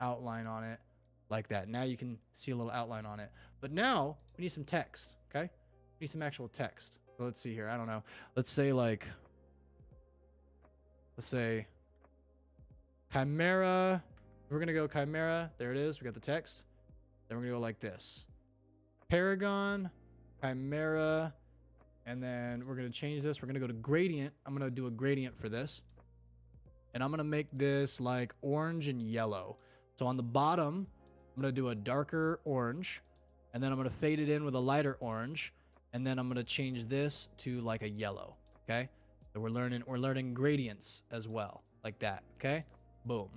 outline on it like that. Now you can see a little outline on it. But now we need some text, okay? We need some actual text. So let's see here. I don't know. Let's say Chimera. We're going to go Chimera. There it is. We got the text. Then we're going to go like this. Paragon, Chimera, and then we're going to change this. We're going to go to gradient. I'm going to do a gradient for this. And I'm going to make this like orange and yellow. So on the bottom, I'm going to do a darker orange. And then I'm going to fade it in with a lighter orange. And then I'm going to change this to like a yellow. Okay. So we're learning gradients as well. Like that. Okay. Boom.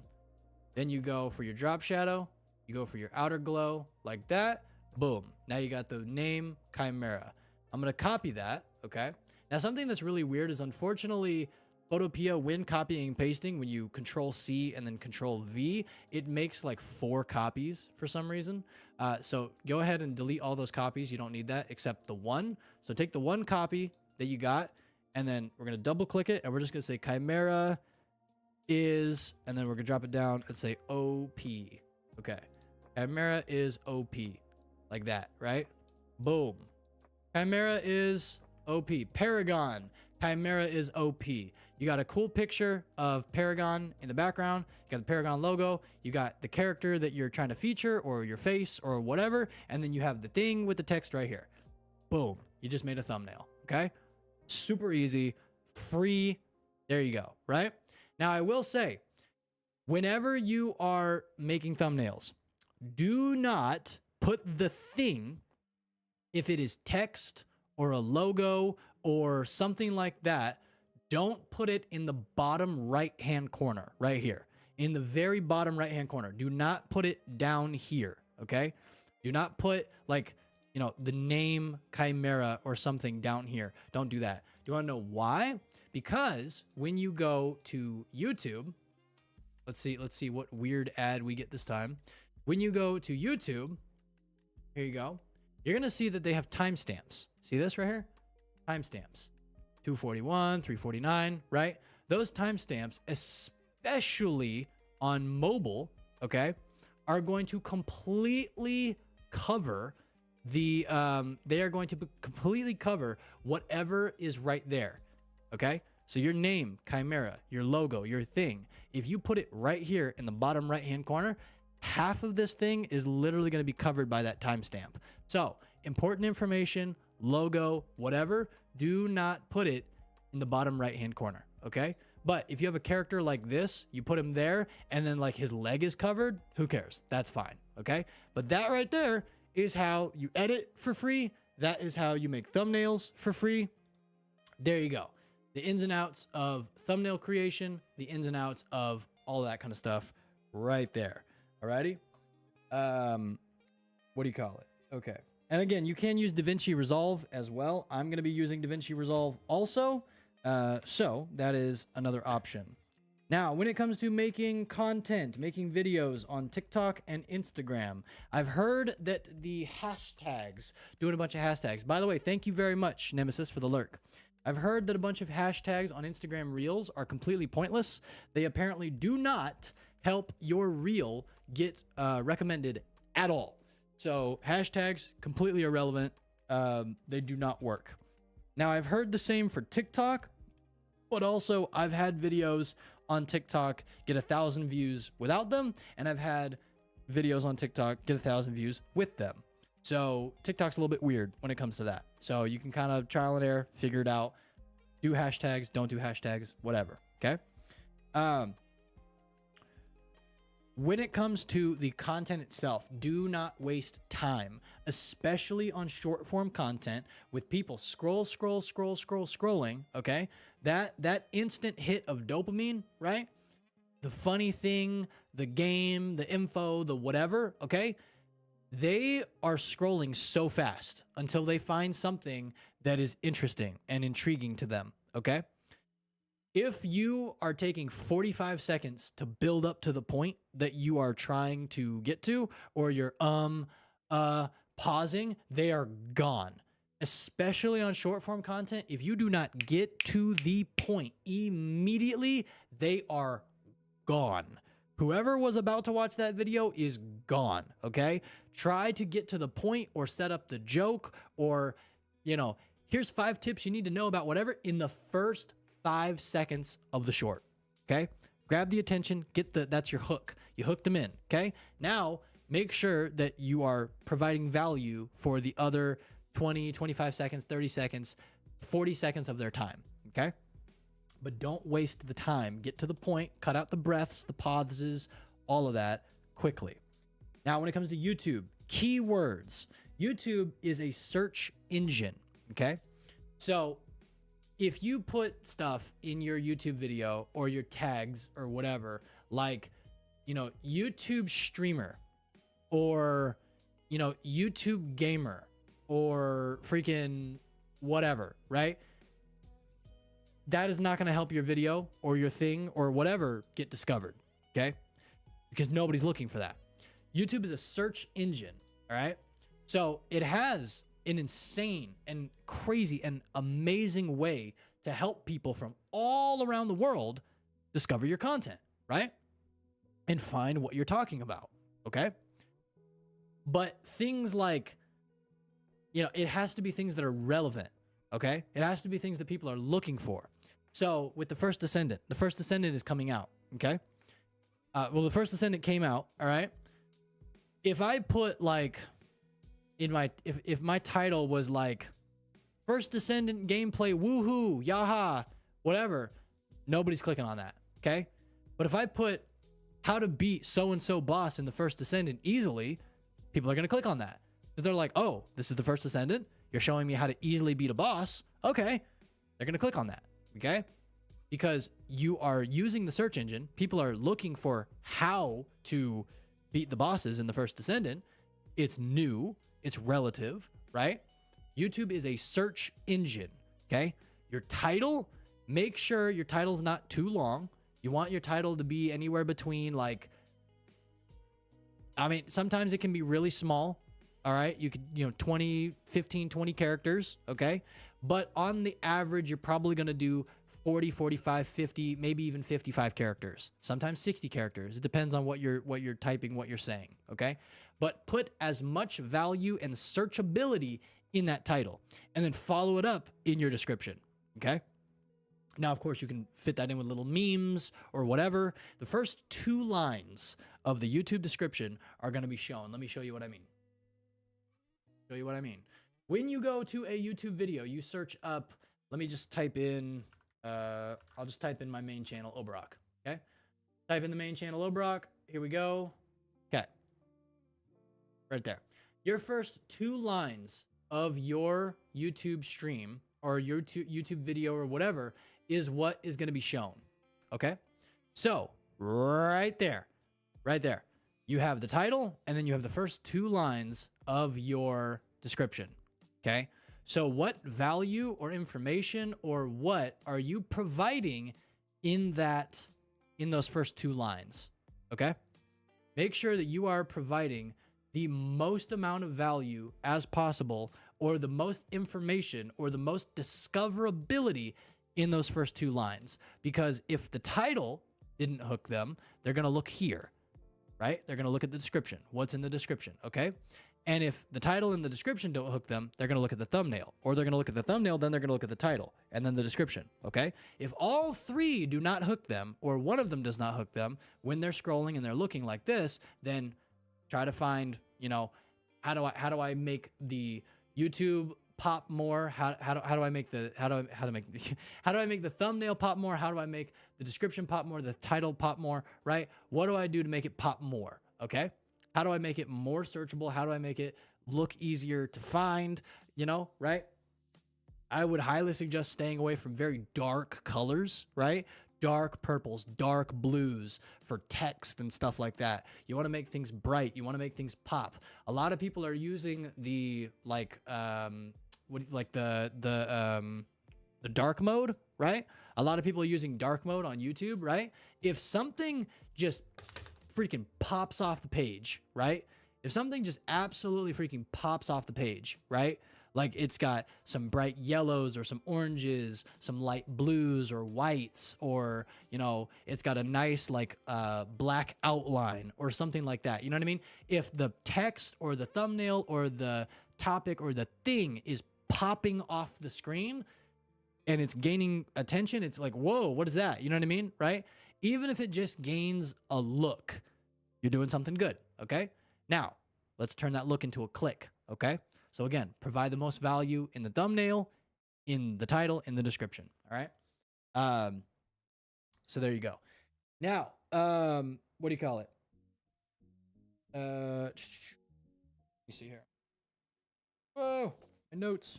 Then you go for your drop shadow. You go for your outer glow like that. Boom. Now you got the name Chimera. I'm going to copy that. Okay. Now something that's really weird is unfortunately Photopea, when copying and pasting, when you control C and then control V, it makes like 4 copies for some reason. So go ahead and delete all those copies. You don't need that except the one. So take the one copy that you got, and then we're going to double click it, and we're just going to say Chimera is, and then we're going to drop it down and say OP. Okay. Chimera is OP. Like that, right? Boom. Chimera is OP. Paragon. Chimera is OP. You got a cool picture of Paragon in the background. You got the Paragon logo. You got the character that you're trying to feature, or your face, or whatever. And then you have the thing with the text right here. Boom. You just made a thumbnail. Okay? Super easy. Free. There you go. Right? Now, I will say, whenever you are making thumbnails, do not put the thing, if it is text or a logo or something like that, don't put it in the bottom right-hand corner right here. In the very bottom right-hand corner. Do not put it down here, okay? Do not put, like, you know, the name Chimera or something down here. Don't do that. Do you want to know why? Because when you go to YouTube, let's see what weird ad we get this time. When you go to YouTube, here you go. You're going to see that they have timestamps. See this right here? Timestamps. 241, 349, right? Those timestamps, especially on mobile, okay, are going to completely cover the, they are going to completely cover whatever is right there, okay? So your name, Chimera, your logo, your thing, if you put it right here in the bottom right-hand corner, half of this thing is literally going to be covered by that timestamp. So important information, logo, whatever, do not put it in the bottom right-hand corner, okay? But if you have a character like this, you put him there, and then like his leg is covered, who cares? That's fine, okay? But that right there is how you edit for free. That is how you make thumbnails for free. There you go. The ins and outs of thumbnail creation, the ins and outs of all that kind of stuff right there. Alrighty. What do you call it? Okay. And again, you can use DaVinci Resolve as well. I'm going to be using DaVinci Resolve also. So that is another option. Now, when it comes to making content, making videos on TikTok and Instagram, I've heard that the hashtags, doing a bunch of hashtags. By the way, thank you very much, Nemesis, for the lurk. I've heard that a bunch of hashtags on Instagram Reels are completely pointless. They apparently do not help your reel get recommended at all. So hashtags, completely irrelevant. They do not work. Now, I've heard the same for TikTok, but also I've had videos on TikTok get 1,000 views without them, and I've had videos on TikTok get 1,000 views with them. So TikTok's a little bit weird when it comes to that. So you can kind of trial and error, figure it out. Do hashtags, don't do hashtags, whatever, okay? When it comes to the content itself, do not waste time, especially on short form content with people scrolling, okay? That instant hit of dopamine, right? The funny thing, the game, the info, the whatever, okay? they are scrolling so fast until they find something that is interesting and intriguing to them. Okay. If you are taking 45 seconds to build up to the point that you are trying to get to, or you're pausing, they are gone. Especially on short form content, if you do not get to the point immediately, they are gone. Whoever was about to watch that video is gone, okay? Try to get to the point or set up the joke, or, here's 5 tips you need to know about whatever in the first 5 seconds of the short, okay? Grab the attention, that's your hook. You hooked them in, okay? Now, make sure that you are providing value for the other 20, 25 seconds, 30 seconds, 40 seconds of their time, okay? But don't waste the time. Get to the point, cut out the breaths, the pauses, all of that quickly. Now, when it comes to YouTube, keywords. YouTube is a search engine, okay? So if you put stuff in your YouTube video or your tags or whatever, like, YouTube streamer or, YouTube gamer or freaking whatever, right? That is not going to help your video or your thing or whatever get discovered, okay? Because nobody's looking for that. YouTube is a search engine, all right? So it has an insane and crazy and amazing way to help people from all around the world discover your content, right? And find what you're talking about, okay? But things like, it has to be things that are relevant, okay? It has to be things that people are looking for. So with the First Descendant is coming out, okay? The First Descendant came out, all right? If I put like if my title was like First Descendant gameplay, woohoo, yaha, whatever, nobody's clicking on that, okay? But if I put how to beat so-and-so boss in the First Descendant easily, people are going to click on that. Because they're like, oh, this is the First Descendant? You're showing me how to easily beat a boss? Okay. They're going to click on that, okay? Because you are using the search engine. People are looking for how to beat the bosses in the First Descendant. It's new. It's relative, right? YouTube is a search engine, okay? Your title, make sure your title's not too long. You want your title to be anywhere between sometimes it can be really small. All right. You could, 15, 20 characters. Okay. But on the average, you're probably going to do 40, 45, 50, maybe even 55 characters, sometimes 60 characters. It depends on what you're typing, what you're saying. Okay. But put as much value and searchability in that title and then follow it up in your description. Okay. Now, of course, you can fit that in with little memes or whatever. The first 2 lines of the YouTube description are going to be shown. Let me show you what I mean. When you go to a YouTube video, you search up, let me just type in, I'll just type in my main channel, Oberok, okay? Type in the main channel, Oberok, here we go. Okay, right there. Your first 2 lines of your YouTube stream or your YouTube video or whatever is what is going to be shown, okay? So, right there, you have the title, and then you have the first 2 lines of your description, okay? So what value or information or what are you providing in those first 2 lines, okay? Make sure that you are providing the most amount of value as possible, or the most information or the most discoverability in those first 2 lines. Because if the title didn't hook them, they're going to look here, right? They're going to look at the description. What's in the description, okay? And if the title and the description don't hook them, they're going to look at the thumbnail. Or they're going to look at the thumbnail, then they're going to look at the title, and then the description, okay? If all 3 do not hook them, or one of them does not hook them, when they're scrolling and they're looking like this, then try to find, how do I make the YouTube pop more? How do I make the thumbnail pop more? How do I make the description pop more? The title pop more, right? What do I do to make it pop more? Okay. How do I make it more searchable? How do I make it look easier to find? Right? I would highly suggest staying away from very dark colors, right? dark purples, dark blues for text and stuff like that. You want to make things bright. You want to make things pop. A lot of people are using the the dark mode, right? A lot of people are using dark mode on YouTube, right? If something just freaking pops off the page, right? If something just absolutely freaking pops off the page, right? Like it's got some bright yellows or some oranges, some light blues or whites, or, you know, it's got a nice like black outline or something like that. You know what I mean? If the text or the thumbnail or the topic or the thing is popping off the screen and it's gaining attention, it's like, whoa, what is that? You know what I mean? Right? Even if it just gains a look, you're doing something good. Okay. Now let's turn that look into a click. Okay. So again, provide the most value in the thumbnail, in the title, in the description. All right. So there you go. Now, what do you call it? Let me see here. Whoa, my notes.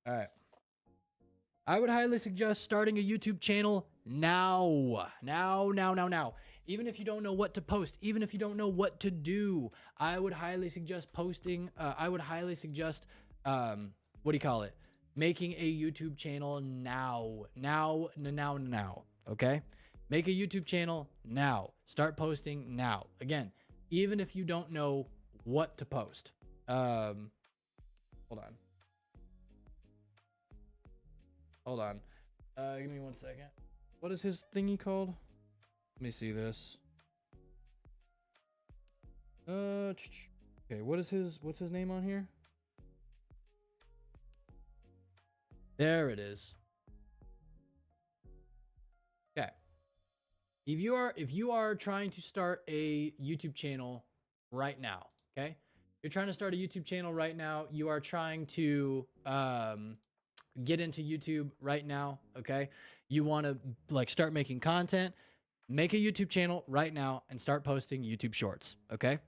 All right. I would highly suggest starting a YouTube channel now. Now. Even if you don't know what to post, even if you don't know what to do, I would highly suggest posting. I would highly suggest, what do you call it? Making a YouTube channel now. Okay? Make a YouTube channel now. Start posting now. Again, even if you don't know what to post. Hold on. Give me 1 second. What is his thingy called? Let me see this. Okay, what's his name on here? There it is. Okay. If you are trying to start a YouTube channel right now, okay? You're trying to start a YouTube channel right now. You are trying to get into YouTube right now, okay? You want to like start making content. Make a YouTube channel right now and start posting YouTube shorts, okay?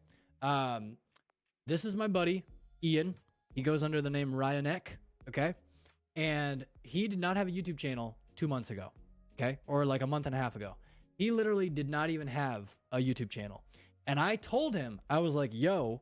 This is my buddy, Ian. He goes under the name Ryanek, okay? And he did not have a YouTube channel 2 months ago, okay? Or like a month and a half ago. He literally did not even have a YouTube channel. And I told him, I was like, yo,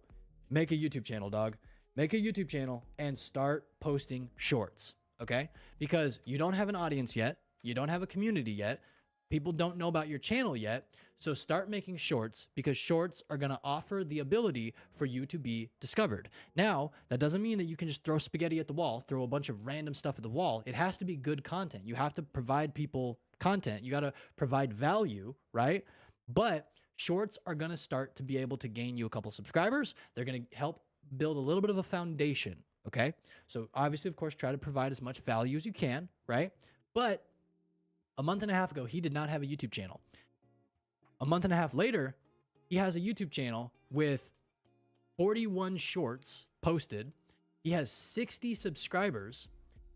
make a YouTube channel, dog. Make a YouTube channel and start posting shorts, okay? Because you don't have an audience yet. You don't have a community yet. People don't know about your channel yet. So start making shorts, because shorts are going to offer the ability for you to be discovered. Now, that doesn't mean that you can just throw spaghetti at the wall, throw a bunch of random stuff at the wall. It has to be good content. You have to provide people content. You got to provide value, right? But shorts are going to start to be able to gain you a couple subscribers. They're going to help build a little bit of a foundation, okay? So obviously, of course, try to provide as much value as you can, right? But a month and a half ago, he did not have a YouTube channel. A month and a half later, he has a YouTube channel with 41 shorts posted. He has 60 subscribers,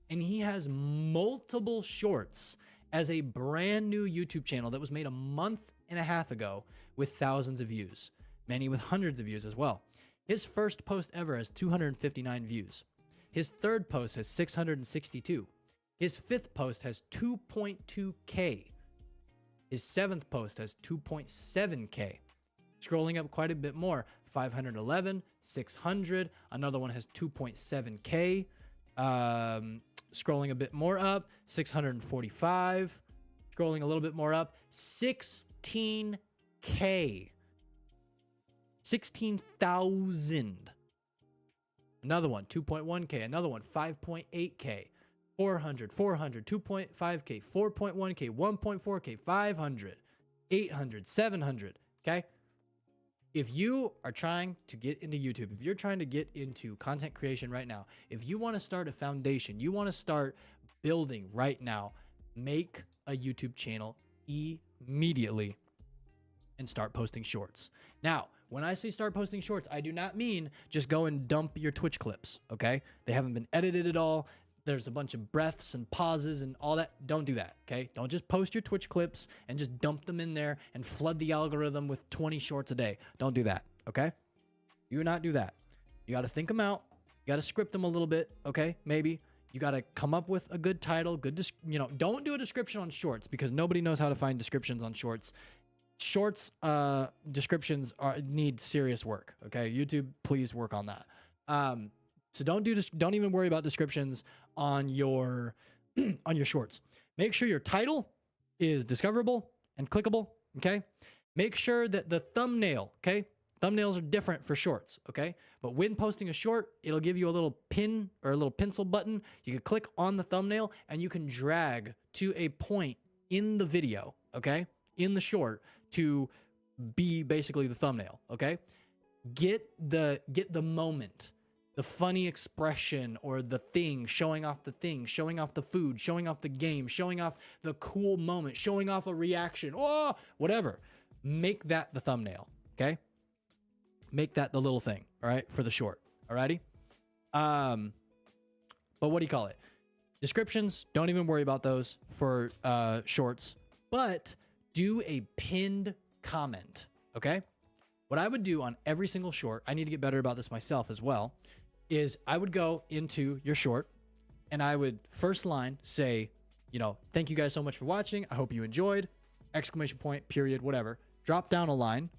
and he has multiple shorts as a brand new YouTube channel that was made a month and a half ago with thousands of views, many with hundreds of views as well. His first post ever has 259 views. His third post has 662. His fifth post has 2.2K. His seventh post has 2.7K. Scrolling up quite a bit more, 511, 600. Another one has 2.7K. Scrolling a bit more up, 645. Scrolling a little bit more up, 16K. 16,000. Another one, 2.1K. Another one, 5.8K. 400, 2.5K, 4.1K, 1.4K, 500, 800, 700, okay? If you are trying to get into YouTube, if you're trying to get into content creation right now, if you want to start a foundation, you want to start building right now, make a YouTube channel immediately and start posting shorts. Now, when I say start posting shorts, I do not mean just go and dump your Twitch clips, okay? They haven't been edited at all. There's a bunch of breaths and pauses and all that. Don't do that, okay? Don't just post your Twitch clips and just dump them in there and flood the algorithm with 20 shorts a day. Don't do that, okay? Do not do that. You got to think them out. You got to script them a little bit, okay? Maybe. You got to come up with a good title, don't do a description on shorts because nobody knows how to find descriptions on shorts. Shorts descriptions need serious work. Okay, YouTube, please work on that. So don't even worry about descriptions on your on your shorts. Make sure your title is discoverable and clickable. Okay, make sure that the thumbnail. Okay, thumbnails are different for shorts. Okay, but when posting a short, it'll give you a little pin or a little pencil button. You can click on the thumbnail and you can drag to a point in the video. Okay, in the short to be basically the thumbnail. Okay, get the moment, the funny expression or the thing, showing off the thing, showing off the food, showing off the game, showing off the cool moment, showing off a reaction, oh, whatever. Make that the thumbnail. Okay, make that the little thing. All right, for the short. Alrighty. But what do you call it? Descriptions, don't even worry about those for shorts, but do a pinned comment, okay? What I would do on every single short, I need to get better about this myself as well, is I would go into your short and I would first line say, thank you guys so much for watching. I hope you enjoyed, exclamation point, period, whatever. Drop down a line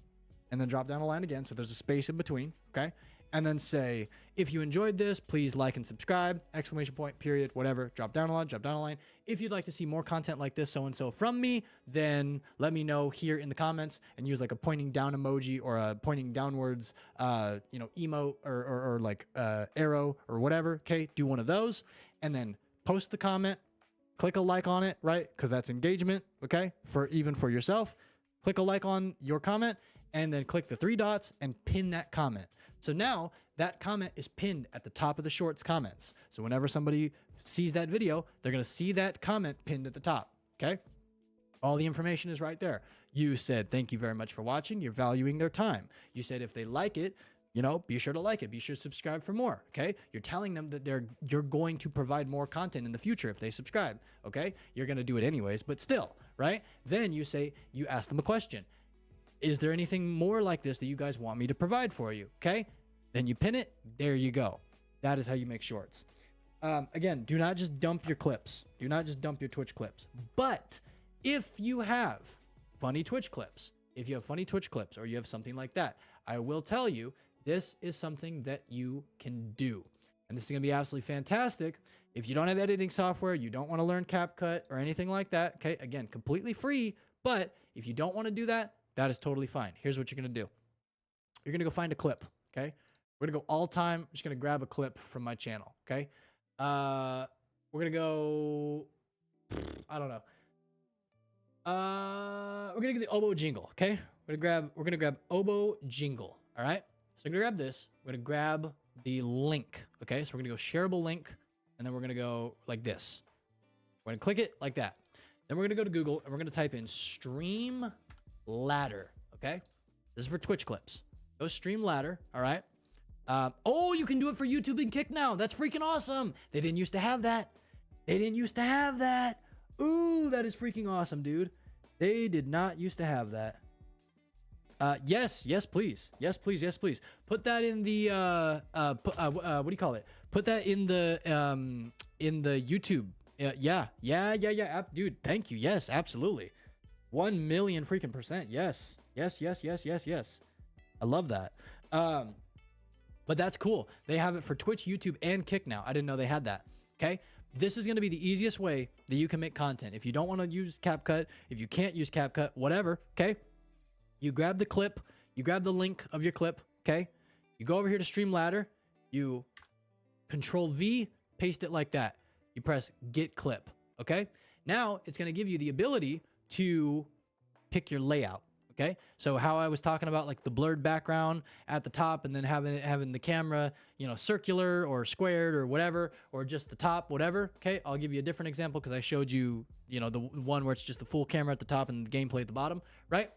and then drop down a line again. So there's a space in between, okay? And then say, if you enjoyed this, please like and subscribe, exclamation point, period, whatever. Drop down a line, drop down a line. If you'd like to see more content like this, so-and-so from me, then let me know here in the comments and use like a pointing down emoji or a pointing downwards, emote or like arrow or whatever, okay? Do one of those and then post the comment, click a like on it, right? Because that's engagement, okay? Even for yourself, click a like on your comment and then click the 3 dots and pin that comment. So now that comment is pinned at the top of the shorts comments. So whenever somebody sees that video, they're going to see that comment pinned at the top. Okay. All the information is right there. You said, thank you very much for watching. You're valuing their time. You said, if they like it, be sure to like it. Be sure to subscribe for more. Okay. You're telling them that you're going to provide more content in the future if they subscribe. Okay. You're going to do it anyways, but still, right? Then you ask them a question. Is there anything more like this that you guys want me to provide for you? Okay. Then you pin it. There you go. That is how you make shorts. Again, do not just dump your clips. Do not just dump your Twitch clips. But if you have funny Twitch clips, or you have something like that, I will tell you, this is something that you can do. And this is going to be absolutely fantastic. If you don't have editing software, you don't want to learn CapCut or anything like that. Okay. Again, completely free. But if you don't want to do that, that is totally fine. Here's what you're going to do. You're going to go find a clip, okay? We're going to go all time. I'm just going to grab a clip from my channel, okay? We're going to go, I don't know. We're going to get the oboe jingle, okay? We're going to grab oboe jingle, all right? So I'm going to grab this. We're going to grab the link, okay? So we're going to go shareable link, and then we're going to go like this. We're going to click it like that. Then we're going to go to Google, and we're going to type in stream ladder. Okay, this is for Twitch clips. Go stream ladder. All right. Oh, you can do it for YouTube and Kick now. That's freaking awesome. They didn't used to have that. Ooh, that is freaking awesome, dude. They did not used to have that. Yes, please. Put that in the what do you call it? Put that in the YouTube. Yeah. Dude, thank you. Yes, absolutely. 1 million freaking %. Yes. I love that. But that's cool. They have it for Twitch, YouTube, and Kick now. I didn't know they had that. Okay. This is going to be the easiest way that you can make content. If you don't want to use CapCut, if you can't use CapCut, whatever. Okay. You grab the clip, you grab the link of your clip. Okay. You go over here to Streamladder, you Control V, paste it like that. You press get clip. Okay. Now it's going to give you the ability to pick your layout. Okay. So how I was talking about like the blurred background at the top and then having the camera, circular or squared or whatever, or just the top, whatever. Okay. I'll give you a different example because I showed you, the one where it's just the full camera at the top and the gameplay at the bottom, right?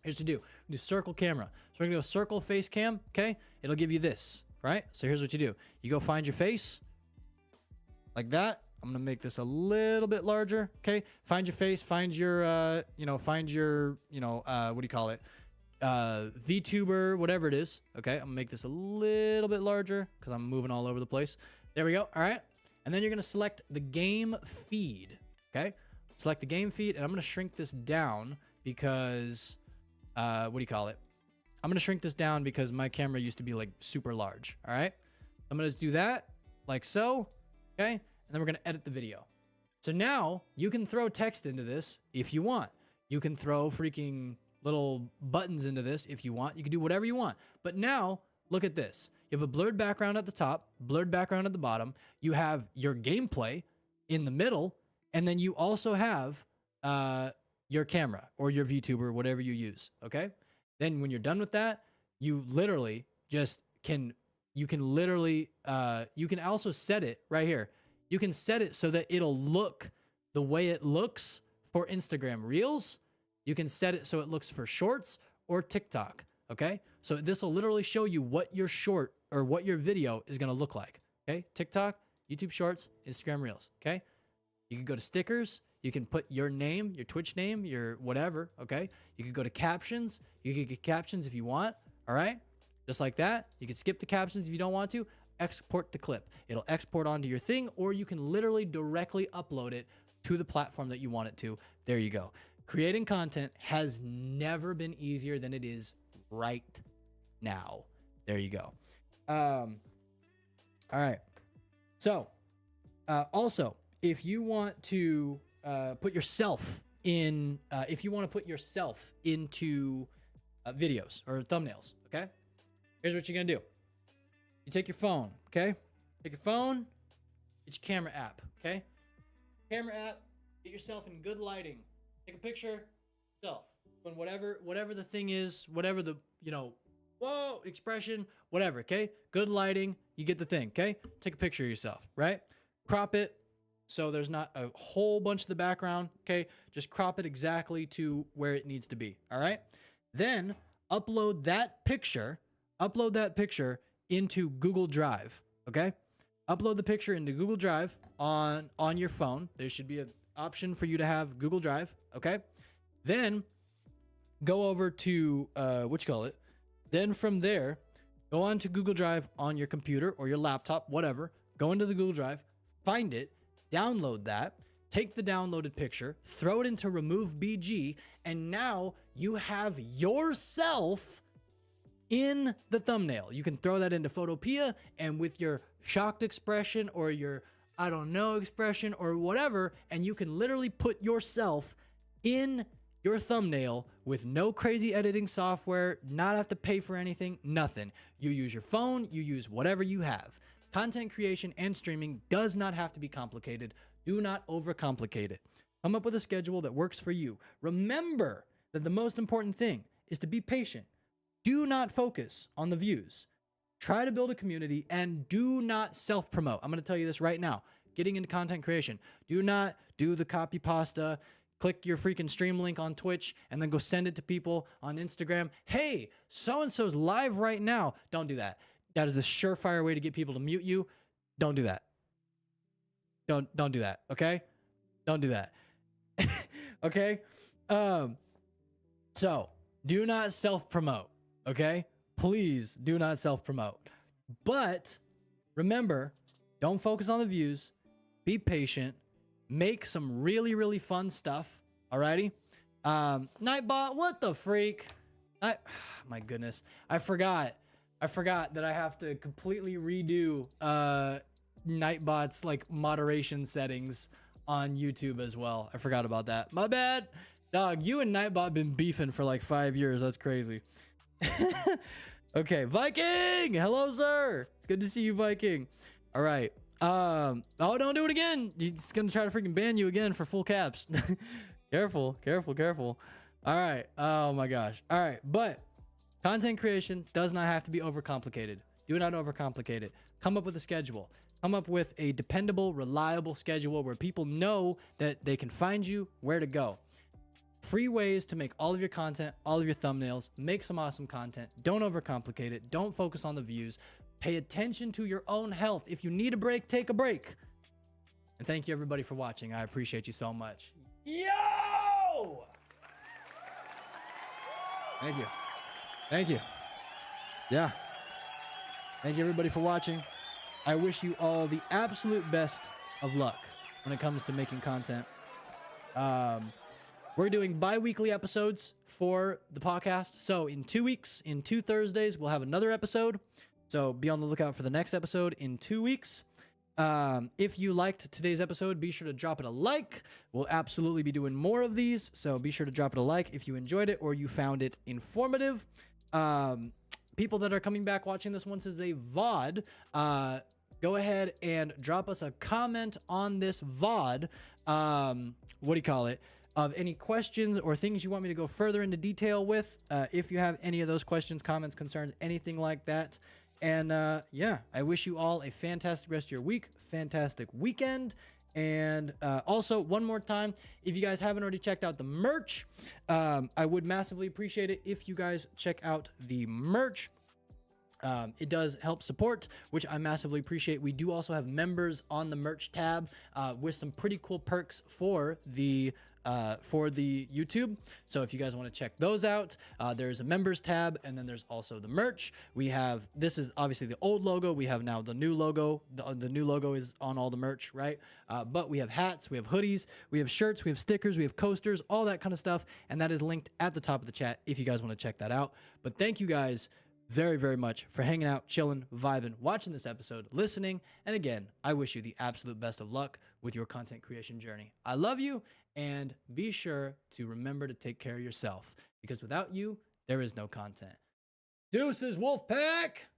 Here's what to do circle camera. So we're gonna go circle face cam. Okay. It'll give you this, right? So here's what you do. You go find your face like that. I'm going to make this a little bit larger. Okay. Find your face, find your, what do you call it? VTuber, whatever it is. Okay. I'm going to make this a little bit larger because I'm moving all over the place. There we go. All right. And then you're going to select the game feed. Okay. Select the game feed, and I'm going to shrink this down because, what do you call it? I'm going to shrink this down because my camera used to be like super large. All right. I'm going to do that like so. Okay. And then we're going to edit the video. So now you can throw text into this if you want. You can throw freaking little buttons into this if you want. You can do whatever you want. But now look at this. You have a blurred background at the top, blurred background at the bottom. You have your gameplay in the middle. And then you also have your camera or your VTuber, whatever you use. Okay. Then when you're done with that, you literally just you can also set it right here. You can set it so that it'll look the way it looks for Instagram Reels. You can set it so it looks for Shorts or TikTok. Okay. So this will literally show you what your short or what your video is going to look like. Okay. TikTok, YouTube Shorts, Instagram Reels. Okay. You can go to stickers. You can put your name, your Twitch name, your whatever, okay? You can go to captions. You can get captions if you want, all right? Just like that. You can skip the captions if you don't want to. Export the clip. It'll export onto your thing, or you can literally directly upload it to the platform that you want it to. There you go. Creating content has never been easier than it is right now. There you go. All right. So, also, if you want to put yourself in, if you want to put yourself into videos or thumbnails, okay? Here's what you're gonna do. You take your phone, okay? Take your phone, get your camera app, okay? Camera app, get yourself in good lighting. Take a picture, yourself. When whatever the thing is, whatever the, whoa, expression, whatever, okay? Good lighting, you get the thing, okay? Take a picture of yourself, right? Crop it so there's not a whole bunch of the background, okay? Just crop it exactly to where it needs to be, all right? Then upload that picture into Google Drive, okay? Upload the picture into Google Drive on your phone. There should be an option for you to have Google Drive, okay? Then go over to, Then from there, go on to Google Drive on your computer or your laptop, whatever. Go into the Google Drive, find it, download that, take the downloaded picture, throw it into Remove BG, and now you have yourself in the thumbnail. You can throw that into Photopea, and with your shocked expression or your I don't know expression or whatever, and you can literally put yourself in your thumbnail with no crazy editing software, not have to pay for anything, nothing. You use your phone, you use whatever you have. Content creation and streaming does not have to be complicated. Do not overcomplicate it. Come up with a schedule that works for you. Remember that the most important thing is to be patient. Do not focus on the views. Try to build a community and do not self-promote. I'm going to tell you this right now. Getting into content creation. Do not do the copy pasta. Click your freaking stream link on Twitch and then go send it to people on Instagram. Hey, so-and-so's live right now. Don't do that. That is the surefire way to get people to mute you. Don't do that. Don't do that. Okay? Don't do that. Okay? So do not self-promote. Okay? Please do not self-promote. But remember, don't focus on the views. Be patient. Make some really, really fun stuff. Alrighty? Nightbot, what the freak? My goodness. I forgot that I have to completely redo Nightbot's like moderation settings on YouTube as well. I forgot about that. My bad. Dog, you and Nightbot been beefing for like 5 years. That's crazy. Okay, Viking! Hello, sir. It's good to see you, Viking. All right. Oh, don't do it again. He's gonna try to freaking ban you again for full caps. Careful. All right. Oh my gosh. All right. But content creation does not have to be overcomplicated. Do not overcomplicate it. Come up with a schedule. Come up with a dependable, reliable schedule where people know that they can find you, where to go. Free ways to make all of your content, all of your thumbnails, make some awesome content. Don't overcomplicate it. Don't focus on the views. Pay attention to your own health. If you need a break, take a break. And thank you everybody for watching. I appreciate you so much. Yo! Thank you. Yeah. Thank you everybody for watching. I wish you all the absolute best of luck when it comes to making content. We're doing bi-weekly episodes for the podcast. So in 2 weeks, in 2 Thursdays, we'll have another episode. So be on the lookout for the next episode in 2 weeks. If you liked today's episode, be sure to drop it a like. We'll absolutely be doing more of these. So be sure to drop it a like if you enjoyed it or you found it informative. People that are coming back watching this once as a VOD, go ahead and drop us a comment on this VOD. Of any questions or things you want me to go further into detail with. If you have any of those questions, comments, concerns, anything like that. And yeah, I wish you all a fantastic rest of your week, fantastic weekend. And also, one more time, if you guys haven't already checked out the merch, I would massively appreciate it if you guys check out the merch. It does help support, which I massively appreciate. We do also have members on the merch tab with some pretty cool perks for the YouTube. So if you guys want to check those out, there's a members tab, and then there's also the merch. We have, this is obviously the old logo. We have now the new logo. The new logo is on all the merch, right? But we have hats, we have hoodies, we have shirts, we have stickers, we have coasters, all that kind of stuff. And that is linked at the top of the chat if you guys want to check that out. But thank you guys very, very much for hanging out, chilling, vibing, watching this episode, listening. And again, I wish you the absolute best of luck with your content creation journey. I love you, and be sure to remember to take care of yourself, because without you, there is no content. Deuces, Wolfpack!